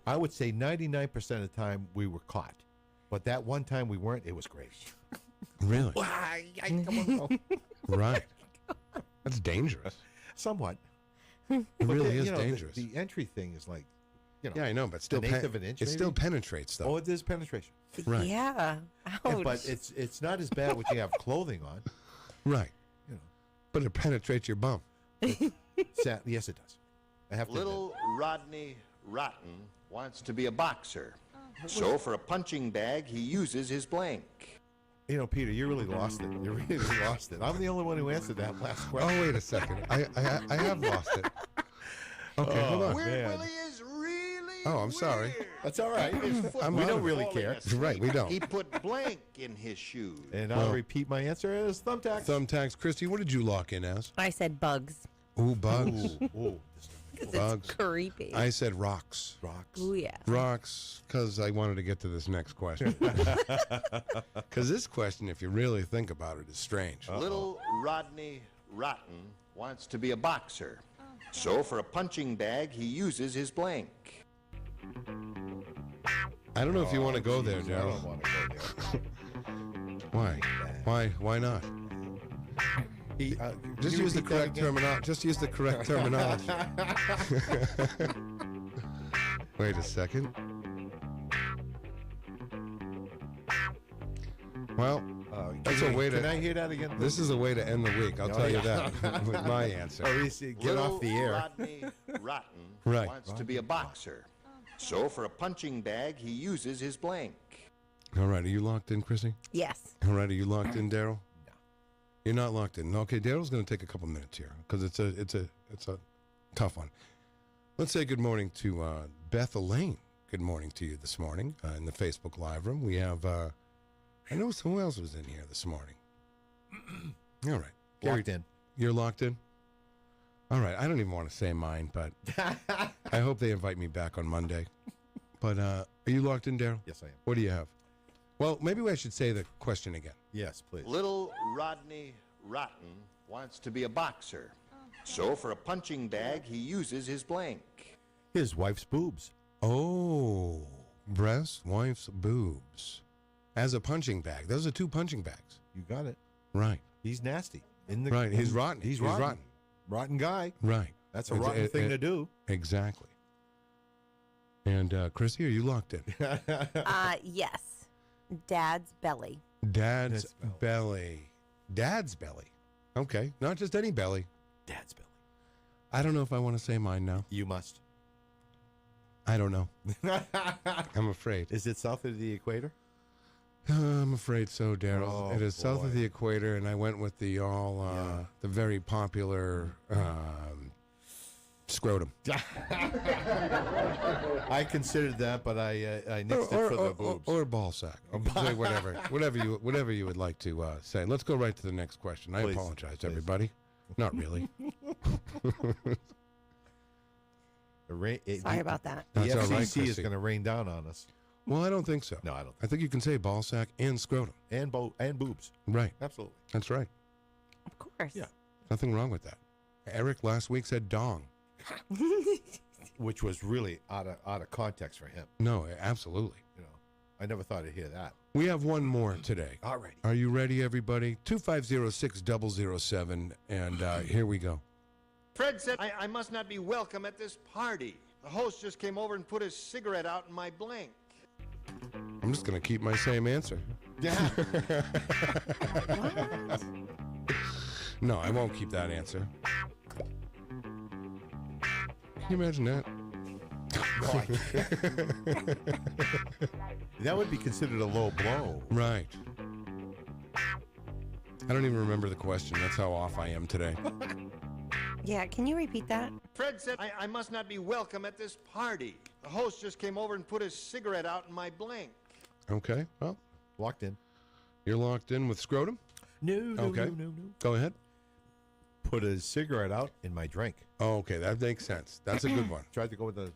I would say 99% of the time we were caught. But that one time we weren't, it was great. Really? Come on. Right. That's dangerous. Somewhat. It But really the- is you know, dangerous. The entry thing is like, you know. Yeah, I know, but still, an eighth of an inch, it still maybe? penetrates though. Oh, it is penetration. Right. Yeah. Yeah, Ouch. but it's not as bad when you have clothing on. Right. You know. But it penetrates your bum. Yes, it does. I have to admit. Little Rodney Rotten wants to be a boxer. So for a punching bag, he uses his blank. You know, Peter, you really lost it. You really lost it. I'm the only one who answered that last question. Oh, wait a second. I have lost it. Okay, hold on. Weird man. Willie is really Oh, I'm sorry. weird. That's all right. His foot I'm we from don't really falling care. asleep, Right, we don't. He put blank in his shoes. And I'll repeat my answer as thumbtacks. Thumbtacks. Christy, what did you lock in as? I said bugs. Ooh, bugs. Ooh, Bugs. It's creepy. I said rocks. rocks. Ooh, yeah. Rocks, because I wanted to get to this next question. Because this question, if you really think about it, is strange. Little Rodney Rotten wants to be a boxer. So for a punching bag, he uses his blank. I don't know if you want to go there, I Daryl. don't want to go there. Why? Why not? He, Just can you use the repeat that correct again? terminology. Just use the correct terminology. Wait a second. Well, that's a way to. Can I hear that again? This is a way to end the week. I'll Oh, tell you yeah. that with my answer. Or at least get off the air. Rodney Rotten Right. wants to be a boxer. So for a punching bag, he uses his blank. All right, are you locked in, Chrissy? Yes. All right, are you locked in, Daryl? No. You're not locked in. Okay, Daryl's going to take a couple minutes here because it's a tough one. Let's say good morning to Beth Elaine. Good morning to you this morning in the Facebook Live room. We have, I know who else was in here this morning. All right. Locked in. You're locked in? All right. I don't even want to say mine, but I hope they invite me back on Monday. But are you locked in, Daryl? Yes, I am. What do you have? Well, maybe I should say the question again. Yes, please. Little Rodney Rotten wants to be a boxer. So for a punching bag, he uses his blank. His wife's boobs. Oh, breast, wife's boobs. As a punching bag. Those are two punching bags. You got it. Right. He's nasty. Right. He's rotten. He's rotten. Rotten guy. Right. That's a rotten thing to do. Exactly. And Chrissy, are you locked in? Yes. Dad's belly. Dad's belly. Dad's belly. Okay. Not just any belly. Dad's Billy. I don't know if I want to say mine now. You must. I don't know. I'm afraid. Is it south of the equator? I'm afraid so, Daryl. Oh, it is south of boy. the equator, and I went with the the very popular scrotum. I considered that, but I nixed it for the boobs. Or ball sack. You can say whatever you would like to say. Let's go right to the next question. I Please, apologize, please. everybody. Not really. Sorry about that. The That's all right, FCC is Chrissy. going to rain down on us. Well, I don't think so. No, I don't. I think you can say ball sack and scrotum. And boobs. Right. Absolutely. That's right. Of course. Yeah. Nothing wrong with that. Eric last week said dong. Which was really out of context for him. No, absolutely. You know, I never thought I'd hear that. We have one more today. All righty. Are you ready, everybody? 250-6007, and here we go. Fred said I must not be welcome at this party. The host just came over and put his cigarette out in my blank. I'm just going to keep my same answer. Yeah. No, I won't keep that answer. Can you imagine that? That would be considered a low blow. Right. I don't even remember the question. That's how off I am today. Yeah, can you repeat that? Fred said I must not be welcome at this party. The host just came over and put his cigarette out in my blank. Okay, well, Locked in. you're locked in with scrotum? No, Okay. no. Go ahead. Put a cigarette out in my drink. Oh, okay, that makes sense. That's a good one. Tried to go with the...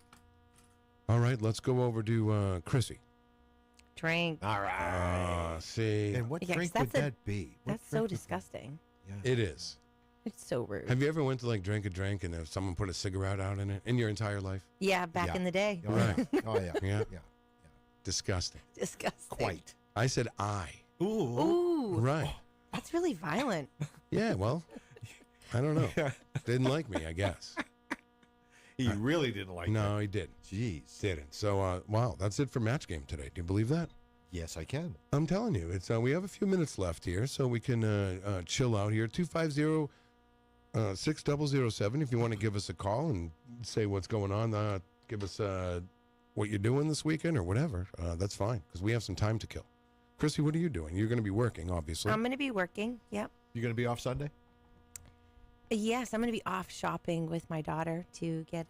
All right, let's go over to Chrissy. Drink. All right. See, And what Yeah, 'cause drink would that's a- that be? What That's so drink would- disgusting. Yeah. it is. It's so rude. Have you ever went to like drink a drink and if someone put a cigarette out in it in your entire life? Yeah, back Yeah. in the day. Oh, Right. yeah. Oh, yeah. Yeah. Yeah. Disgusting. Disgusting. Quite. I said I. Ooh. Ooh. Right. That's really violent. Yeah, well, I don't know. Didn't like me, I guess. He really didn't like No, that. he didn't. Jeez. Didn't. So, wow, that's it for match game today. Do you believe that? Yes, I can. I'm telling you, it's we have a few minutes left here, so we can chill out here. 250-6007. If you want to give us a call and say what's going on, give us what you're doing this weekend or whatever. That's fine because we have some time to kill. Chrissy, what are you doing? You're going to be working, obviously. I'm going to be working. Yep. You going to be off Sunday? Yes, I'm going to be off shopping with my daughter to get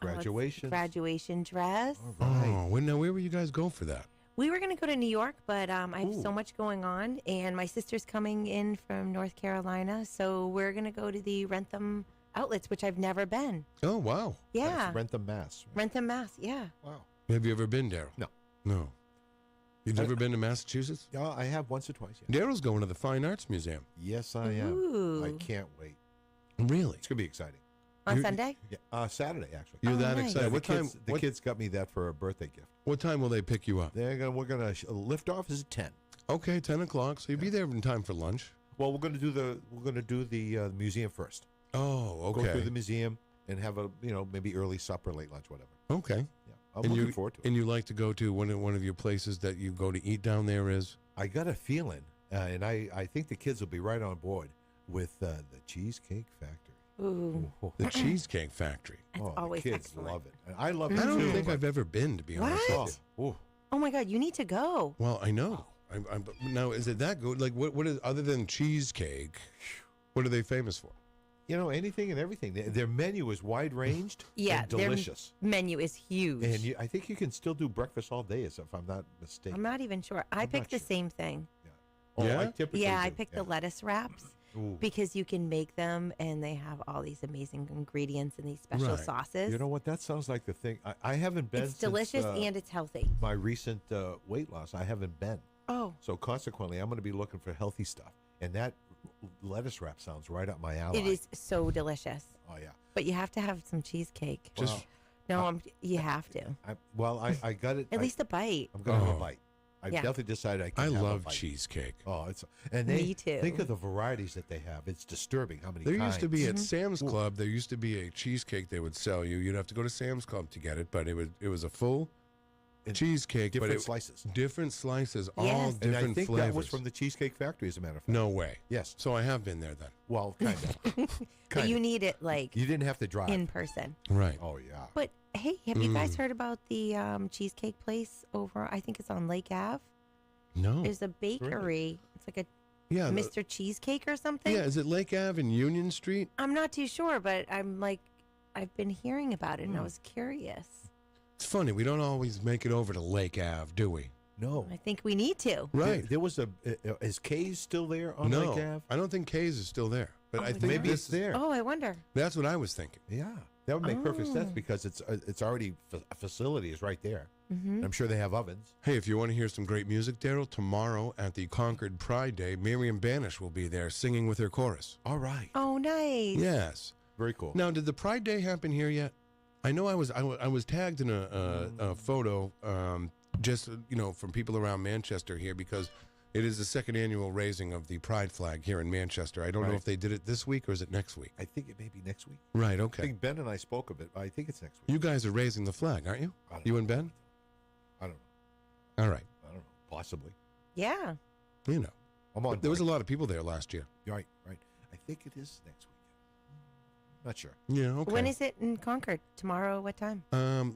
Graduation. graduation dress. All right. Oh, where will you guys go for that? We were going to go to New York, but I have Ooh. so much going on, and my sister's coming in from North Carolina, so we're going to go to the Rentham outlets, which I've never been. Oh, wow. Yeah, That's Rentham, Mass. Right? Rentham, Mass. Yeah. Wow. Have you ever been, Daryl? No. No. You've I- never been to Massachusetts? Yeah, I have once or twice. Yeah. Daryl's going to the Fine Arts Museum. Yes, I am. Ooh. I can't wait. Really? It's going to be exciting. On You- Sunday? Yeah, Saturday, actually. You're Oh, that nice. excited. Yeah, What time? The kids got me that for a birthday gift. What time will they pick you up? We're gonna lift off is at 10. Okay, 10 o'clock. So you'll be there in time for lunch. Well, we're gonna do the museum first. Oh, Go through okay. the museum and have a maybe early supper, late lunch, whatever. Okay. Yeah, I'm And looking you, forward to it. And you like to go to one of your places that you go to eat down there is? I got a feeling, and I think the kids will be right on board with the Cheesecake Factory. Ooh. The Cheesecake Factory. That's Oh, always the kids excellent. love it. And I love it I don't too. think but- I've ever been, to be honest What? with Oh, you. ooh. Oh my God, you need to go. Well, I know. Now, is it that good? Like, what is, other than cheesecake, what are they famous for? Anything and everything. Their menu is wide ranged Yeah, and their delicious. menu is huge. And I think you can still do breakfast all day, if I'm not mistaken. I'm not even sure. I I'm picked not the same thing. Oh, Yeah? I typically Yeah, I do. picked Yeah. the lettuce wraps Ooh. because you can make them and they have all these amazing ingredients and these special Right. sauces. You know what? That sounds like the thing. I haven't been. it's since, delicious and it's healthy. my recent weight loss. I haven't been. Oh, So consequently, I'm going to be looking for healthy stuff. And that lettuce wrap sounds right up my alley. it is so delicious. Oh yeah. But you have to have some cheesecake. Just Well, You have to. I got it. At least a bite. I'm going to have Oh. a bite. I've Yeah. definitely decided I can I have a love bite. cheesecake. Oh, and Me too. Think of the varieties that they have. It's disturbing how many. There used to be kinds. at Sam's Club. There used to be a cheesecake they would sell you. You'd have to go to Sam's Club to get it, but it was a full cheesecake, but different slices. Different slices, Yes. all And different And I think flavors. that was from the Cheesecake Factory, as a matter of fact. No way. Yes. So I have been there then. Well, kind of. But you need it like You didn't have to drive. in person. Right. Oh, yeah. But hey, have you guys heard about the cheesecake place over? I think it's on Lake Ave. No. There's a bakery. It's like a Yeah. Mr. Cheesecake or something. Yeah. Is it Lake Ave and Union Street? I'm not too sure, but I've been hearing about it and I was curious. It's funny. We don't always make it over to Lake Ave, do we? No. I think we need to. Right. There was is Kay's still there on no, Lake Ave? I don't think Kay's is still there. But I think Maybe this it's there. Oh, I wonder. That's what I was thinking. Yeah. That would make perfect sense Oh. because it's already a facility is right there. Mm-hmm. I'm sure they have ovens. Hey, if you want to hear some great music, Daryl, tomorrow at the Concord Pride Day, Miriam Banish will be there singing with her chorus. All right. Oh, nice. Yes. Very cool. Now, did the Pride Day happen here yet? I know I was tagged in a photo, just from people around Manchester here because it is the second annual raising of the Pride flag here in Manchester. I don't know Right. if they did it this week or is it next week. I think it may be next week. Right. I Okay. think Ben and I spoke of it. I think it's next week. You guys are raising the flag, aren't you? I don't You know. and Ben? I don't know. All right. I don't know. Possibly. Yeah. You know, I'm on. there was a lot of people there last year. Right. Right. I think it is next week. Not sure. Yeah. Okay. When is it in Concord? Tomorrow? What time?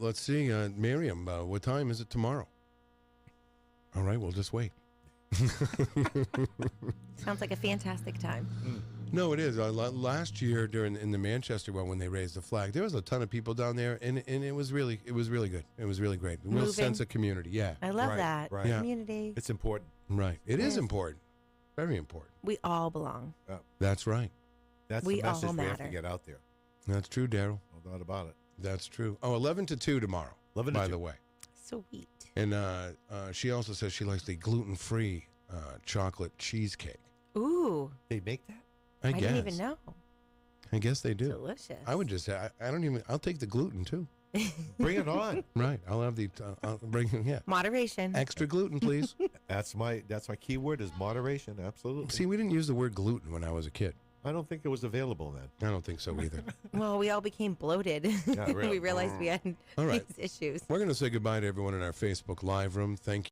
Let's see, Miriam. What time is it tomorrow? All right, we'll just wait. Sounds like a fantastic time. No, it is. Last year in the Manchester one when they raised the flag, there was a ton of people down there, and it was really good. It was really great. A real Moving. sense of community. Yeah, I love Right, that. right. Yeah. Community. It's important. right. It is Yes. important. Very important. We all belong. That's right. That's We the message all we have to matter. get out there. That's true, Daryl. No doubt about it. That's true. Oh, 11 to 2 tomorrow. 11 to by 2. the way. Sweet. And she also says she likes the gluten-free chocolate cheesecake. Ooh. They make that? I didn't even know. I guess they do. Delicious. I would just say I don't even. I'll take the gluten too. Bring it on. Right. I'll have the. I'll bring Moderation. extra gluten, please. That's my key word is moderation. Absolutely. See, we didn't use the word gluten when I was a kid. I don't think it was available then. I don't think so either. Well, we all became bloated. Yeah, really. We realized we had All right. these issues. We're going to say goodbye to everyone in our Facebook Live room. Thank you.